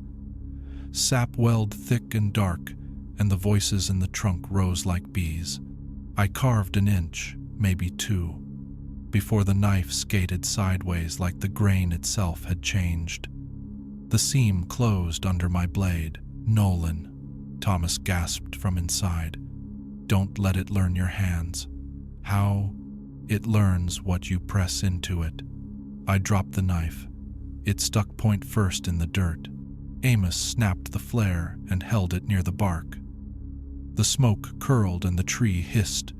Sap welled thick and dark, and the voices in the trunk rose like bees. I carved an inch, maybe 2, before the knife skated sideways like the grain itself had changed. The seam closed under my blade. "Nolan," Thomas gasped from inside. "Don't let it learn your hands." "How?" "It learns what you press into it." I dropped the knife. It stuck point first in the dirt. Amos snapped the flare and held it near the bark. The smoke curled and the tree hissed,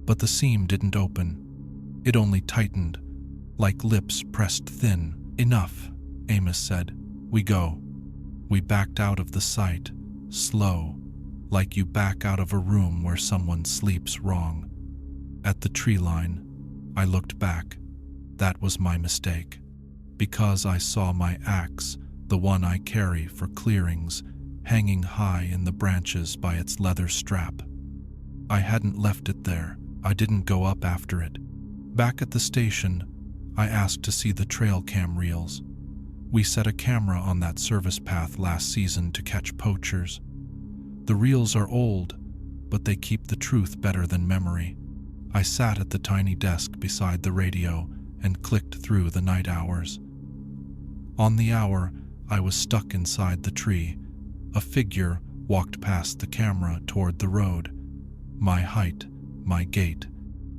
but the seam didn't open. It only tightened, like lips pressed thin. "Enough," Amos said. "We go." We backed out of the sight, slow, like you back out of a room where someone sleeps wrong. At the tree line, I looked back. That was my mistake. Because I saw my axe, the one I carry for clearings, hanging high in the branches by its leather strap. I hadn't left it there. I didn't go up after it. Back at the station, I asked to see the trail cam reels. We set a camera on that service path last season to catch poachers. The reels are old, but they keep the truth better than memory. I sat at the tiny desk beside the radio and clicked through the night hours. On the hour, I was stuck inside the tree. A figure walked past the camera toward the road. My height, my gait.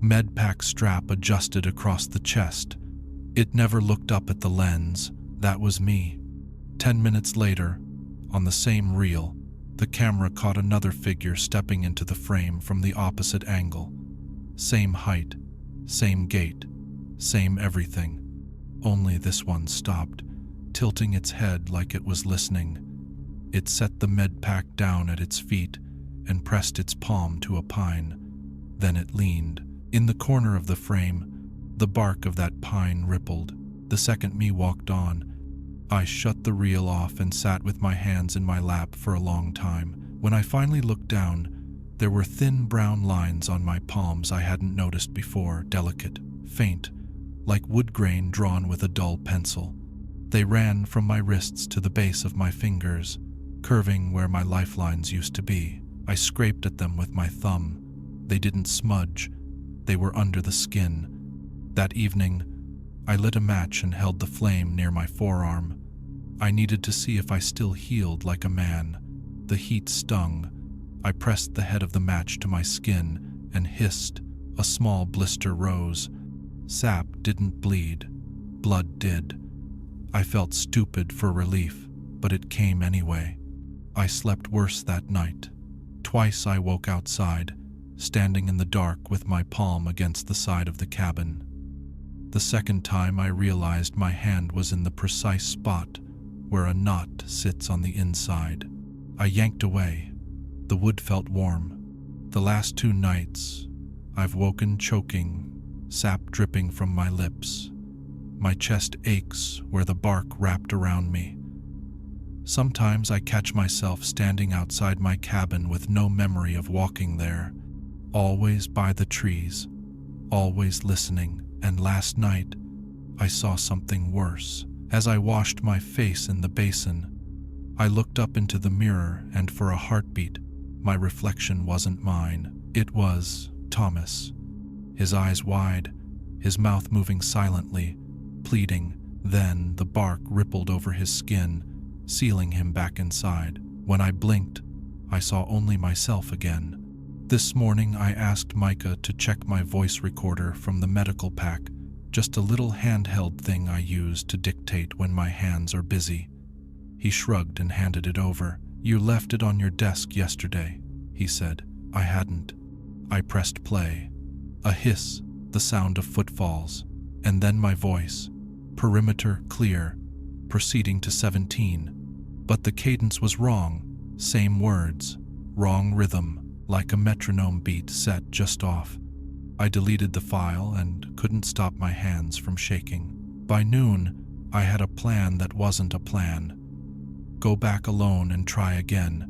Medpack strap adjusted across the chest. It never looked up at the lens. That was me. 10 minutes later, on the same reel, the camera caught another figure stepping into the frame from the opposite angle. Same height, same gait, same everything. Only this one stopped, tilting its head like it was listening. It set the medpack down at its feet and pressed its palm to a pine. Then it leaned. In the corner of the frame, the bark of that pine rippled. The second me walked on, I shut the reel off and sat with my hands in my lap for a long time. When I finally looked down, there were thin brown lines on my palms I hadn't noticed before, delicate, faint, like wood grain drawn with a dull pencil. They ran from my wrists to the base of my fingers, curving where my lifelines used to be. I scraped at them with my thumb. They didn't smudge. They were under the skin. That evening, I lit a match and held the flame near my forearm. I needed to see if I still healed like a man. The heat stung. I pressed the head of the match to my skin and hissed. A small blister rose. Sap didn't bleed. Blood did. I felt stupid for relief, but it came anyway. I slept worse that night. Twice I woke outside, standing in the dark with my palm against the side of the cabin. The second time I realized my hand was in the precise spot where a knot sits on the inside. I yanked away. The wood felt warm. The last 2 nights, I've woken choking, sap dripping from my lips. My chest aches where the bark wrapped around me. Sometimes I catch myself standing outside my cabin with no memory of walking there, always by the trees, always listening. And last night, I saw something worse. As I washed my face in the basin, I looked up into the mirror, and for a heartbeat, my reflection wasn't mine. It was Thomas. His eyes wide, his mouth moving silently, pleading. Then the bark rippled over his skin, sealing him back inside. When I blinked, I saw only myself again. This morning I asked Micah to check my voice recorder from the medical pack, just a little handheld thing I use to dictate when my hands are busy. He shrugged and handed it over. "You left it on your desk yesterday," he said. I hadn't. I pressed play. A hiss, the sound of footfalls, and then my voice, perimeter clear, proceeding to 17. But the cadence was wrong. Same words, wrong rhythm. Like a metronome beat set just off. I deleted the file and couldn't stop my hands from shaking. By noon, I had a plan that wasn't a plan. Go back alone and try again,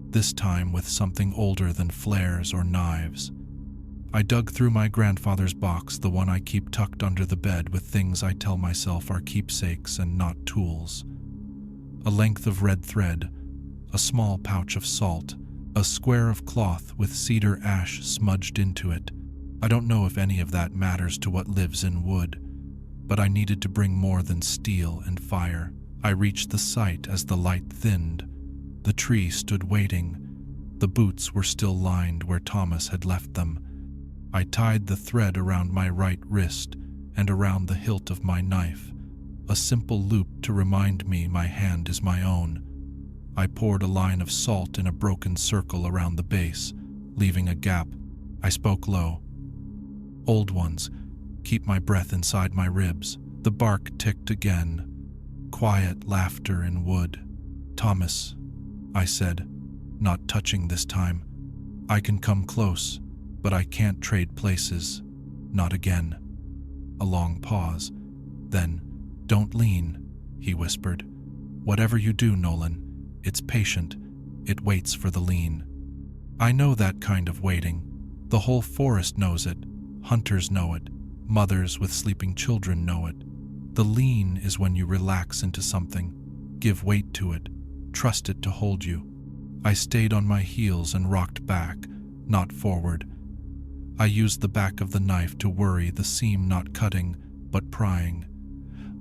this time with something older than flares or knives. I dug through my grandfather's box, the one I keep tucked under the bed with things I tell myself are keepsakes and not tools. A length of red thread, a small pouch of salt, a square of cloth with cedar ash smudged into it. I don't know if any of that matters to what lives in wood, but I needed to bring more than steel and fire. I reached the site as the light thinned. The tree stood waiting. The boots were still lined where Thomas had left them. I tied the thread around my right wrist and around the hilt of my knife, a simple loop to remind me my hand is my own. I poured a line of salt in a broken circle around the base, leaving a gap. I spoke low. Old ones, keep my breath inside my ribs. The bark ticked again. Quiet laughter in wood. Thomas, I said, not touching this time. I can come close, but I can't trade places. Not again. A long pause. Then, don't lean, he whispered. Whatever you do, Nolan, it's patient. It waits for the lean. I know that kind of waiting. The whole forest knows it. Hunters know it. Mothers with sleeping children know it. The lean is when you relax into something, give weight to it, trust it to hold you. I stayed on my heels and rocked back, not forward. I used the back of the knife to worry the seam not cutting, but prying.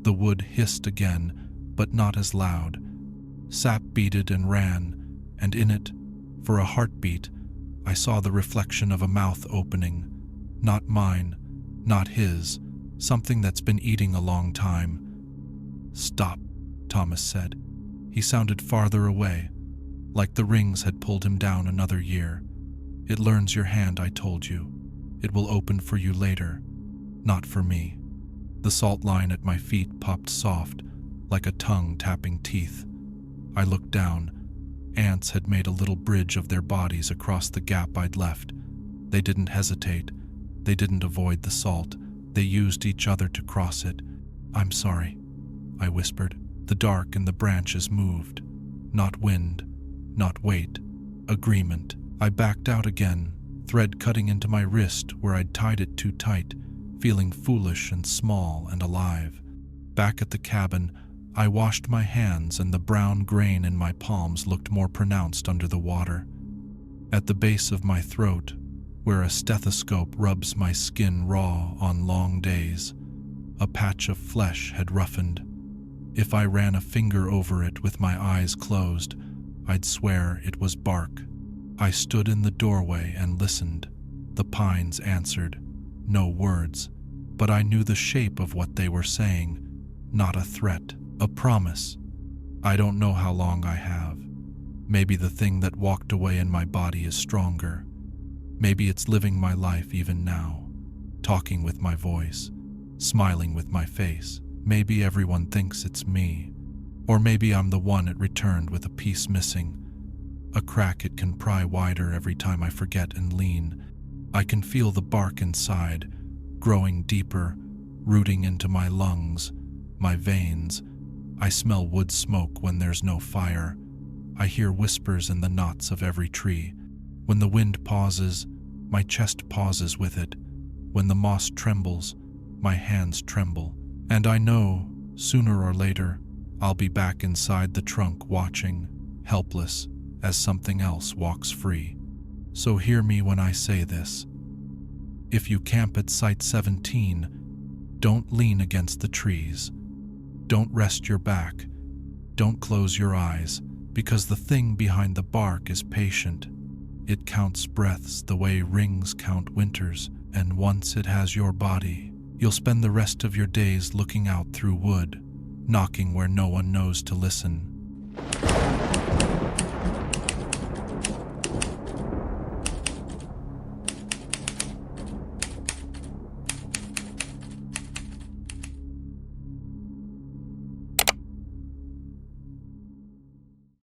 The wood hissed again, but not as loud. Sap beaded and ran, and in it, for a heartbeat, I saw the reflection of a mouth opening. Not mine, not his, something that's been eating a long time. Stop, Thomas said. He sounded farther away, like the rings had pulled him down another year. It learns your hand, I told you. It will open for you later, not for me. The salt line at my feet popped soft, like a tongue tapping teeth. I looked down. Ants had made a little bridge of their bodies across the gap I'd left. They didn't hesitate. They didn't avoid the salt. They used each other to cross it. I'm sorry, I whispered. The dark in the branches moved. Not wind, not weight, agreement. I backed out again, thread cutting into my wrist where I'd tied it too tight, feeling foolish and small and alive. Back at the cabin, I washed my hands and the brown grain in my palms looked more pronounced under the water. At the base of my throat, where a stethoscope rubs my skin raw on long days, a patch of flesh had roughened. If I ran a finger over it with my eyes closed, I'd swear it was bark. I stood in the doorway and listened. The pines answered. No words, but I knew the shape of what they were saying. Not a threat, a promise. I don't know how long I have. Maybe the thing that walked away in my body is stronger. Maybe it's living my life even now, talking with my voice, smiling with my face. Maybe everyone thinks it's me. Or maybe I'm the one it returned with a piece missing. A crack it can pry wider every time I forget and lean. I can feel the bark inside, growing deeper, rooting into my lungs, my veins. I smell wood smoke when there's no fire. I hear whispers in the knots of every tree. When the wind pauses, my chest pauses with it. When the moss trembles, my hands tremble. And I know, sooner or later, I'll be back inside the trunk watching, helpless, as something else walks free. So hear me when I say this. If you camp at Site 17, don't lean against the trees. Don't rest your back. Don't close your eyes, because the thing behind the bark is patient. It counts breaths the way rings count winters, and once it has your body, you'll spend the rest of your days looking out through wood, knocking where no one knows to listen,